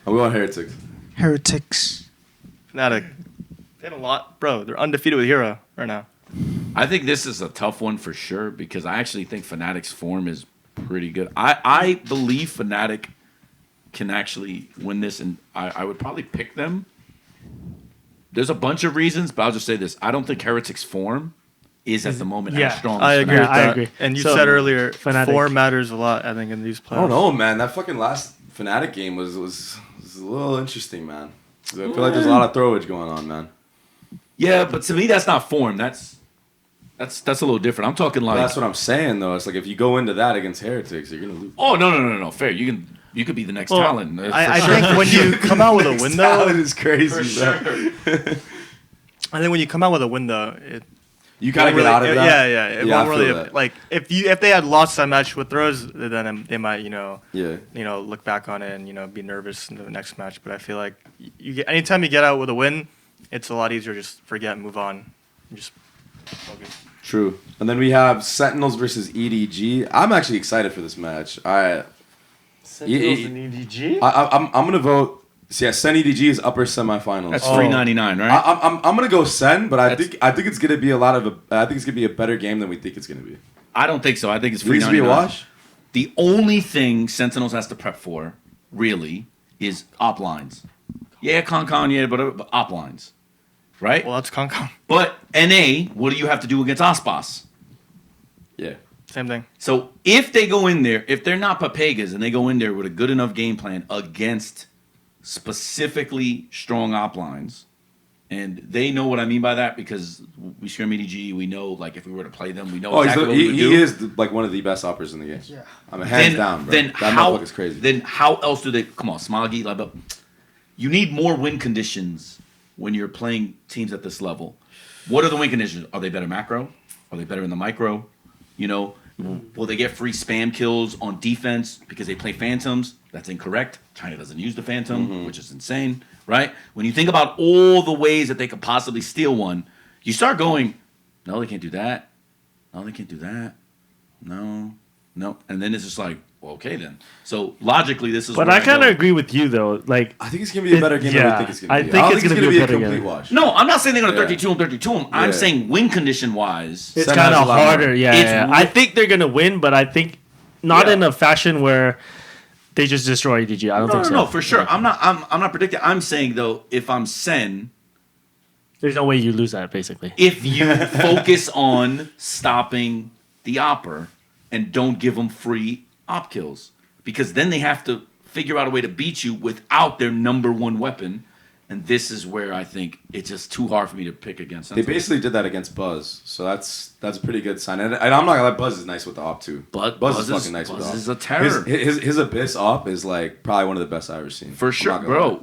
I'm going Heretics. Heretics. Fnatic. They have a lot. Bro, they're undefeated with Hero right now. I think this is a tough one for sure because I actually think Fnatic's form is pretty good. I believe Fnatic can actually win this, and I would probably pick them. There's a bunch of reasons, but I'll just say this. I don't think Heretics' form is at the moment as strong I as agree Fnatic. with I that. agree. And you So, said earlier, Fnatic. form matters a lot, I think, in these playoffs. I don't know, man. That fucking last Fnatic game was a little interesting, man. I feel like there's a lot of throwage going on, man. Yeah, but to me, that's not form. That's a little different. I'm talking like... That's what I'm saying, though. It's like if you go into that against Heretics, you're going to lose. Oh, no. Fair. You could be the next Well, Talon. I think when you come out with a window, Talon is crazy, bro. I think when you come out with a window, it You gotta won't get out of that. Yeah, it Yeah, I won't feel really that. like if they had lost that match with throws, then they might Yeah. look back on it and be nervous in the next match. But I feel like anytime you get out with a win, it's a lot easier. Just forget, and move on, and just focus. True. And then we have Sentinels versus EDG. I'm actually excited for this match. Sentinels and EDG? I'm gonna vote. So yeah, Sen EDG is upper semifinals. That's $3.99, right? I'm gonna go Sen, but I think it's gonna be I think it's gonna be a better game than we think it's gonna be. I don't think so. I think it's It needs to be a $3.99. wash. The only thing Sentinels has to prep for, really, is op lines. Yeah, con, yeah, but op lines. Right? Well, that's Concom. But NA, what do you have to do against Aspas? Yeah. Same thing. So if they go in there, if they're not Papegas and they go in there with a good enough game plan against specifically strong op lines, and they know what I mean by that because we scrim EDG, we know like if we were to play them, we know exactly what we would do. he is like one of the best uppers in the game. Yeah. I mean, hands down, bro. Then that how? motherfucker's crazy. Then how else do they? Come on, Smoggy, like, you need more win conditions when you're playing teams at this level. What are the win conditions? Are they better macro? Are they better in the micro? Will they get free spam kills on defense because they play Phantoms? That's incorrect. China doesn't use the Phantom, which is insane, right? When you think about all the ways that they could possibly steal one, you start going, no, they can't do that. No, they can't do that. No. And then it's just like, well, okay then. So logically, this is. But where I kind go. of agree with you though. Like, I think it's gonna be a better game than we think it's gonna be. I think don't it's gonna be a better complete game. wash. No, I'm not saying they're going to Yeah. 32 and 32 them. I'm Yeah. saying win condition wise. it's Sen kind has of a lot more. harder. Yeah, It's yeah. re- I think they're gonna win, but I think not Yeah. in a fashion where they just destroy EDG. I don't think so. No, for sure. I'm not predicting. I'm saying though, if I'm Sen, There's no way you lose that. Basically, if you focus on stopping the opper and don't give them free op kills, because then they have to figure out a way to beat you without their number one weapon, And this is where I think it's just too hard for me to pick against. They basically did that against Buzz, so that's a pretty good sign. And I'm not gonna lie, Buzz is nice with the op too. But Buzz is fucking nice with the op. Buzz is a terror. His Abyss op is like probably one of the best I've ever seen. For sure, bro.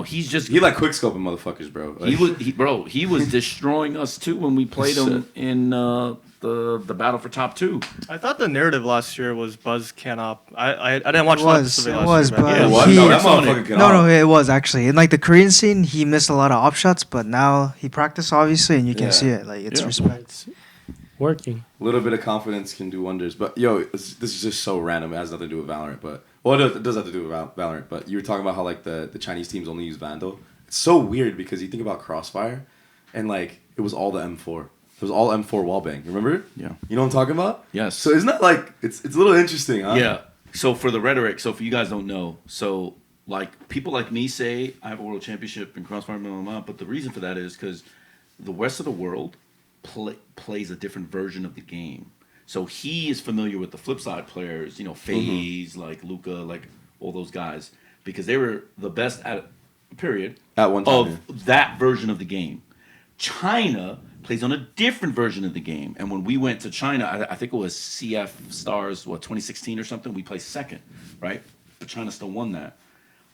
He's just he like quickscoping motherfuckers, bro. Like, he was destroying us too when we played him in the battle for top 2. I thought the narrative last year was Buzz can't op. I didn't watch It that was, specifically it last was, year, but yeah, what? he- No, that motherfucker can op. No, it was actually in like the Korean scene. He missed a lot of op shots, but now he practiced obviously, and you can Yeah. see it. Like it's Yeah. respect. It's working. A little bit of confidence can do wonders. But yo, this is just so random. It has nothing to do with Valorant, but it does have to do with Valorant. But you were talking about how like the Chinese teams only use Vandal. It's so weird because you think about Crossfire, and like it was all the M4. It was all M4 wallbang. Remember? Yeah. You know what I'm talking about? Yes. So isn't that like it's a little interesting, huh? Yeah. So for the rhetoric, so for you guys don't know, so like people like me say I have a world championship in Crossfire, blah, blah, blah, but the reason for that is because the rest of the world plays a different version of the game. So he is familiar with the flip side players, FaZe, like Luca, like all those guys, because they were the best at period At one time. of that version of the game. China plays on a different version of the game. And when we went to China, I think it was CF Stars, 2016 or something, we placed second, right? But China still won that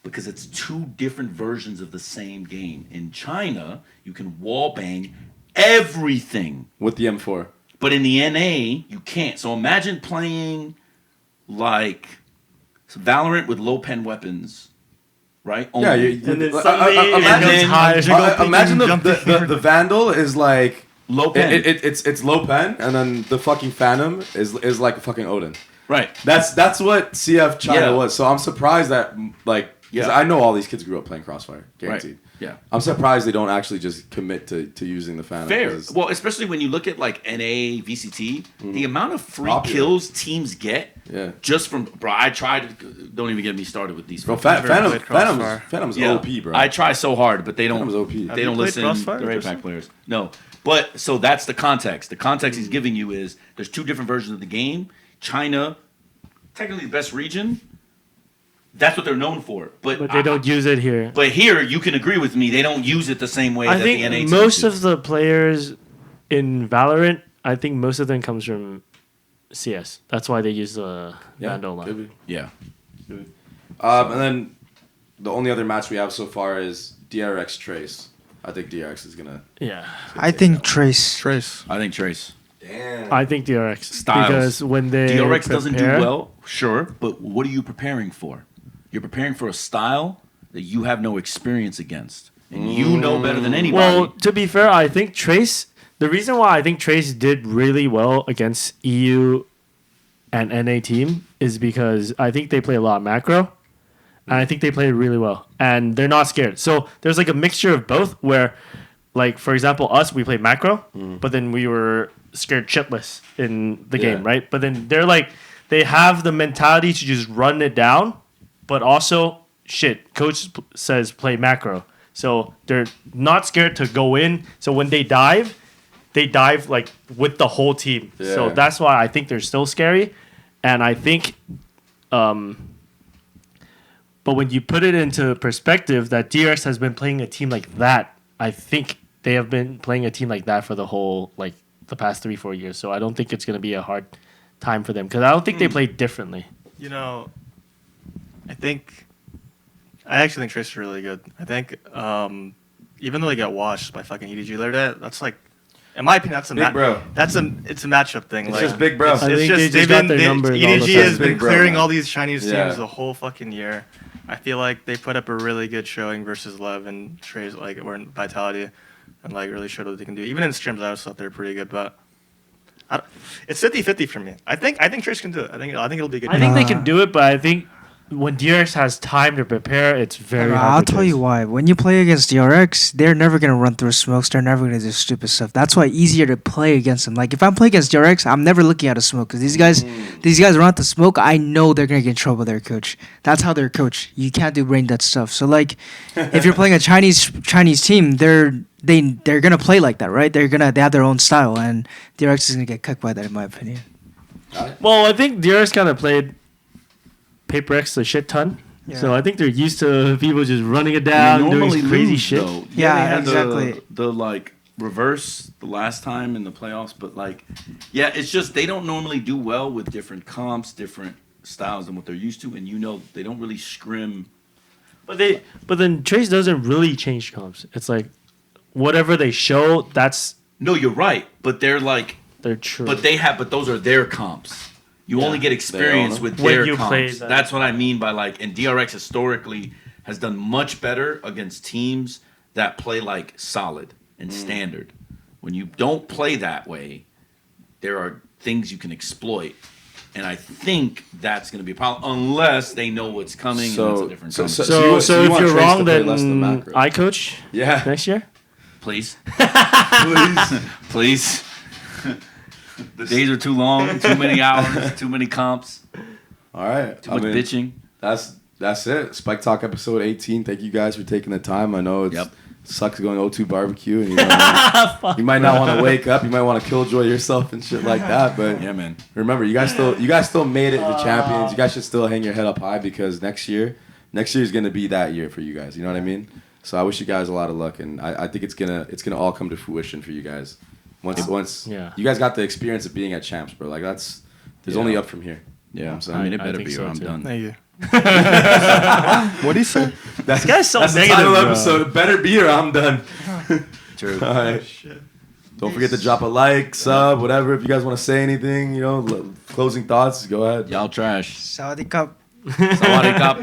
because it's 2 different versions of the same game. In China, you can wall bang everything. With the M4. But in the NA, you can't. So imagine playing like Valorant with low pen weapons, right? Yeah, Only. And then suddenly it goes high. Imagine the Vandal is like Low pen. It's low pen, and then the fucking Phantom is like a fucking Odin. Right. That's what CF China Yeah. was. So I'm surprised that like 'cause Yeah. I know all these kids grew up playing Crossfire, guaranteed. Right. Yeah. I'm surprised they don't actually just commit to using the Phantom. Fair. 'cause- Well, especially when you look at like NA, VCT, the amount of free Popular. kills teams get Yeah. just from bro. I tried. Don't even get me started with these. Bro, fucking- Phantom's Yeah. OP, bro. I try so hard, but they don't. Phantom's OP. They don't you played listen. Crossfire, They're Tristan? APAC players. No, but so that's the context. The context he's giving you is there's 2 different versions of the game. China, technically the best region. That's what they're known for, But they don't use it here. But here, you can agree with me. They don't use it the same way I that think the NA teams most do. of the players in Valorant, I think most of them comes from CS. That's why they use the Vandal line. could be. Yeah. And then the only other match we have so far is DRX Trace. I think DRX is gonna. Yeah, I think Trace. Trace. I think Trace. Damn. I think DRX Styles. because when they DRX doesn't do prepare- well, sure, but what are you preparing for? You're preparing for a style that you have no experience against, and you know better than anybody. Well, to be fair, I think Trace. The reason why I think Trace did really well against EU and NA team is because I think they play a lot of macro, and I think they played really well, and they're not scared. So there's like a mixture of both. Where, like for example, us we played macro, but then we were scared shitless in the game, right? But then they're like they have the mentality to just run it down, but also shit. Coach says play macro. So they're not scared to go in. So when they dive like with the whole team. So Yeah. that's why I think they're still scary. And I think, but when you put it into perspective, that DRX has been playing a team like that. I think they have been playing a team like that for the whole like the past 3-4 years. So I don't think it's gonna be a hard time for them because I don't think they play differently. You know, I actually think Trace is really good. I think even though they got washed by fucking EDG later, that's like, in my opinion, that's a Big bro. it's a matchup thing. It's like, just big bro. It's, I it's think just they just they've got been their they, numbers all the EDG time. has been Big bro, clearing man. all these Chinese Yeah. teams the whole fucking year. I feel like they put up a really good showing versus Lev and Trace, like or in Vitality, and like really showed what they can do. Even in scrims, I always thought they were pretty good, but. It's 50-50 for me. I think Trace can do it. I think it'll be a good. I think they can do it, but I think when DRX has time to prepare, it's very hard. I'll to tell chase. you why. When you play against DRX, they're never gonna run through smokes. They're never gonna do stupid stuff. That's why it's easier to play against them. Like if I'm playing against DRX, I'm never looking at a smoke because these guys run out the smoke. I know they're gonna get in trouble with their coach. That's how they're coached. You can't do brain dead stuff. So like, if you're playing a Chinese team, they're gonna play like that, right? They have their own style, and DRX is gonna get cooked by that, in my opinion. Well, I think DRX kind of played Paper X a shit ton Yeah. So I think they're used to people just running it And down, they doing normally crazy lose, shit. though. Yeah, they had exactly. The like reverse the last time in the playoffs, but like, yeah, it's just they don't normally do well with different comps, different styles than what they're used to, and they don't really scrim. But then Trace doesn't really change comps. It's like whatever they show, that's No, you're right, but they're like, their true. but those are their comps. You only get experience with When their you play comps. that. That's what I mean by like, and DRX historically has done much better against teams that play like solid and standard. When you don't play that way, there are things you can exploit. And I think that's going to be a problem unless they know what's coming and it's a different conversation. So you if want you're Trace to wrong, play less than then macro. I coach Yeah. next year. Please. Please. The days are too long, too many hours, too many comps, All right. too much bitching. That's it. Spike Talk episode 18. Thank you guys for taking the time. I know it sucks going to O2 barbecue and you might not want to wake up. You might want to killjoy yourself and shit like that. But Yeah, man. remember, you guys still made it to champions. You guys should still hang your head up high because next year is gonna be that year for you guys. You know what I mean? So I wish you guys a lot of luck, and I think it's gonna all come to fruition for you guys. Once you guys got the experience of being at champs, bro. Like there's only up from here. You know what I'm saying? I mean, it I better think be so or I'm too. done. Thank you. What do you say? This guy's so That's the negative. title of the bro. episode. It better be or I'm done. True. All right. Don't forget to drop a like, sub, whatever. If you guys want to say anything, closing thoughts, go ahead. Y'all trash. Saudi Cup. Sawadee Cup.